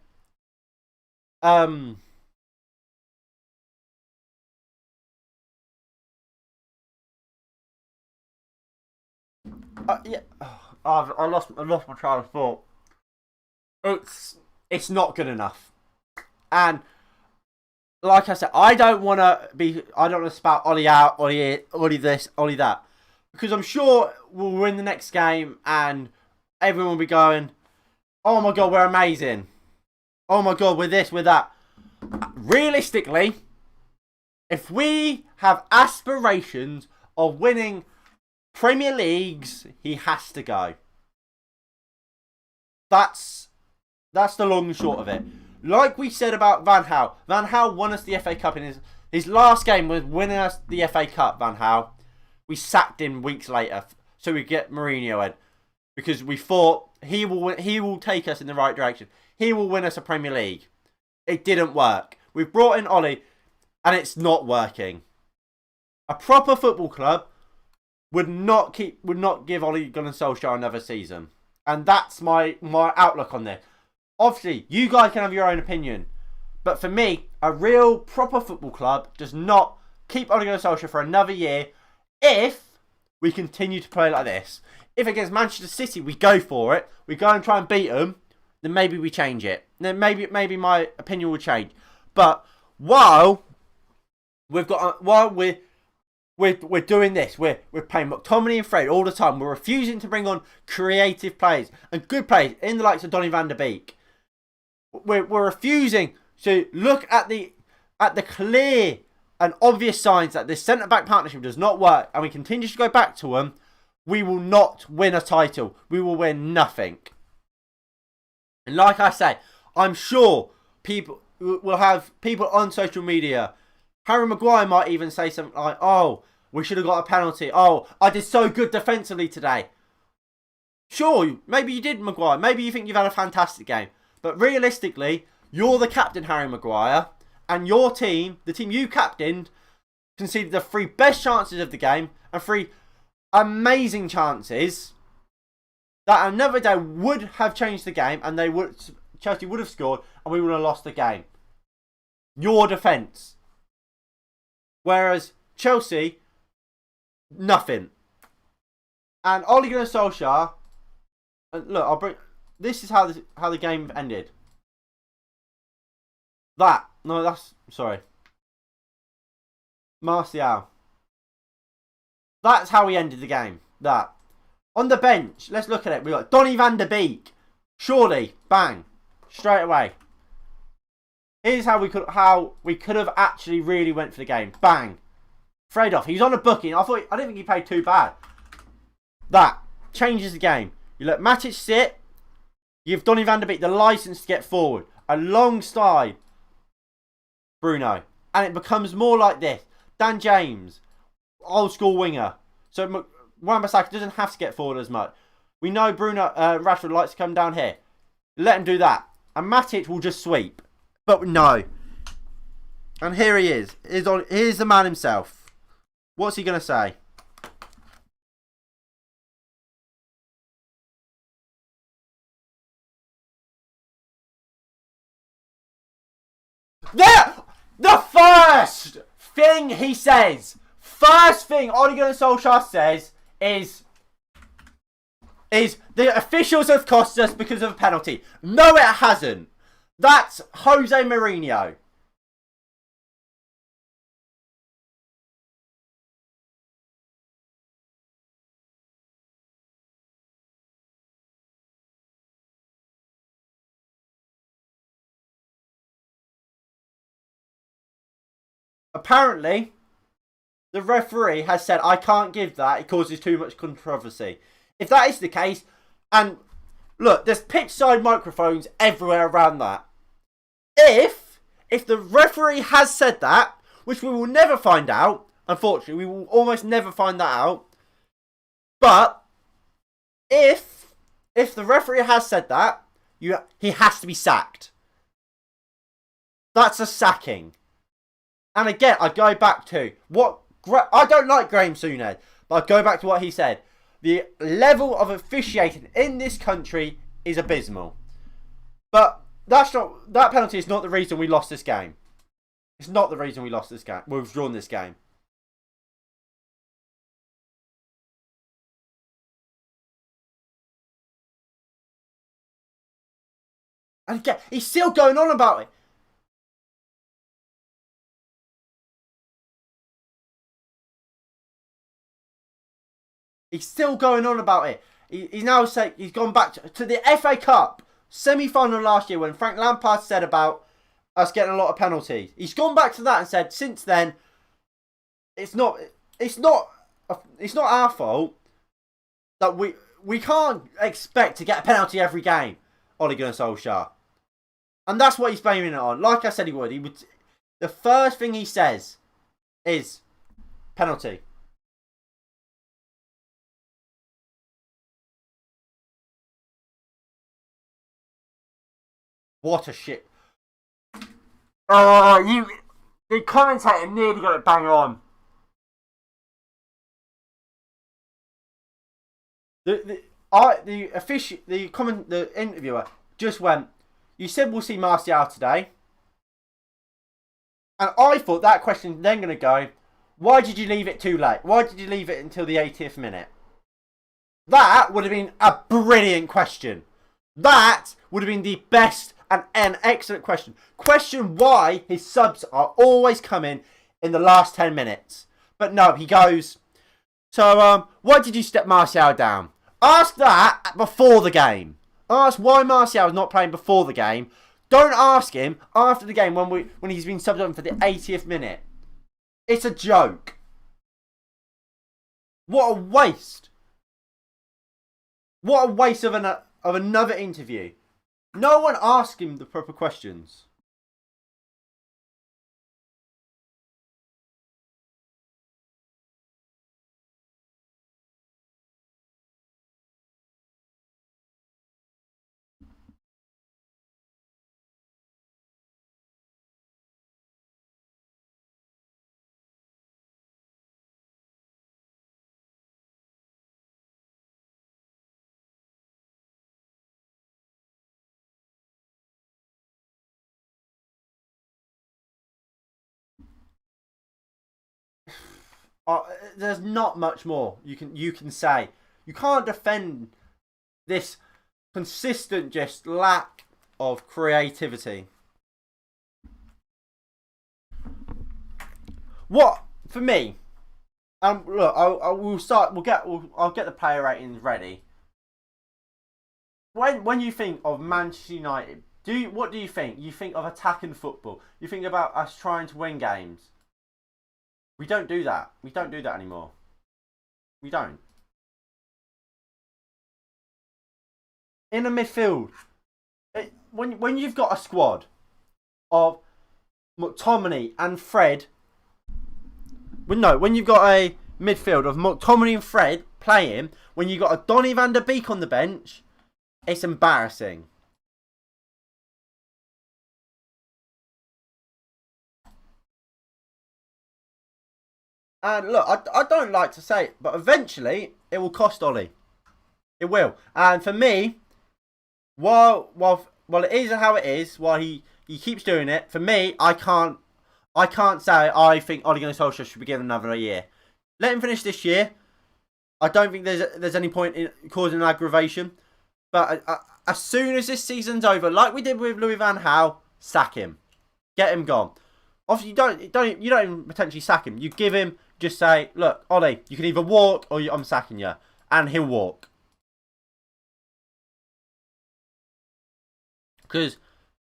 [SPEAKER 1] Yeah, I lost my train of thought. It's not good enough, and like I said, I don't want to spout Ollie out, Ollie this, Ollie that, because I'm sure we'll win the next game, and everyone will be going, "Oh my god, we're amazing! Oh my god, we're this, we're that." Realistically, if we have aspirations of winning Premier Leagues, he has to go. That's the long and short of it. Like we said about Van Gaal. Van Gaal won us the FA Cup in his last game was winning us the FA Cup, Van Gaal. We sacked him weeks later so we get Mourinho in. Because we thought he will take us in the right direction. He will win us a Premier League. It didn't work. We've brought in Ollie and it's not working. A proper football club would not give Ole Gunnar Solskjaer another season. And that's my outlook on this. Obviously, you guys can have your own opinion. But for me, a real proper football club does not keep Ole Gunnar Solskjaer for another year if we continue to play like this. If against Manchester City we go for it, we go and try and beat them, then maybe we change it. Then maybe my opinion will change. But while we're doing this. We're playing McTominay and Fred all the time. We're refusing to bring on creative players and good players in the likes of Donny van der Beek. We're refusing to look at the clear and obvious signs that this centre-back partnership does not work, and we continue to go back to them. We will not win a title. We will win nothing. And like I say, I'm sure people will have people on social media. Harry Maguire might even say something like, "Oh, we should have got a penalty. Oh, I did so good defensively today." Sure, maybe you did, Maguire. Maybe you think you've had a fantastic game. But realistically, you're the captain, Harry Maguire. And your team, the team you captained, conceded the 3 best chances of the game. And 3 amazing chances that another day would have changed the game. And Chelsea would have scored and we would have lost the game. Your defence. Whereas Chelsea, nothing. And Ole Gunnar Solskjaer, and look, this is how the game ended. Martial. That's how we ended the game. That. On the bench, let's look at it. We got Donny van der Beek. Surely, bang, straight away. Here's how we could have actually really went for the game. Bang. Fred off. He's on a booking. I didn't think he played too bad. That changes the game. You let Matic sit. You give Donny van der Beek the license to get forward alongside Bruno. And it becomes more like this. Dan James, old school winger. So Wan-Bissaka doesn't have to get forward as much. We know Rashford likes to come down here. Let him do that. And Matic will just sweep. But no. And here he is. Here's the man himself. What's he going to say? The first thing he says. First thing Ole Gunnar Solskjaer says is the officials have cost us because of a penalty. No, it hasn't. That's Jose Mourinho. Apparently, the referee has said, I can't give that. It causes too much controversy. If that is the case, and look, there's pitch side microphones everywhere around that. If the referee has said that, which we will never find out. Unfortunately, we will almost never find that out. But if the referee has said that, he has to be sacked. That's a sacking. And again, I go back to I don't like Graham Souness, but I go back to what he said. The level of officiating in this country is abysmal. But that penalty is not the reason we lost this game. It's not the reason we lost this game. We've drawn this game. And again, he's still going on about it. He's still going on about it. He's now saying he's gone back to the FA Cup semi-final last year when Frank Lampard said about us getting a lot of penalties. He's gone back to that and said since then it's not our fault that we can't expect to get a penalty every game. Ole Gunnar Solskjaer. And that's what he's blaming it on. Like I said he would. The first thing he says is penalty. What a shit. The commentator nearly got it bang on. The interviewer just went, you said we'll see Martial today. And I thought that question then going to go, why did you leave it too late? Why did you leave it until the 80th minute? That would have been a brilliant question. That would have been the best and an excellent question. Question why his subs are always coming in the last 10 minutes. But no, he goes, so why did you step Martial down? Ask that before the game. Ask why Martial is not playing before the game. Don't ask him after the game when he's been subbed on for the 80th minute. It's a joke. What a waste. What a waste of another interview. No one asked him the proper questions. There's not much more you can say. You can't defend this consistent just lack of creativity. What for me? Look, I'll get the player ratings ready. When you think of Manchester United, what do you think? You think of attacking football. You think about us trying to win games. We don't do that. We don't do that anymore. We don't. In a midfield, when you've got a squad of McTominay and Fred, when you've got a midfield of McTominay and Fred playing, when you've got a Donny van der Beek on the bench, it's embarrassing. And look, I don't like to say it, but eventually it will cost Ollie. It will. And for me, while it is how it is, while he keeps doing it, for me, I can't say I think Ole Gunnar Solskjaer should be given another year. Let him finish this year. I don't think there's any point in causing an aggravation. But as soon as this season's over, like we did with Louis van Gaal, sack him, get him gone. Obviously, you don't even potentially sack him. You give him, just say, look, Ollie, you can either walk or I'm sacking you, and he'll walk. Because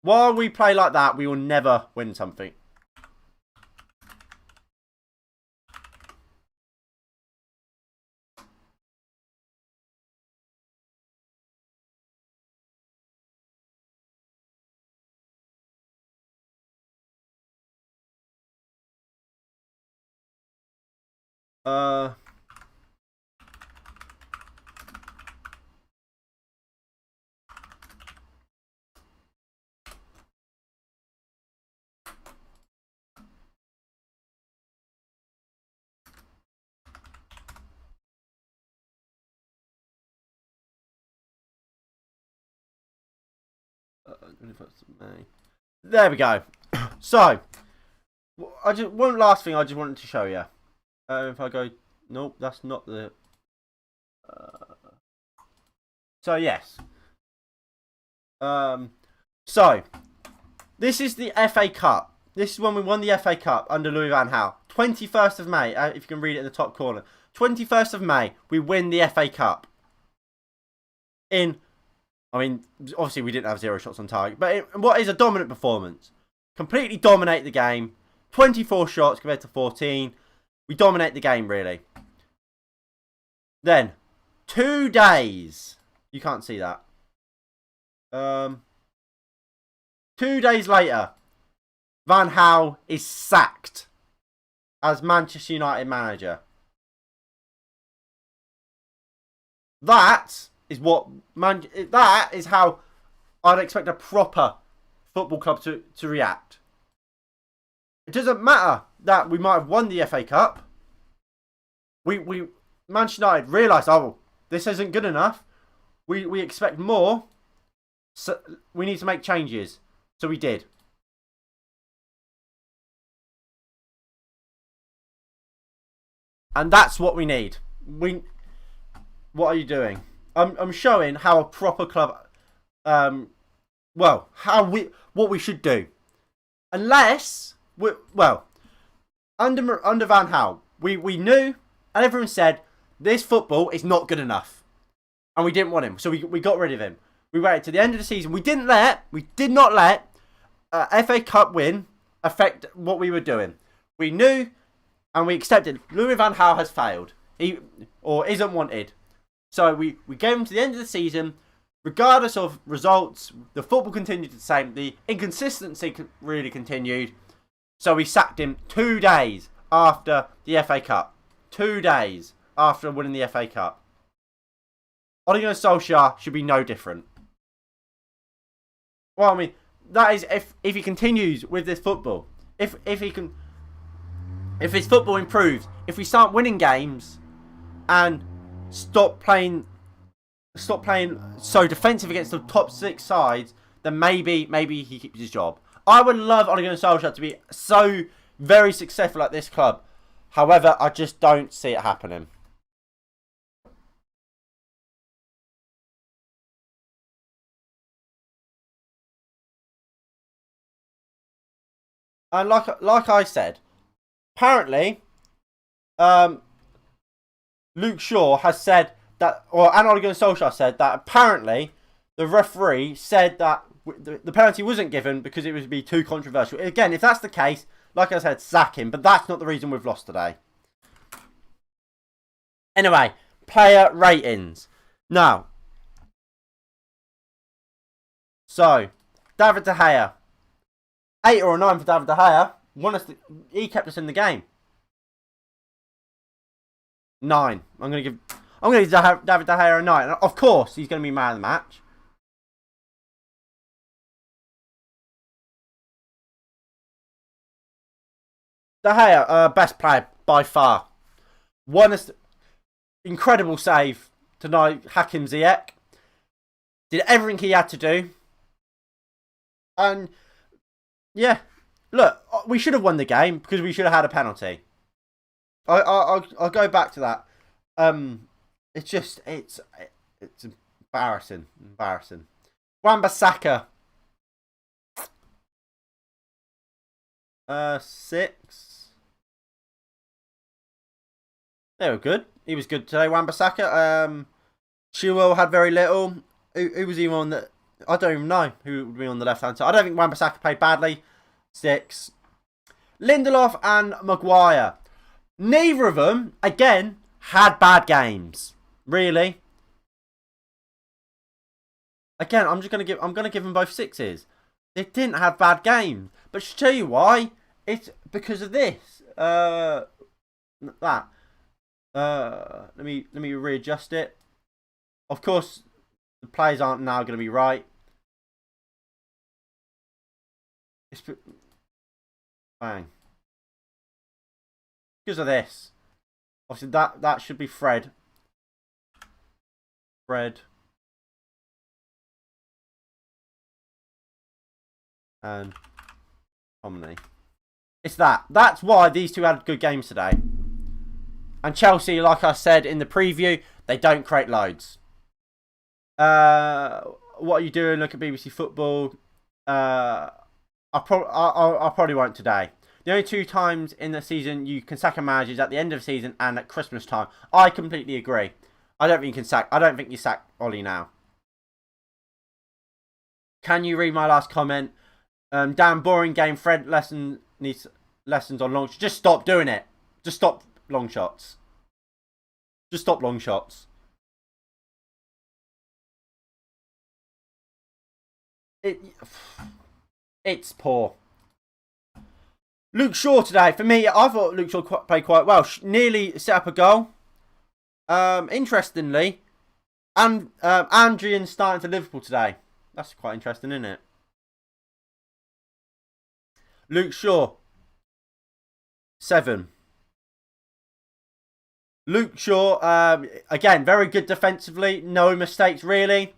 [SPEAKER 1] while we play like that, we will never win something. Uh, there we go. So, one last thing I just wanted to show you. If I go, nope, that's not the. So yes. So this is the FA Cup. This is when we won the FA Cup under Louis van Gaal. 21st of May. If you can read it in the top corner. 21st of May, we win the FA Cup. I mean, obviously we didn't have 0 shots on target, but what is a dominant performance? Completely dominate the game. 24 shots compared to 14. We dominate the game, really. Then, 2 days. You can't see that. 2 days later, Van Gaal is sacked as Manchester United manager. That is how I'd expect a proper football club to react. It doesn't matter that we might have won the FA Cup. Manchester United realised, oh, this isn't good enough. We expect more. So we need to make changes. So we did. And that's what we need. What are you doing? I'm showing how a proper club, what we should do. Unless, under Van Gaal, we knew, and everyone said, this football is not good enough. And we didn't want him, so we got rid of him. We waited to the end of the season. We did not let FA Cup win affect what we were doing. We knew, and we accepted, Louis van Gaal has failed. He isn't wanted. So we gave him to the end of the season. Regardless of results, the football continued the same. The inconsistency really continued. So we sacked him 2 days after the FA Cup. 2 days after winning the FA Cup. Ole Gunnar Solskjaer should be no different. Well, I mean, that is if he continues with this football. If his football improves, if we start winning games and stop playing so defensive against the top 6 sides, then maybe he keeps his job. I would love Ole Gunnar Solskjaer to be so very successful at this club. However, I just don't see it happening. And like I said, apparently, Luke Shaw has said that, and Ole Gunnar Solskjaer said that apparently the referee said that the penalty wasn't given because it would be too controversial. Again, if that's the case, like I said, sack him. But that's not the reason we've lost today. Anyway, player ratings. Now, so David De Gea, 8 or a 9 for David De Gea. He kept us in the game. 9. I'm going to give David De Gea a 9. And of course, he's going to be man of the match. De Gea, best player by far. Incredible save tonight, Hakim Ziyech. Did everything he had to do. And yeah, look, we should have won the game because we should have had a penalty. I'll go back to that. It's embarrassing. Wan-Bissaka. 6. They were good. He was good today, Wan-Bissaka. Chilwell had very little. Who was even on the... I don't even know who would be on the left-hand side. I don't think Wan-Bissaka played badly. 6. Lindelof and Maguire. Neither of them, again, had bad games. Really. Again, I'm going to give them both 6s. They didn't have bad games. But to tell you why, it's because of this. That. Let me readjust it. Of course, the players aren't now going to be right. Bang. Because of this. Obviously, that should be Fred. Fred. And Omni. It's that. That's why these two had good games today. And Chelsea, like I said in the preview, they don't create loads. What are you doing? Look at BBC Football. I probably won't today. The only 2 times in the season you can sack a manager is at the end of the season and at Christmas time. I completely agree. I don't think you sack Ollie now. Can you read my last comment? Damn boring game. Fred needs lessons on long shots. Just stop doing it. Just stop long shots. Just stop long shots. It's poor. Luke Shaw today. For me, I thought Luke Shaw played quite well. Nearly set up a goal. Interestingly, and Andrian starting for Liverpool today. That's quite interesting, isn't it? Luke Shaw. 7. Luke Shaw, again, very good defensively. No mistakes, really.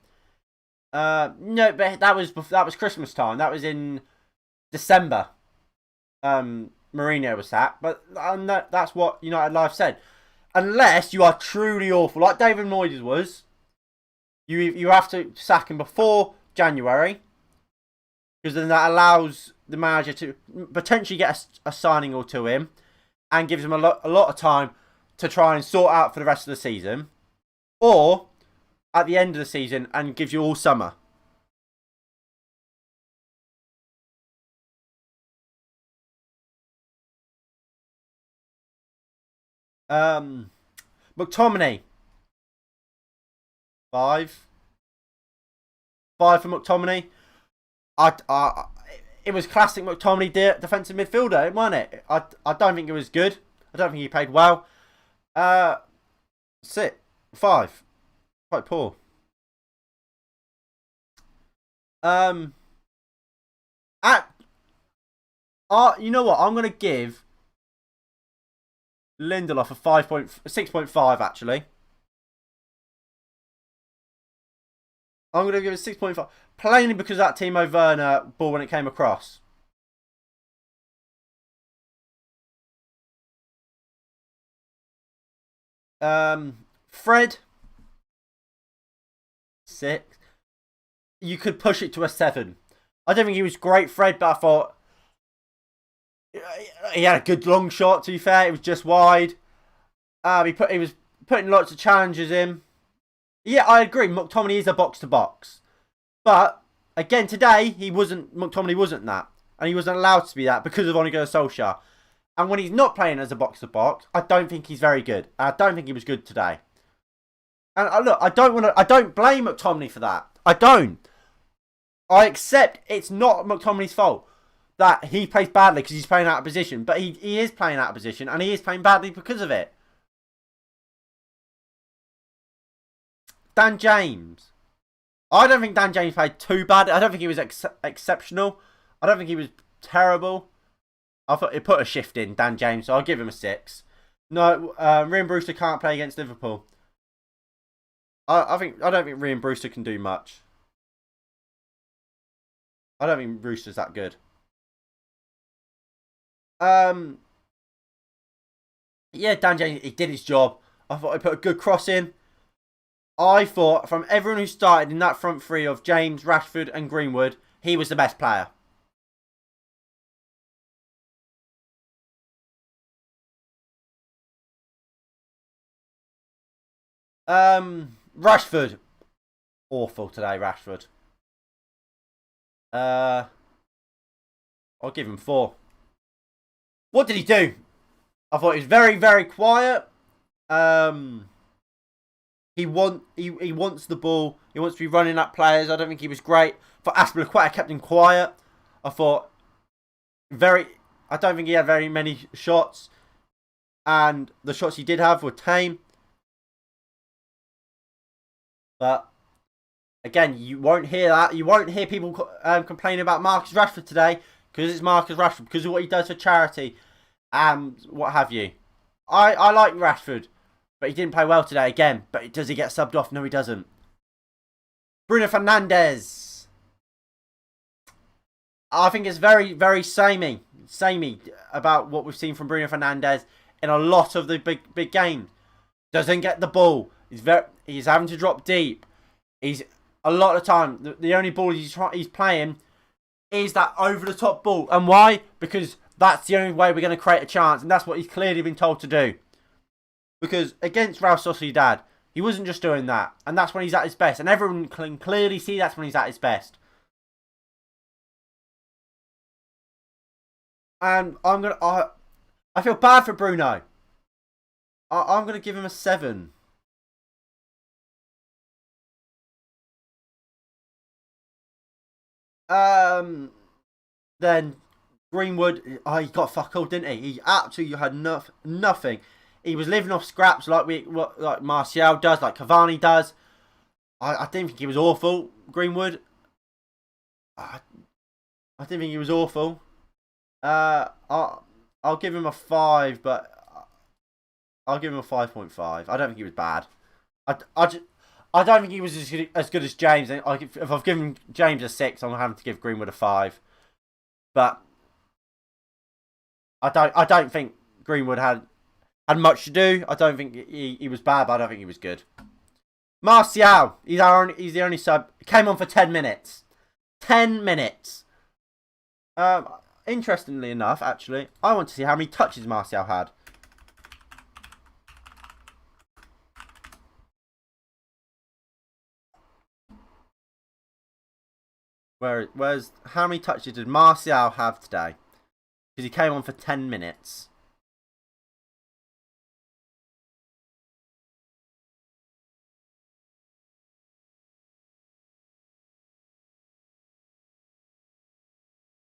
[SPEAKER 1] No, but that was Christmas time. That was in December. Mourinho was sacked, but that's what United Live said. Unless you are truly awful, like David Moyes was, you have to sack him before January, because then that allows the manager to potentially get a signing or two in, and gives him a lot of time to try and sort out for the rest of the season, or at the end of the season and gives you all summer. McTominay. 5. 5 for McTominay. It was classic McTominay defensive midfielder, wasn't it? I don't think it was good. I don't think he played well. 6. 5. Quite poor. You know what? I'm gonna give Lindelof a 6.5 actually. I'm gonna give it 6.5 plainly because of that Timo Werner ball when it came across. Fred 6. You could push it to a 7. I don't think he was great, Fred, but I thought he had a good long shot. To be fair, it was just wide. He was putting lots of challenges in. Yeah, I agree. McTominay is a box to box, but again today McTominay wasn't that, and he wasn't allowed to be that because of Ole Gunnar Solskjaer. And when he's not playing as a box to box, I don't think he's very good. I don't think he was good today. And look, I don't blame McTominay for that. I don't. I accept it's not McTominay's fault that he plays badly because he's playing out of position. But he is playing out of position and he is playing badly because of it. Dan James. I don't think Dan James played too bad. I don't think he was exceptional. I don't think he was terrible. I thought he put a shift in, Dan James, so I'll give him a 6. No, Ryan Brewster can't play against Liverpool. I don't think Ryan Brewster can do much. I don't think Brewster's that good. Yeah, Dan James, he did his job. I thought he put a good cross in. I thought from everyone who started in that front three of James, Rashford and Greenwood, he was the best player. Rashford. Awful today, Rashford. I'll give him 4. What did he do? I thought he was very, very quiet. He wants the ball. He wants to be running at players. I don't think he was great. For Aspilicueta kept him quiet. I don't think he had very many shots. And the shots he did have were tame. But again, you won't hear that. You won't hear people complaining about Marcus Rashford today because it's Marcus Rashford, because of what he does for charity and what have you. I like Rashford, but he didn't play well today again. But does he get subbed off? No, he doesn't. Bruno Fernandes. I think it's very, very samey about what we've seen from Bruno Fernandes in a lot of the big games. Doesn't get the ball. He's having to drop deep. He's a lot of time the only ball he's playing is that over the top ball. And why? Because that's the only way we're going to create a chance, and that's what he's clearly been told to do. Because against Real Sociedad, he wasn't just doing that, and that's when he's at his best, and everyone can clearly see that's when he's at his best. And I feel bad for Bruno. I'm gonna give him a 7. Then Greenwood, he got fuck all, didn't he? He absolutely had nothing. He was living off scraps like Martial does, like Cavani does. I didn't think he was awful, Greenwood. I didn't think he was awful. I'll give him a 5, but I'll give him a 5.5. I don't think he was bad. I don't think he was as good as James. If I've given James a 6, I'm having to give Greenwood a 5. But I don't think Greenwood had much to do. I don't think he was bad, but I don't think he was good. Martial, he's the only sub. Came on for 10 minutes. 10 minutes. Interestingly enough, actually, I want to see how many touches Martial had. Where's how many touches did Martial have today? Because he came on for 10 minutes.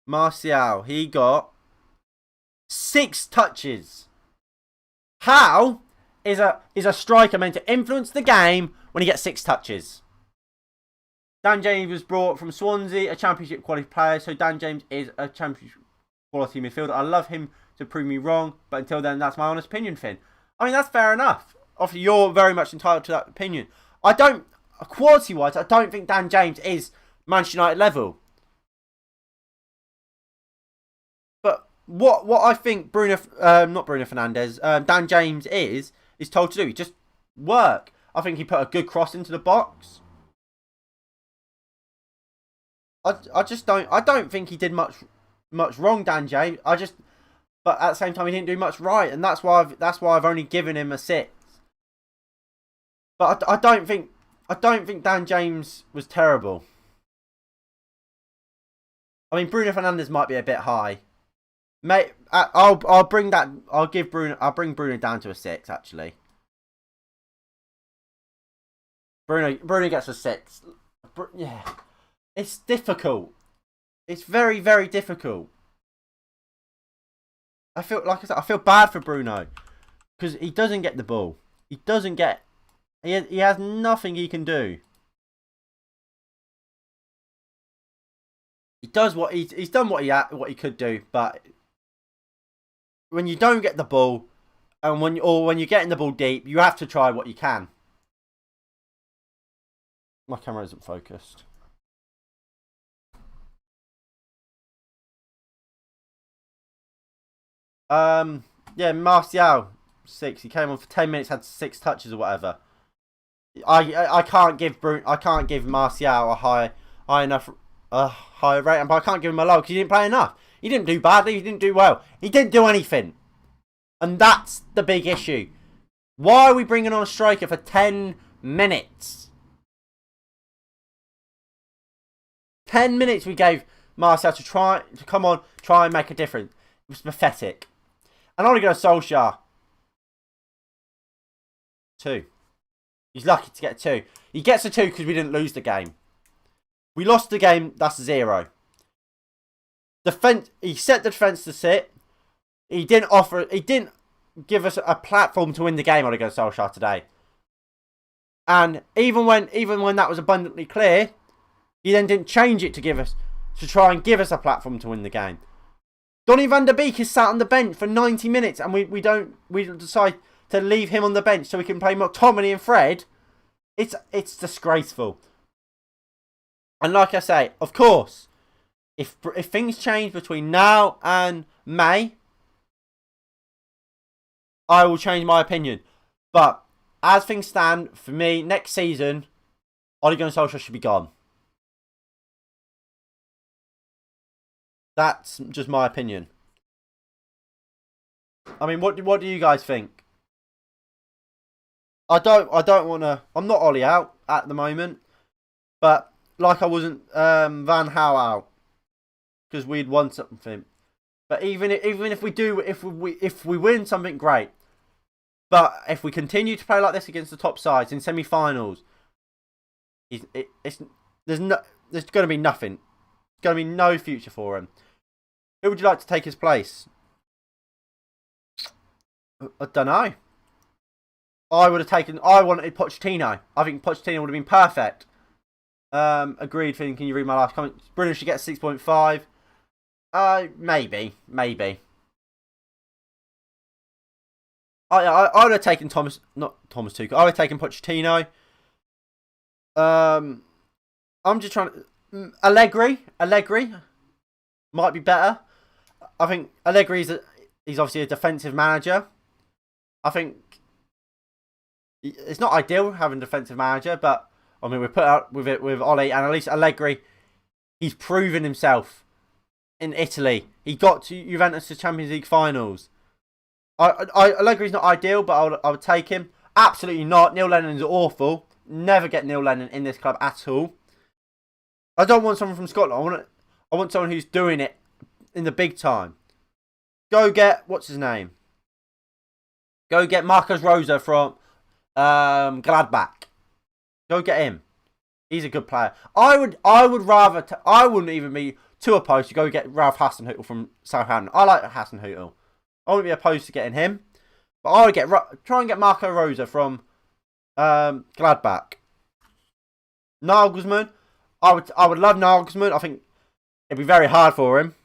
[SPEAKER 1] Martial, he got 6 touches. How is a striker meant to influence the game when he gets 6 touches? Dan James was brought from Swansea, a championship quality player, so Dan James is a championship quality midfielder. I love him to prove me wrong, but until then, that's my honest opinion, Finn. I mean, that's fair enough. Obviously, you're very much entitled to that opinion. Quality-wise, I don't think Dan James is Manchester United level. But what I think not Bruno Fernandes, Dan James is told to do, just work. I think he put a good cross into the box. I don't think he did much wrong, Dan James. But at the same time he didn't do much right, and that's why I've only given him a 6. But I don't think Dan James was terrible. I mean, Bruno Fernandes might be a bit high. Mate, I'll bring Bruno down to a 6 actually. Bruno gets a 6. Yeah. It's difficult. It's very, very difficult. I feel bad for Bruno because he doesn't get the ball. He has nothing he can do. He's done what he could do, but when you don't get the ball, and when you're getting the ball deep, you have to try what you can. My camera isn't focused. Yeah, Martial 6. He came on for 10 minutes, had 6 touches or whatever. I can't give Martial a high enough rating, but I can't give him a low because he didn't play enough. He didn't do badly. He didn't do well. He didn't do anything, and that's the big issue. Why are we bringing on a striker for 10 minutes? 10 minutes we gave Martial to come on, try and make a difference. It was pathetic. And I'm going to go Solskjaer. 2. He's lucky to get a 2. He gets a 2 because we didn't lose the game. We lost the game, that's 0. He set the defence to sit. He didn't give us a platform to win the game, Ole Gunnar Solskjaer, today. And even when that was abundantly clear, he then didn't change it to try and give us a platform to win the game. Donny van der Beek is sat on the bench for 90 minutes, and we decide to leave him on the bench so we can play McTominay and Fred. It's disgraceful. And like I say, of course, if things change between now and May, I will change my opinion. But as things stand, for me, next season, Ole Gunnar Solskjaer should be gone. That's just my opinion. I mean, what do you guys think? I don't want to. I'm not Ollie out at the moment, but like I wasn't Van Gaal out because we'd won something. But even if we win something, great. But if we continue to play like this against the top sides in semi-finals, there's going to be nothing. There's going to be no future for him. Who would you like to take his place? I don't know. I wanted Pochettino. I think Pochettino would have been perfect. Agreed. Can you read my last comment? Bruno should get 6.5. Maybe. I would have taken not Thomas Tuchel. I would have taken Pochettino. I'm just trying to... Allegri might be better. I think Allegri he's obviously a defensive manager. I think it's not ideal having a defensive manager, but I mean, we put out with it with Ole, and at least Allegri, he's proven himself in Italy. He got to Juventus to Champions League finals. Allegri's not ideal, but I would take him. Absolutely not. Neil Lennon's awful. Never get Neil Lennon in this club at all. I don't want someone from Scotland. I want someone who's doing it in the big time. Go get, what's his name? Go get Marcos Rosa from Gladbach. Go get him. He's a good player. I would rather... I wouldn't even be too opposed to go get Ralph Hasenhüttl from Southampton. I like Hasenhüttl. I wouldn't be opposed to getting him. But I would try and get Marco Rosa from Gladbach. Nagelsmann. I would love Nagelsmann. I think it'd be very hard for him.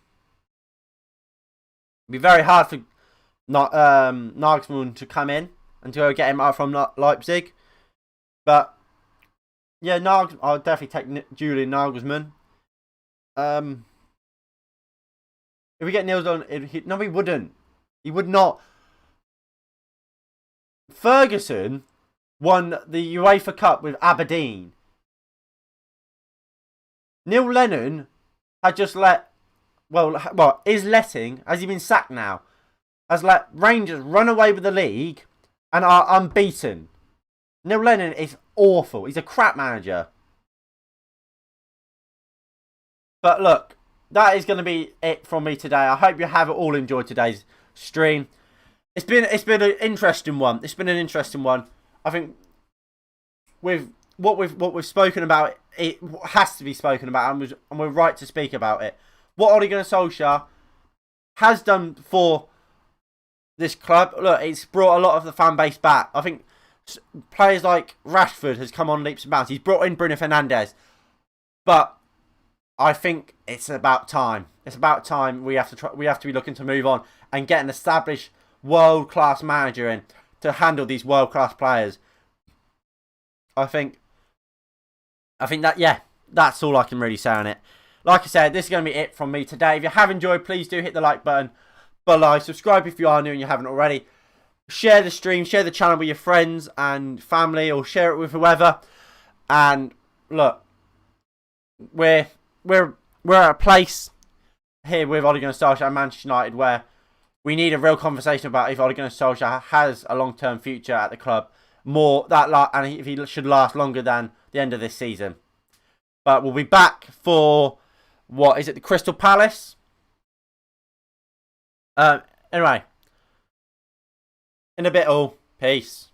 [SPEAKER 1] It'd be very hard for Nagelsmann to come in and to go get him out from Leipzig. But yeah, I would definitely take Julian Nagelsmann. If we get Neil Lennon, no, he wouldn't. He would not. Ferguson won the UEFA Cup with Aberdeen. Neil Lennon had just has he been sacked now? Has let Rangers run away with the league and are unbeaten. Neil Lennon is awful. He's a crap manager. But look, that is going to be it from me today. I hope you have all enjoyed today's stream. It's been an interesting one. I think with what we've spoken about, it has to be spoken about, and we're right to speak about it. What Ole Gunnar Solskjaer has done for this club, look, it's brought a lot of the fan base back. I think players like Rashford has come on leaps and bounds. He's brought in Bruno Fernandes, but I think it's about time. It's about time we have to be looking to move on and get an established world-class manager in to handle these world-class players. I think that, yeah, that's all I can really say on it. Like I said, this is going to be it from me today. If you have enjoyed, please do hit the like button below. Subscribe if you are new and you haven't already. Share the stream, share the channel with your friends and family, or share it with whoever. And look, we're at a place here with Ole Gunnar Solskjaer and Manchester United where we need a real conversation about if Ole Gunnar Solskjaer has a long-term future at the club, and if he should last longer than the end of this season. But we'll be back for, what is it, the Crystal Palace? Anyway, in a bit all. Peace.